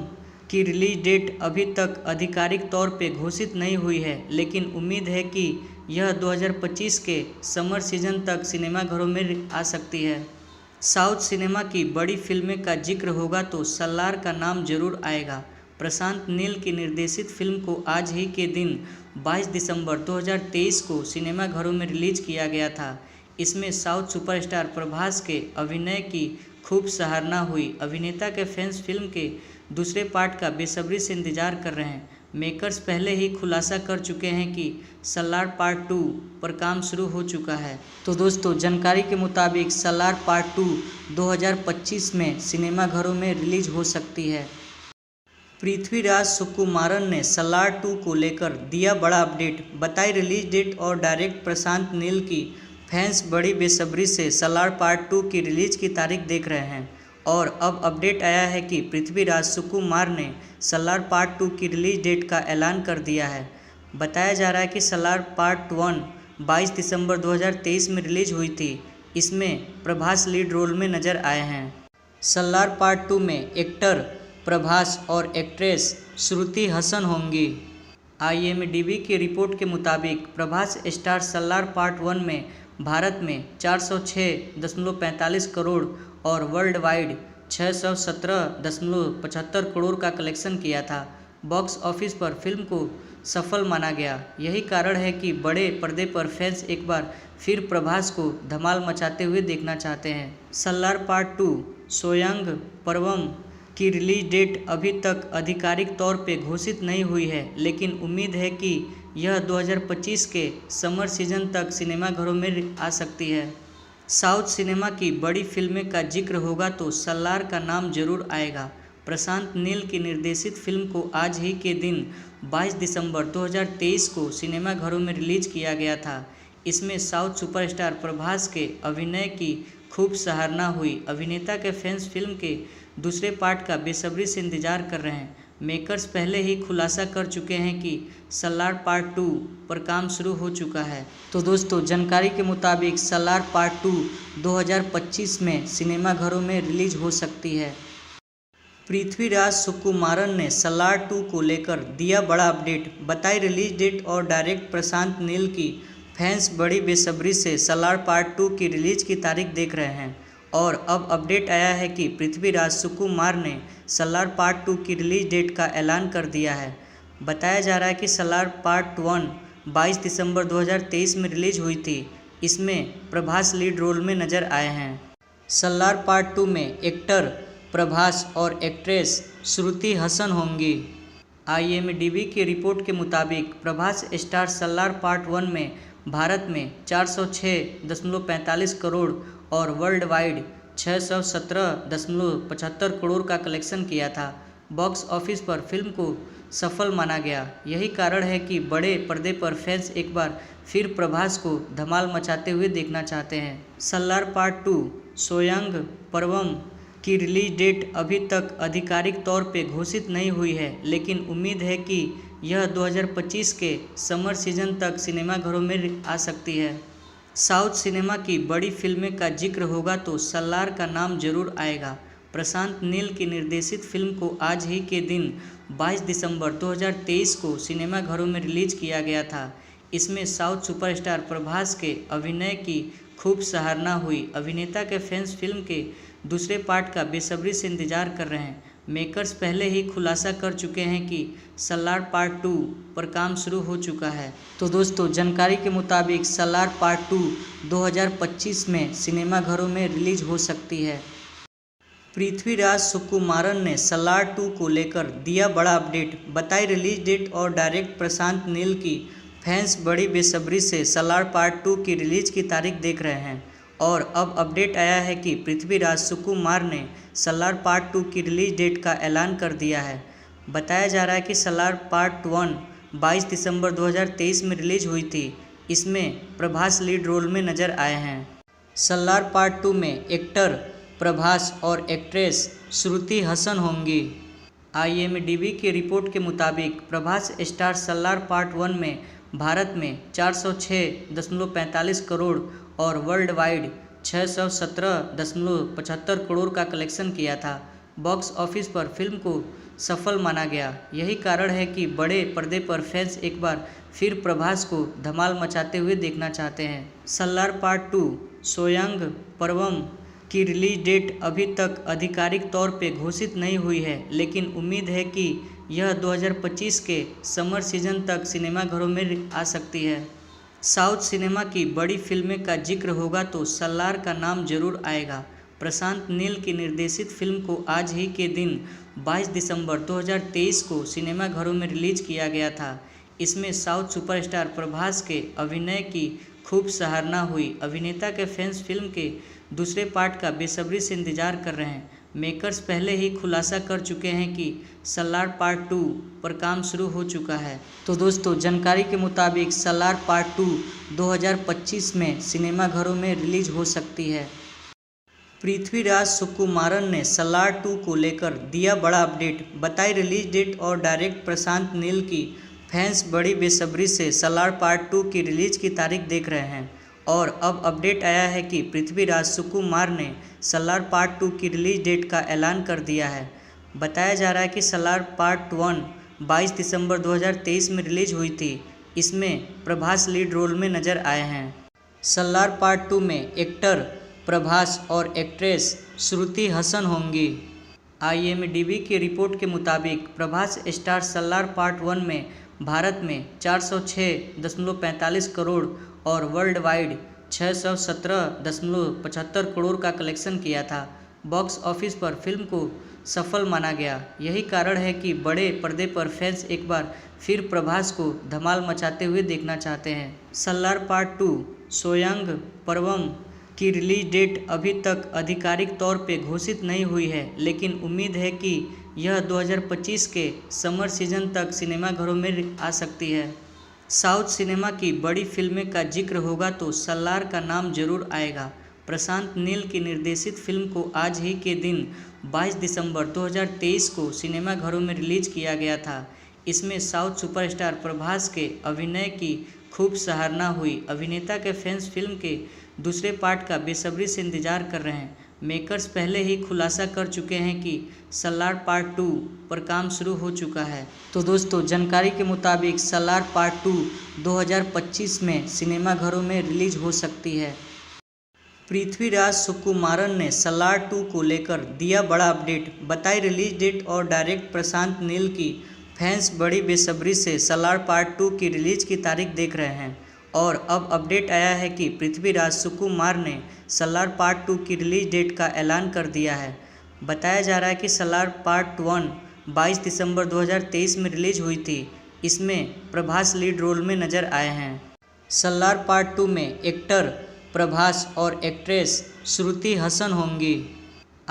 की रिलीज डेट अभी तक आधिकारिक तौर पे घोषित नहीं हुई है, लेकिन उम्मीद है कि यह 2025 के समर सीजन तक सिनेमाघरों में आ सकती है। साउथ सिनेमा की बड़ी फिल्में का जिक्र होगा तो सलार का नाम जरूर आएगा। प्रशांत नील की निर्देशित फिल्म को आज ही के दिन 22 दिसंबर 2023 को सिनेमाघरों में रिलीज किया गया था। इसमें साउथ सुपरस्टार प्रभास के अभिनय की खूब सराहना हुई। अभिनेता के फैंस फिल्म के दूसरे पार्ट का बेसब्री से इंतजार कर रहे हैं। मेकर्स पहले ही खुलासा कर चुके हैं कि सलार पार्ट 2 पर काम शुरू हो चुका है। तो दोस्तों, जानकारी के मुताबिक सलार पार्ट 2 2025 में सिनेमाघरों में रिलीज हो सकती है। पृथ्वीराज सुकुमारन ने सलार 2 को लेकर दिया बड़ा अपडेट, बताई रिलीज डेट और डायरेक्टर प्रशांत नील की। फैंस बड़ी बेसब्री से सलार पार्ट 2 की रिलीज की तारीख देख रहे हैं और अब अपडेट आया है कि पृथ्वीराज सुकुमार ने सलार पार्ट 2 की रिलीज डेट का ऐलान कर दिया है। बताया जा रहा है कि सलार पार्ट 1 22 दिसंबर 2023 में रिलीज हुई थी। इसमें प्रभास लीड रोल में नजर आए हैं। सलार पार्ट 2 में एक्टर प्रभास और एक्ट्रेस श्रुति हसन होंगी। IMDb की रिपोर्ट के मुताबिक प्रभास स्टार सलार पार्ट 1 में भारत में 406.45 करोड़ और वर्ल्ड वाइड 617.75 करोड़ का कलेक्शन किया था। बॉक्स ऑफिस पर फिल्म को सफल माना गया। यही कारण है कि बड़े पर्दे पर फैंस एक बार फिर प्रभास को धमाल मचाते हुए देखना चाहते हैं। सलार पार्ट 2 सोयांग पर्वम की रिलीज डेट अभी तक आधिकारिक तौर पे घोषित नहीं हुई है, लेकिन उम्मीद है कि यह 2025 के समर सीजन तक सिनेमाघरों में आ सकती है। साउथ सिनेमा की बड़ी फिल्में का जिक्र होगा तो सलार का नाम जरूर आएगा। प्रशांत नील की निर्देशित फिल्म को आज ही के दिन 22 दिसंबर 2023 को सिनेमाघरों में रिलीज किया गया था। इसमें साउथ सुपरस्टार प्रभास के अभिनय की खूब सराहना हुई। अभिनेता के फैंस फिल्म के दूसरे पार्ट का बेसब्री से इंतजार कर रहे हैं। मेकर्स पहले ही खुलासा कर चुके हैं कि सलार पार्ट 2 पर काम शुरू हो चुका है। तो दोस्तों, जानकारी के मुताबिक सलार पार्ट 2 2025 में सिनेमाघरों में रिलीज हो सकती है। पृथ्वीराज सुकुमारन ने सलार 2 को लेकर दिया बड़ा अपडेट, बताई रिलीज डेट और डायरेक्टर प्रशांत नील की। फैंस बड़ी बेसब्री से सलार पार्ट 2 की रिलीज की तारीख देख रहे हैं और अब अपडेट आया है कि पृथ्वीराज सुकुमार ने सलार पार्ट 2 की रिलीज डेट का ऐलान कर दिया है। बताया जा रहा है कि सलार पार्ट 1 22 दिसंबर 2023 में रिलीज हुई थी। इसमें प्रभास लीड रोल में नजर आए हैं। सलार पार्ट 2 में एक्टर प्रभास और एक्ट्रेस श्रुति हसन होंगी। IMDb की रिपोर्ट के मुताबिक प्रभास स्टार सलार पार्ट 1 में भारत में 406.45 करोड़ और वर्ल्ड वाइड 617.75 करोड़ का कलेक्शन किया था। बॉक्स ऑफिस पर फिल्म को सफल माना गया। यही कारण है कि बड़े पर्दे पर फैंस एक बार फिर प्रभास को धमाल मचाते हुए देखना चाहते हैं। सलार पार्ट 2 सोयांग पर्वम की रिलीज डेट अभी तक आधिकारिक तौर पे घोषित नहीं हुई है, लेकिन उम्मीद है कि यह 2025 के समर सीजन तक सिनेमाघरों में आ सकती है। साउथ सिनेमा की बड़ी फिल्में का जिक्र होगा तो सलार का नाम जरूर आएगा। प्रशांत नील की निर्देशित फिल्म को आज ही के दिन 22 दिसंबर 2023 को सिनेमाघरों में रिलीज किया गया था। इसमें साउथ सुपरस्टार प्रभास के अभिनय की खूब सराहना हुई। अभिनेता के फैंस फिल्म के दूसरे पार्ट का बेसब्री से इंतजार कर रहे हैं। मेकर्स पहले ही खुलासा कर चुके हैं कि सलार पार्ट 2 पर काम शुरू हो चुका है। तो दोस्तों, जानकारी के मुताबिक सलार पार्ट 2 2025 में सिनेमाघरों में रिलीज हो सकती है। पृथ्वीराज सुकुमारन ने सलार 2 को लेकर दिया बड़ा अपडेट, बताई रिलीज डेट और डायरेक्ट प्रशांत नील की। फैंस बड़ी बेसब्री से सलार पार्ट 2 की रिलीज की तारीख देख रहे हैं और अब अपडेट आया है कि पृथ्वीराज सुकुमार ने सलार पार्ट 2 की रिलीज डेट का ऐलान कर दिया है। बताया जा रहा है कि सलार पार्ट 1 22 दिसंबर 2023 में रिलीज हुई थी। इसमें प्रभास लीड रोल में नजर आए हैं। सलार पार्ट 2 में एक्टर प्रभास और एक्ट्रेस श्रुति हसन होंगी। IMDb की रिपोर्ट के मुताबिक प्रभास स्टार सलार पार्ट 1 में भारत में 406.45 करोड़ और वर्ल्ड वाइड 617.75 करोड़ का कलेक्शन किया था। बॉक्स ऑफिस पर फिल्म को सफल माना गया। यही कारण है कि बड़े पर्दे पर फैंस एक बार फिर प्रभास को धमाल मचाते हुए देखना चाहते हैं। सलार पार्ट 2 सोयांग पर्वम की रिलीज डेट अभी तक आधिकारिक तौर पे घोषित नहीं हुई है, लेकिन उम्मीद है कि यह 2025 के समर सीजन तक सिनेमाघरों में आ सकती है। साउथ सिनेमा की बड़ी फिल्में का जिक्र होगा तो सलार का नाम जरूर आएगा। प्रशांत नील की निर्देशित फिल्म को आज ही के दिन 22 दिसंबर 2023 को सिनेमाघरों में रिलीज किया गया था। इसमें साउथ सुपरस्टार प्रभास के अभिनय की खूब सराहना हुई। अभिनेता के फैंस फिल्म के दूसरे पार्ट का बेसब्री से इंतजार कर रहे हैं। मेकर्स पहले ही खुलासा कर चुके हैं कि सलार पार्ट 2 पर काम शुरू हो चुका है। तो दोस्तों, जानकारी के मुताबिक सलार पार्ट 2 2025 में सिनेमाघरों में रिलीज हो सकती है। पृथ्वीराज सुकुमारन ने सलार 2 को लेकर दिया बड़ा अपडेट, बताई रिलीज डेट और डायरेक्ट प्रशांत नील की। फैंस बड़ी बेसब्री से सलार पार्ट 2 की रिलीज की तारीख देख रहे हैं और अब अपडेट आया है कि पृथ्वीराज सुकुमार ने सलार पार्ट 2 की रिलीज डेट का ऐलान कर दिया है। बताया जा रहा है कि सलार पार्ट 1 22 दिसंबर 2023 में रिलीज हुई थी। इसमें प्रभास लीड रोल में नजर आए हैं। सलार पार्ट 2 में एक्टर प्रभास और एक्ट्रेस श्रुति हसन होंगी। IMDb की रिपोर्ट के मुताबिक प्रभास स्टार सलार पार्ट 1 में भारत में 406.45 करोड़ और वर्ल्ड वाइड 617.75 करोड़ का कलेक्शन किया था। बॉक्स ऑफिस पर फिल्म को सफल माना गया। यही कारण है कि बड़े पर्दे पर फैंस एक बार फिर प्रभास को धमाल मचाते हुए देखना चाहते हैं। सलार पार्ट 2 सोयांग पर्वम की रिलीज डेट अभी तक आधिकारिक तौर पे घोषित नहीं हुई है, लेकिन उम्मीद है कि यह 2025 के समर सीजन तक सिनेमाघरों में आ सकती है। साउथ सिनेमा की बड़ी फिल्में का जिक्र होगा तो सलार का नाम जरूर आएगा। प्रशांत नील की निर्देशित फिल्म को आज ही के दिन 22 दिसंबर 2023 को सिनेमाघरों में रिलीज किया गया था। इसमें साउथ सुपरस्टार प्रभास के अभिनय की खूब सराहना हुई। अभिनेता के फैंस फिल्म के दूसरे पार्ट का बेसब्री से इंतजार कर रहे हैं। मेकर्स पहले ही खुलासा कर चुके हैं कि सलार पार्ट 2 पर काम शुरू हो चुका है। तो दोस्तों, जानकारी के मुताबिक सलार पार्ट 2 2025 में सिनेमाघरों में रिलीज हो सकती है। पृथ्वीराज सुकुमारन ने सलार 2 को लेकर दिया बड़ा अपडेट, बताई रिलीज डेट और डायरेक्ट प्रशांत नील की। फैंस बड़ी बेसब्री से सलार पार्ट 2 की रिलीज की तारीख देख रहे हैं और अब अपडेट आया है कि पृथ्वीराज सुकुमार ने सलार पार्ट 2 की रिलीज डेट का ऐलान कर दिया है। बताया जा रहा है कि सलार पार्ट 1 22 दिसंबर 2023 में रिलीज हुई थी। इसमें प्रभास लीड रोल में नजर आए हैं। सलार पार्ट 2 में एक्टर प्रभास और एक्ट्रेस श्रुति हसन होंगी।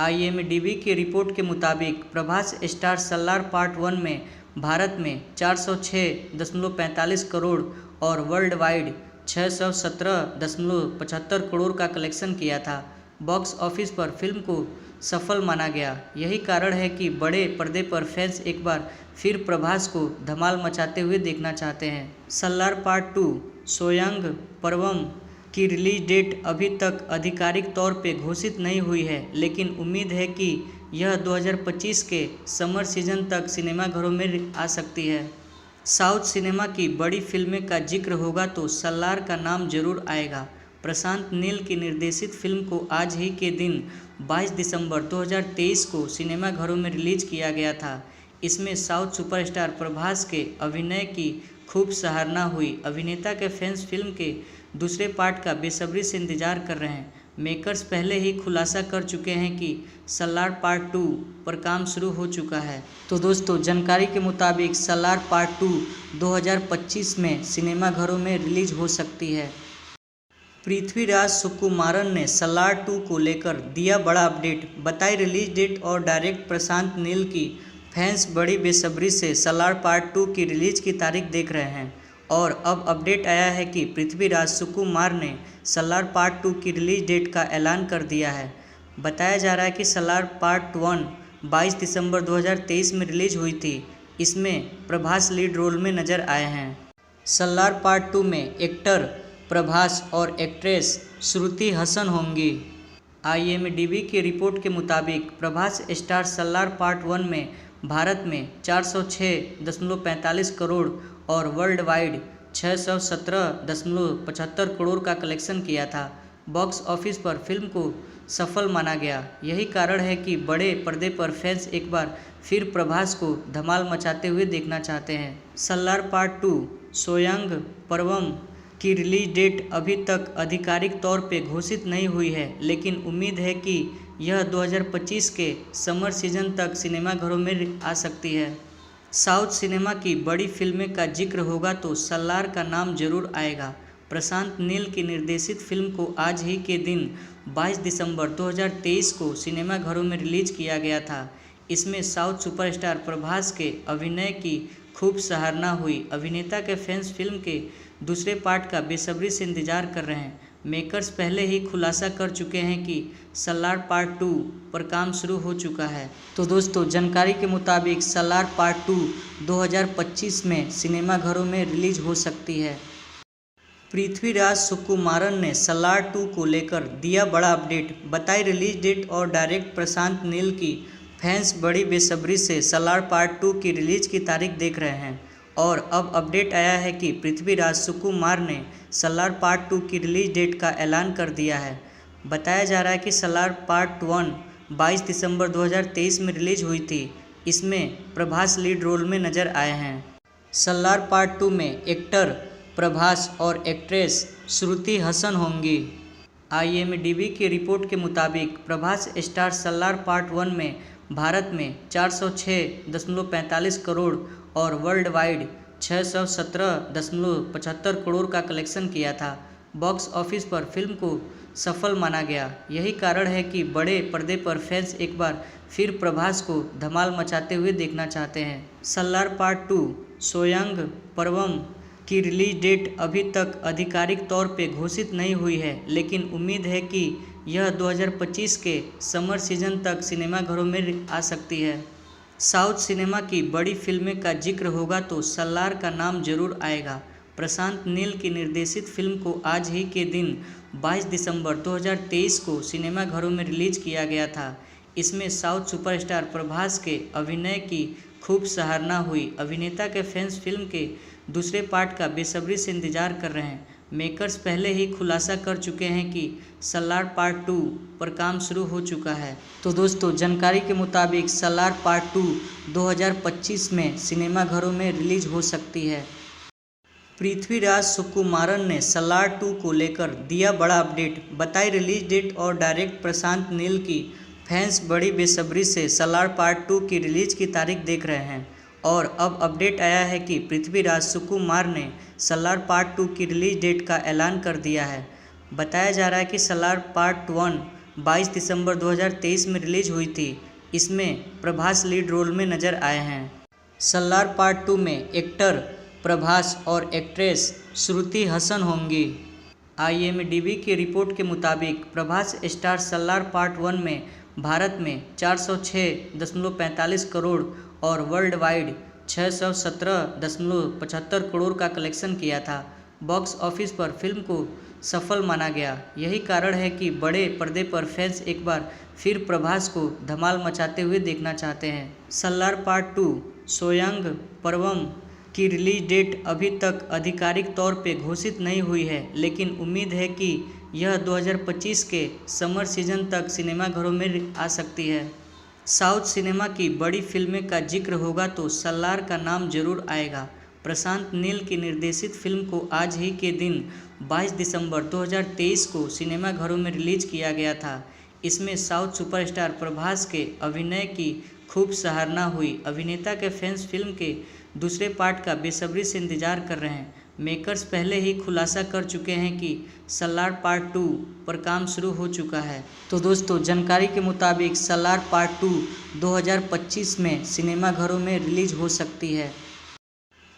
IMDb की रिपोर्ट के मुताबिक प्रभास स्टार सलार पार्ट 1 में भारत में 406.45 करोड़ और वर्ल्ड वाइड 617.75 करोड़ का कलेक्शन किया था। बॉक्स ऑफिस पर फिल्म को सफल माना गया। यही कारण है कि बड़े पर्दे पर फैंस एक बार फिर प्रभास को धमाल मचाते हुए देखना चाहते हैं। सलार पार्ट 2 सोयांग पर्वम की रिलीज डेट अभी तक आधिकारिक तौर पे घोषित नहीं हुई है, लेकिन उम्मीद है कि यह 2025 के समर सीजन तक सिनेमाघरों में आ सकती है। साउथ सिनेमा की बड़ी फिल्में का जिक्र होगा तो सलार का नाम जरूर आएगा। प्रशांत नील की निर्देशित फिल्म को आज ही के दिन 22 दिसंबर 2023 को सिनेमाघरों में रिलीज किया गया था। इसमें साउथ सुपरस्टार प्रभास के अभिनय की खूब सराहना हुई। अभिनेता के फैंस फिल्म के दूसरे पार्ट का बेसब्री से इंतजार कर रहे हैं। मेकर्स पहले ही खुलासा कर चुके हैं कि सलार पार्ट 2 पर काम शुरू हो चुका है। तो दोस्तों, जानकारी के मुताबिक सलार पार्ट 2 2025 में सिनेमाघरों में रिलीज हो सकती है। पृथ्वीराज सुकुमारन ने सलार 2 को लेकर दिया बड़ा अपडेट, बताई रिलीज डेट और डायरेक्ट प्रशांत नील की। फैंस बड़ी बेसब्री से सलार पार्ट 2 की रिलीज की तारीख देख रहे हैं और अब अपडेट आया है कि पृथ्वीराज सुकुमार ने सलार पार्ट 2 की रिलीज डेट का ऐलान कर दिया है। बताया जा रहा है कि सलार पार्ट 1 22 दिसंबर 2023 में रिलीज हुई थी। इसमें प्रभास लीड रोल में नजर आए हैं। सलार पार्ट 2 में एक्टर प्रभास और एक्ट्रेस श्रुति हसन होंगी। IMDb की रिपोर्ट के मुताबिक प्रभास स्टार सलार पार्ट 1 में भारत में 406.45 करोड़ और वर्ल्ड वाइड 617.75 करोड़ का कलेक्शन किया था। बॉक्स ऑफिस पर फिल्म को सफल माना गया। यही कारण है कि बड़े पर्दे पर फैंस एक बार फिर प्रभास को धमाल मचाते हुए देखना चाहते हैं। सलार पार्ट 2 सोयांग पर्वम की रिलीज डेट अभी तक आधिकारिक तौर पे घोषित नहीं हुई है, लेकिन उम्मीद है कि यह 2025 के समर सीजन तक सिनेमाघरों में आ सकती है। साउथ सिनेमा की बड़ी फिल्में का जिक्र होगा तो सलार का नाम जरूर आएगा। प्रशांत नील की निर्देशित फिल्म को आज ही के दिन 22 दिसंबर 2023 को सिनेमाघरों में रिलीज किया गया था। इसमें साउथ सुपरस्टार प्रभास के अभिनय की खूब सराहना हुई। अभिनेता के फैंस फिल्म के दूसरे पार्ट का बेसब्री से इंतजार कर रहे हैं। मेकर्स पहले ही खुलासा कर चुके हैं कि सलार पार्ट 2 पर काम शुरू हो चुका है। तो दोस्तों, जानकारी के मुताबिक सलार पार्ट 2 2025 में सिनेमाघरों में रिलीज हो सकती है। पृथ्वीराज सुकुमारन ने सलार 2 को लेकर दिया बड़ा अपडेट, बताई रिलीज डेट और डायरेक्ट प्रशांत नील की। फैंस बड़ी बेसब्री से सलार पार्ट 2 की रिलीज की तारीख देख रहे हैं और अब अपडेट आया है कि पृथ्वीराज सुकुमार ने सलार पार्ट 2 की रिलीज डेट का ऐलान कर दिया है। बताया जा रहा है कि सलार पार्ट 1 22 दिसंबर 2023 में रिलीज हुई थी। इसमें प्रभास लीड रोल में नजर आए हैं। सलार पार्ट 2 में एक्टर प्रभास और एक्ट्रेस श्रुति हसन होंगी। IMDb की रिपोर्ट के मुताबिक प्रभास स्टार सलार पार्ट 1 में भारत में 406.45 करोड़ और वर्ल्ड वाइड 617.75 करोड़ का कलेक्शन किया था। बॉक्स ऑफिस पर फिल्म को सफल माना गया। यही कारण है कि बड़े पर्दे पर फैंस एक बार फिर प्रभास को धमाल मचाते हुए देखना चाहते हैं। सलार पार्ट 2 सोयांग पर्वम की रिलीज डेट अभी तक आधिकारिक तौर पे घोषित नहीं हुई है, लेकिन उम्मीद है कि यह 2025 के समर सीजन तक सिनेमाघरों में आ सकती है। साउथ सिनेमा की बड़ी फिल्में का जिक्र होगा तो सलार का नाम जरूर आएगा। प्रशांत नील की निर्देशित फिल्म को आज ही के दिन 22 दिसंबर 2023 को सिनेमाघरों में रिलीज किया गया था। इसमें साउथ सुपरस्टार प्रभास के अभिनय की खूब सराहना हुई। अभिनेता के फैंस फिल्म के दूसरे पार्ट का बेसब्री से इंतजार कर रहे हैं। मेकर्स पहले ही खुलासा कर चुके हैं कि सलार पार्ट 2 पर काम शुरू हो चुका है। तो दोस्तों, जानकारी के मुताबिक सलार पार्ट 2 2025 में सिनेमाघरों में रिलीज हो सकती है। पृथ्वीराज सुकुमारन ने सलार 2 को लेकर दिया बड़ा अपडेट, बताई रिलीज डेट और डायरेक्टर प्रशांत नील की फैंस बड़ी बेसब्री से सलार पार्ट 2 की रिलीज की तारीख देख रहे हैं। और अब अपडेट आया है कि पृथ्वीराज सुकुमार ने सलार पार्ट 2 की रिलीज डेट का ऐलान कर दिया है। बताया जा रहा है कि सलार पार्ट 1 22 दिसंबर 2023 में रिलीज हुई थी। इसमें प्रभास लीड रोल में नजर आए हैं। सलार पार्ट 2 में एक्टर प्रभास और एक्ट्रेस श्रुति हसन होंगी। IMDb की रिपोर्ट के मुताबिक प्रभास स्टार सलार पार्ट 1 में भारत में 406.45 करोड़ और वर्ल्ड वाइड 617.75 करोड़ का कलेक्शन किया था। बॉक्स ऑफिस पर फिल्म को सफल माना गया। यही कारण है कि बड़े पर्दे पर फैंस एक बार फिर प्रभास को धमाल मचाते हुए देखना चाहते हैं। सलार पार्ट 2 सोयांग पर्वम की रिलीज डेट अभी तक आधिकारिक तौर पे घोषित नहीं हुई है, लेकिन उम्मीद है कि यह 2025 के समर सीजन तक सिनेमाघरों में आ सकती है। साउथ सिनेमा की बड़ी फिल्में का जिक्र होगा तो सलार का नाम जरूर आएगा। प्रशांत नील की निर्देशित फिल्म को आज ही के दिन 22 दिसंबर 2023 को सिनेमाघरों में रिलीज किया गया था। इसमें साउथ सुपरस्टार प्रभास के अभिनय की खूब सराहना हुई। अभिनेता के फैंस फिल्म के दूसरे पार्ट का बेसब्री से इंतजार कर रहे हैं। मेकर्स पहले ही खुलासा कर चुके हैं कि सलार पार्ट 2 पर काम शुरू हो चुका है। तो दोस्तों, जानकारी के मुताबिक सलार पार्ट 2 2025 में सिनेमाघरों में रिलीज हो सकती है।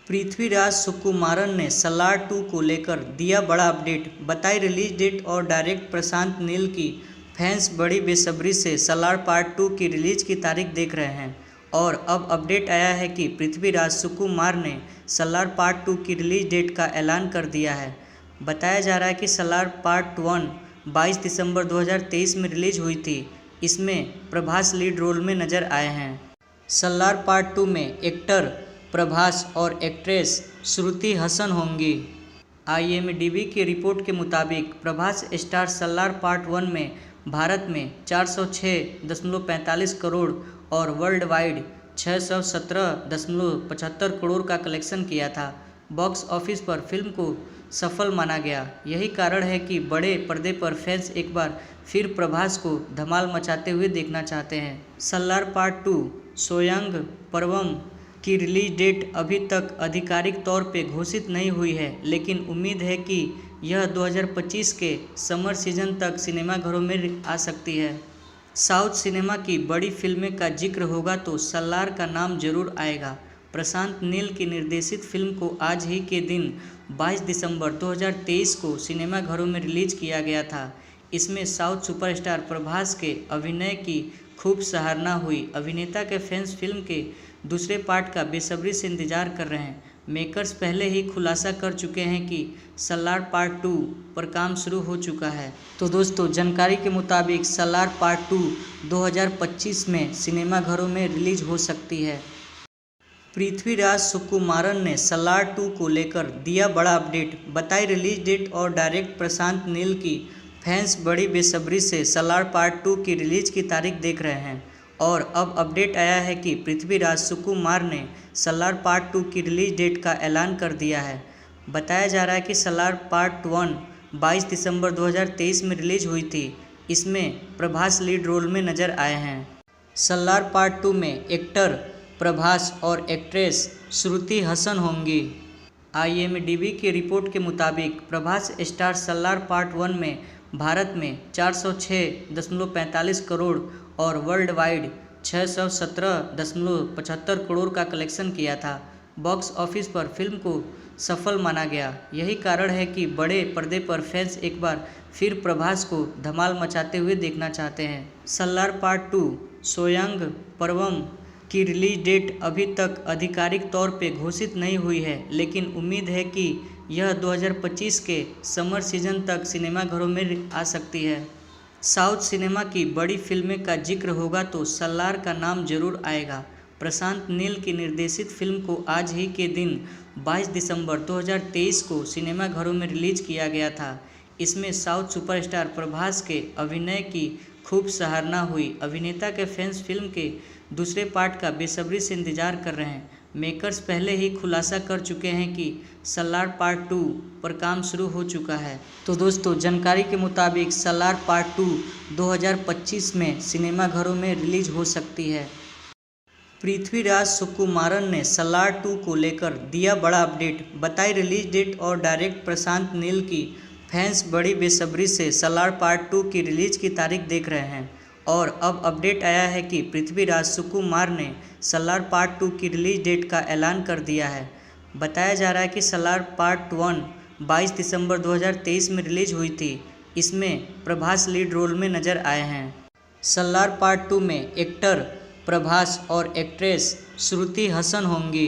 पृथ्वीराज सुकुमारन ने सलार 2 को लेकर दिया बड़ा अपडेट, बताई रिलीज डेट और डायरेक्टर प्रशांत नील की फैंस बड़ी बेसब्री से सलार पार्ट 2 की रिलीज की तारीख देख रहे हैं। और अब अपडेट आया है कि पृथ्वीराज सुकुमार ने सलार पार्ट 2 की रिलीज डेट का ऐलान कर दिया है। बताया जा रहा है कि सलार पार्ट 1 22 दिसंबर 2023 में रिलीज हुई थी। इसमें प्रभास लीड रोल में नजर आए हैं। सलार पार्ट 2 में एक्टर प्रभास और एक्ट्रेस श्रुति हसन होंगी। IMDb की रिपोर्ट के मुताबिक प्रभास स्टार सलार पार्ट 1 में भारत में 406.45 करोड़ और वर्ल्ड वाइड 617.75 करोड़ का कलेक्शन किया था। बॉक्स ऑफिस पर फिल्म को सफल माना गया। यही कारण है कि बड़े पर्दे पर फैंस एक बार फिर प्रभास को धमाल मचाते हुए देखना चाहते हैं। सलार पार्ट 2 सोयांग पर्वम की रिलीज डेट अभी तक आधिकारिक तौर पे घोषित नहीं हुई है, लेकिन उम्मीद है कि यह 2025 के समर सीजन तक सिनेमाघरों में आ सकती है। साउथ सिनेमा की बड़ी फिल्में का जिक्र होगा तो सलार का नाम जरूर आएगा। प्रशांत नील की निर्देशित फिल्म को आज ही के दिन 22 दिसंबर 2023 को सिनेमाघरों में रिलीज किया गया था। इसमें साउथ सुपरस्टार प्रभास के अभिनय की खूब सराहना हुई। अभिनेता के फैंस फिल्म के दूसरे पार्ट का बेसब्री से इंतजार कर रहे हैं। मेकर्स पहले ही खुलासा कर चुके हैं कि सलार पार्ट 2 पर काम शुरू हो चुका है। तो दोस्तों, जानकारी के मुताबिक सलार पार्ट 2 2025 में सिनेमाघरों में रिलीज हो सकती है। पृथ्वीराज सुकुमारन ने सलार 2 को लेकर दिया बड़ा अपडेट, बताई रिलीज डेट और डायरेक्टर प्रशांत नील की फैंस बड़ी बेसब्री से सलार पार्ट 2 की रिलीज की तारीख देख रहे हैं। और अब अपडेट आया है कि पृथ्वीराज सुकुमार ने सलार पार्ट 2 की रिलीज डेट का ऐलान कर दिया है। बताया जा रहा है कि सलार पार्ट 1 22 दिसंबर 2023 में रिलीज हुई थी। इसमें प्रभास लीड रोल में नजर आए हैं। सलार पार्ट 2 में एक्टर प्रभास और एक्ट्रेस श्रुति हसन होंगी। IMDb की रिपोर्ट के मुताबिक प्रभास स्टार सलार पार्ट 1 में भारत में 406.45 करोड़ और वर्ल्ड वाइड 617.75 करोड़ का कलेक्शन किया था। बॉक्स ऑफिस पर फिल्म को सफल माना गया। यही कारण है कि बड़े पर्दे पर फैंस एक बार फिर प्रभास को धमाल मचाते हुए देखना चाहते हैं। सलार पार्ट 2 सोयांग पर्वम की रिलीज डेट अभी तक आधिकारिक तौर पे घोषित नहीं हुई है, लेकिन उम्मीद है कि यह 2025 के समर सीजन तक सिनेमाघरों में आ सकती है। साउथ सिनेमा की बड़ी फिल्में का जिक्र होगा तो सलार का नाम जरूर आएगा। प्रशांत नील की निर्देशित फिल्म को आज ही के दिन 22 दिसंबर 2023 को सिनेमाघरों में रिलीज किया गया था। इसमें साउथ सुपरस्टार प्रभास के अभिनय की खूब सराहना हुई। अभिनेता के फैंस फिल्म के दूसरे पार्ट का बेसब्री से इंतजार कर रहे हैं। मेकर्स पहले ही खुलासा कर चुके हैं कि सलार पार्ट 2 पर काम शुरू हो चुका है। तो दोस्तों, जानकारी के मुताबिक सलार पार्ट 2 2025 में सिनेमाघरों में रिलीज हो सकती है। पृथ्वीराज सुकुमारन ने सलार 2 को लेकर दिया बड़ा अपडेट, बताई रिलीज डेट और डायरेक्ट प्रशांत नील की। फैंस बड़ी बेसब्री से सलार पार्ट 2 की रिलीज की तारीख देख रहे हैं और अब अपडेट आया है कि पृथ्वीराज सुकुमार ने सलार पार्ट 2 की रिलीज डेट का ऐलान कर दिया है। बताया जा रहा है कि सलार पार्ट 1 22 दिसंबर 2023 में रिलीज हुई थी। इसमें प्रभास लीड रोल में नजर आए हैं। सलार पार्ट 2 में एक्टर प्रभास और एक्ट्रेस श्रुति हसन होंगी।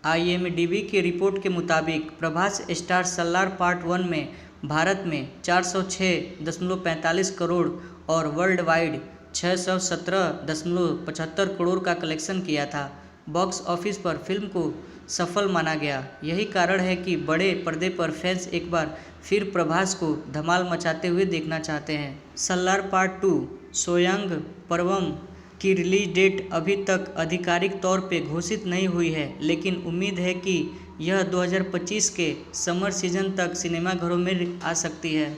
IMDb की रिपोर्ट के मुताबिक प्रभास स्टार सलार पार्ट 1 में भारत में 406.45 करोड़ और वर्ल्ड वाइड 617.75 करोड़ का कलेक्शन किया था। बॉक्स ऑफिस पर फिल्म को सफल माना गया। यही कारण है कि बड़े पर्दे पर फैंस एक बार फिर प्रभास को धमाल मचाते हुए देखना चाहते हैं। सलार पार्ट 2 सोयांग पर्वम की रिलीज डेट अभी तक आधिकारिक तौर पे घोषित नहीं हुई है, लेकिन उम्मीद है कि यह 2025 के समर सीजन तक सिनेमाघरों में आ सकती है।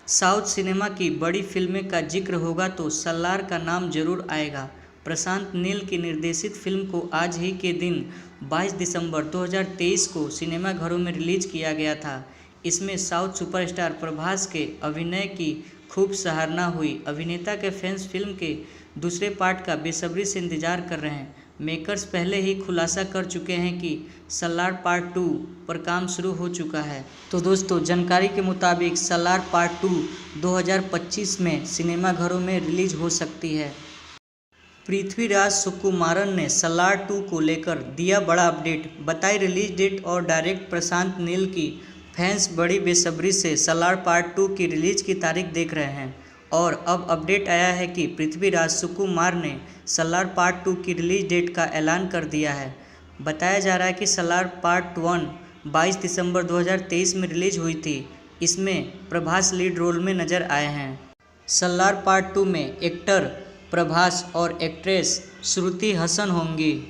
साउथ सिनेमा की बड़ी फिल्में का जिक्र होगा तो सलार का नाम जरूर आएगा। प्रशांत नील की निर्देशित फिल्म को आज ही के दिन 22 दिसंबर 2023 को सिनेमाघरों में रिलीज किया गया था। इसमें साउथ सुपरस्टार प्रभास के अभिनय की खूब सराहना हुई। अभिनेता के फैंस फिल्म के दूसरे पार्ट का बेसब्री से इंतजार कर रहे हैं। मेकर्स पहले ही खुलासा कर चुके हैं कि सलार पार्ट 2 पर काम शुरू हो चुका है। तो दोस्तों, जानकारी के मुताबिक सलार पार्ट 2 2025 में सिनेमाघरों में रिलीज हो सकती है। पृथ्वीराज सुकुमारन ने सलार 2 को लेकर दिया बड़ा अपडेट, बताई रिलीज डेट और डायरेक्ट प्रशांत नील की। फैंस बड़ी बेसब्री से सलार पार्ट 2 की रिलीज की तारीख देख रहे हैं और अब अपडेट आया है कि पृथ्वीराज सुकुमार ने सलार पार्ट 2 की रिलीज डेट का ऐलान कर दिया है। बताया जा रहा है कि सलार पार्ट 1 22 दिसंबर 2023 में रिलीज हुई थी। इसमें प्रभास लीड रोल में नजर आए हैं। सलार पार्ट 2 में एक्टर प्रभास और एक्ट्रेस श्रुति हसन होंगी।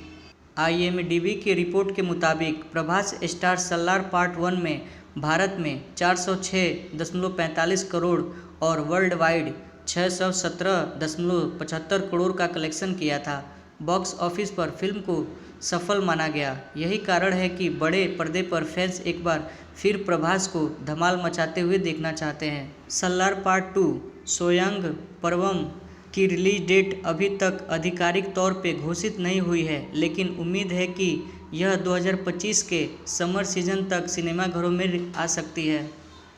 IMDb की रिपोर्ट के मुताबिक प्रभास स्टार सलार पार्ट 1 में भारत में 406.45 करोड़ और वर्ल्ड वाइड 617.75 करोड़ का कलेक्शन किया था। बॉक्स ऑफिस पर फिल्म को सफल माना गया। यही कारण है कि बड़े पर्दे पर फैंस एक बार फिर प्रभास को धमाल मचाते हुए देखना चाहते हैं। सलार पार्ट 2 सोयांग पर्वम की रिलीज डेट अभी तक आधिकारिक तौर पे घोषित नहीं हुई है, लेकिन उम्मीद है कि यह 2025 के समर सीजन तक सिनेमाघरों में आ सकती है।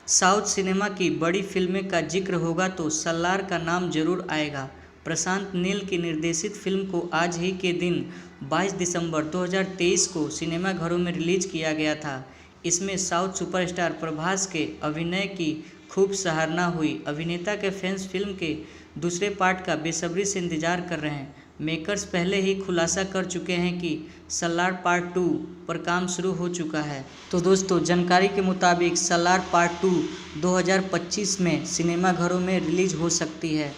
साउथ सिनेमा की बड़ी फिल्में का जिक्र होगा तो सलार का नाम जरूर आएगा। प्रशांत नील की निर्देशित फिल्म को आज ही के दिन 22 दिसंबर 2023 को सिनेमाघरों में रिलीज किया गया था। इसमें साउथ सुपरस्टार प्रभास के अभिनय की खूब सराहना हुई। अभिनेता के फैंस फिल्म के दूसरे पार्ट का बेसब्री से इंतजार कर रहे हैं। मेकर्स पहले ही खुलासा कर चुके हैं कि सलार पार्ट 2 पर काम शुरू हो चुका है। तो दोस्तों, जानकारी के मुताबिक सलार पार्ट 2 2025 में सिनेमाघरों में रिलीज हो सकती है।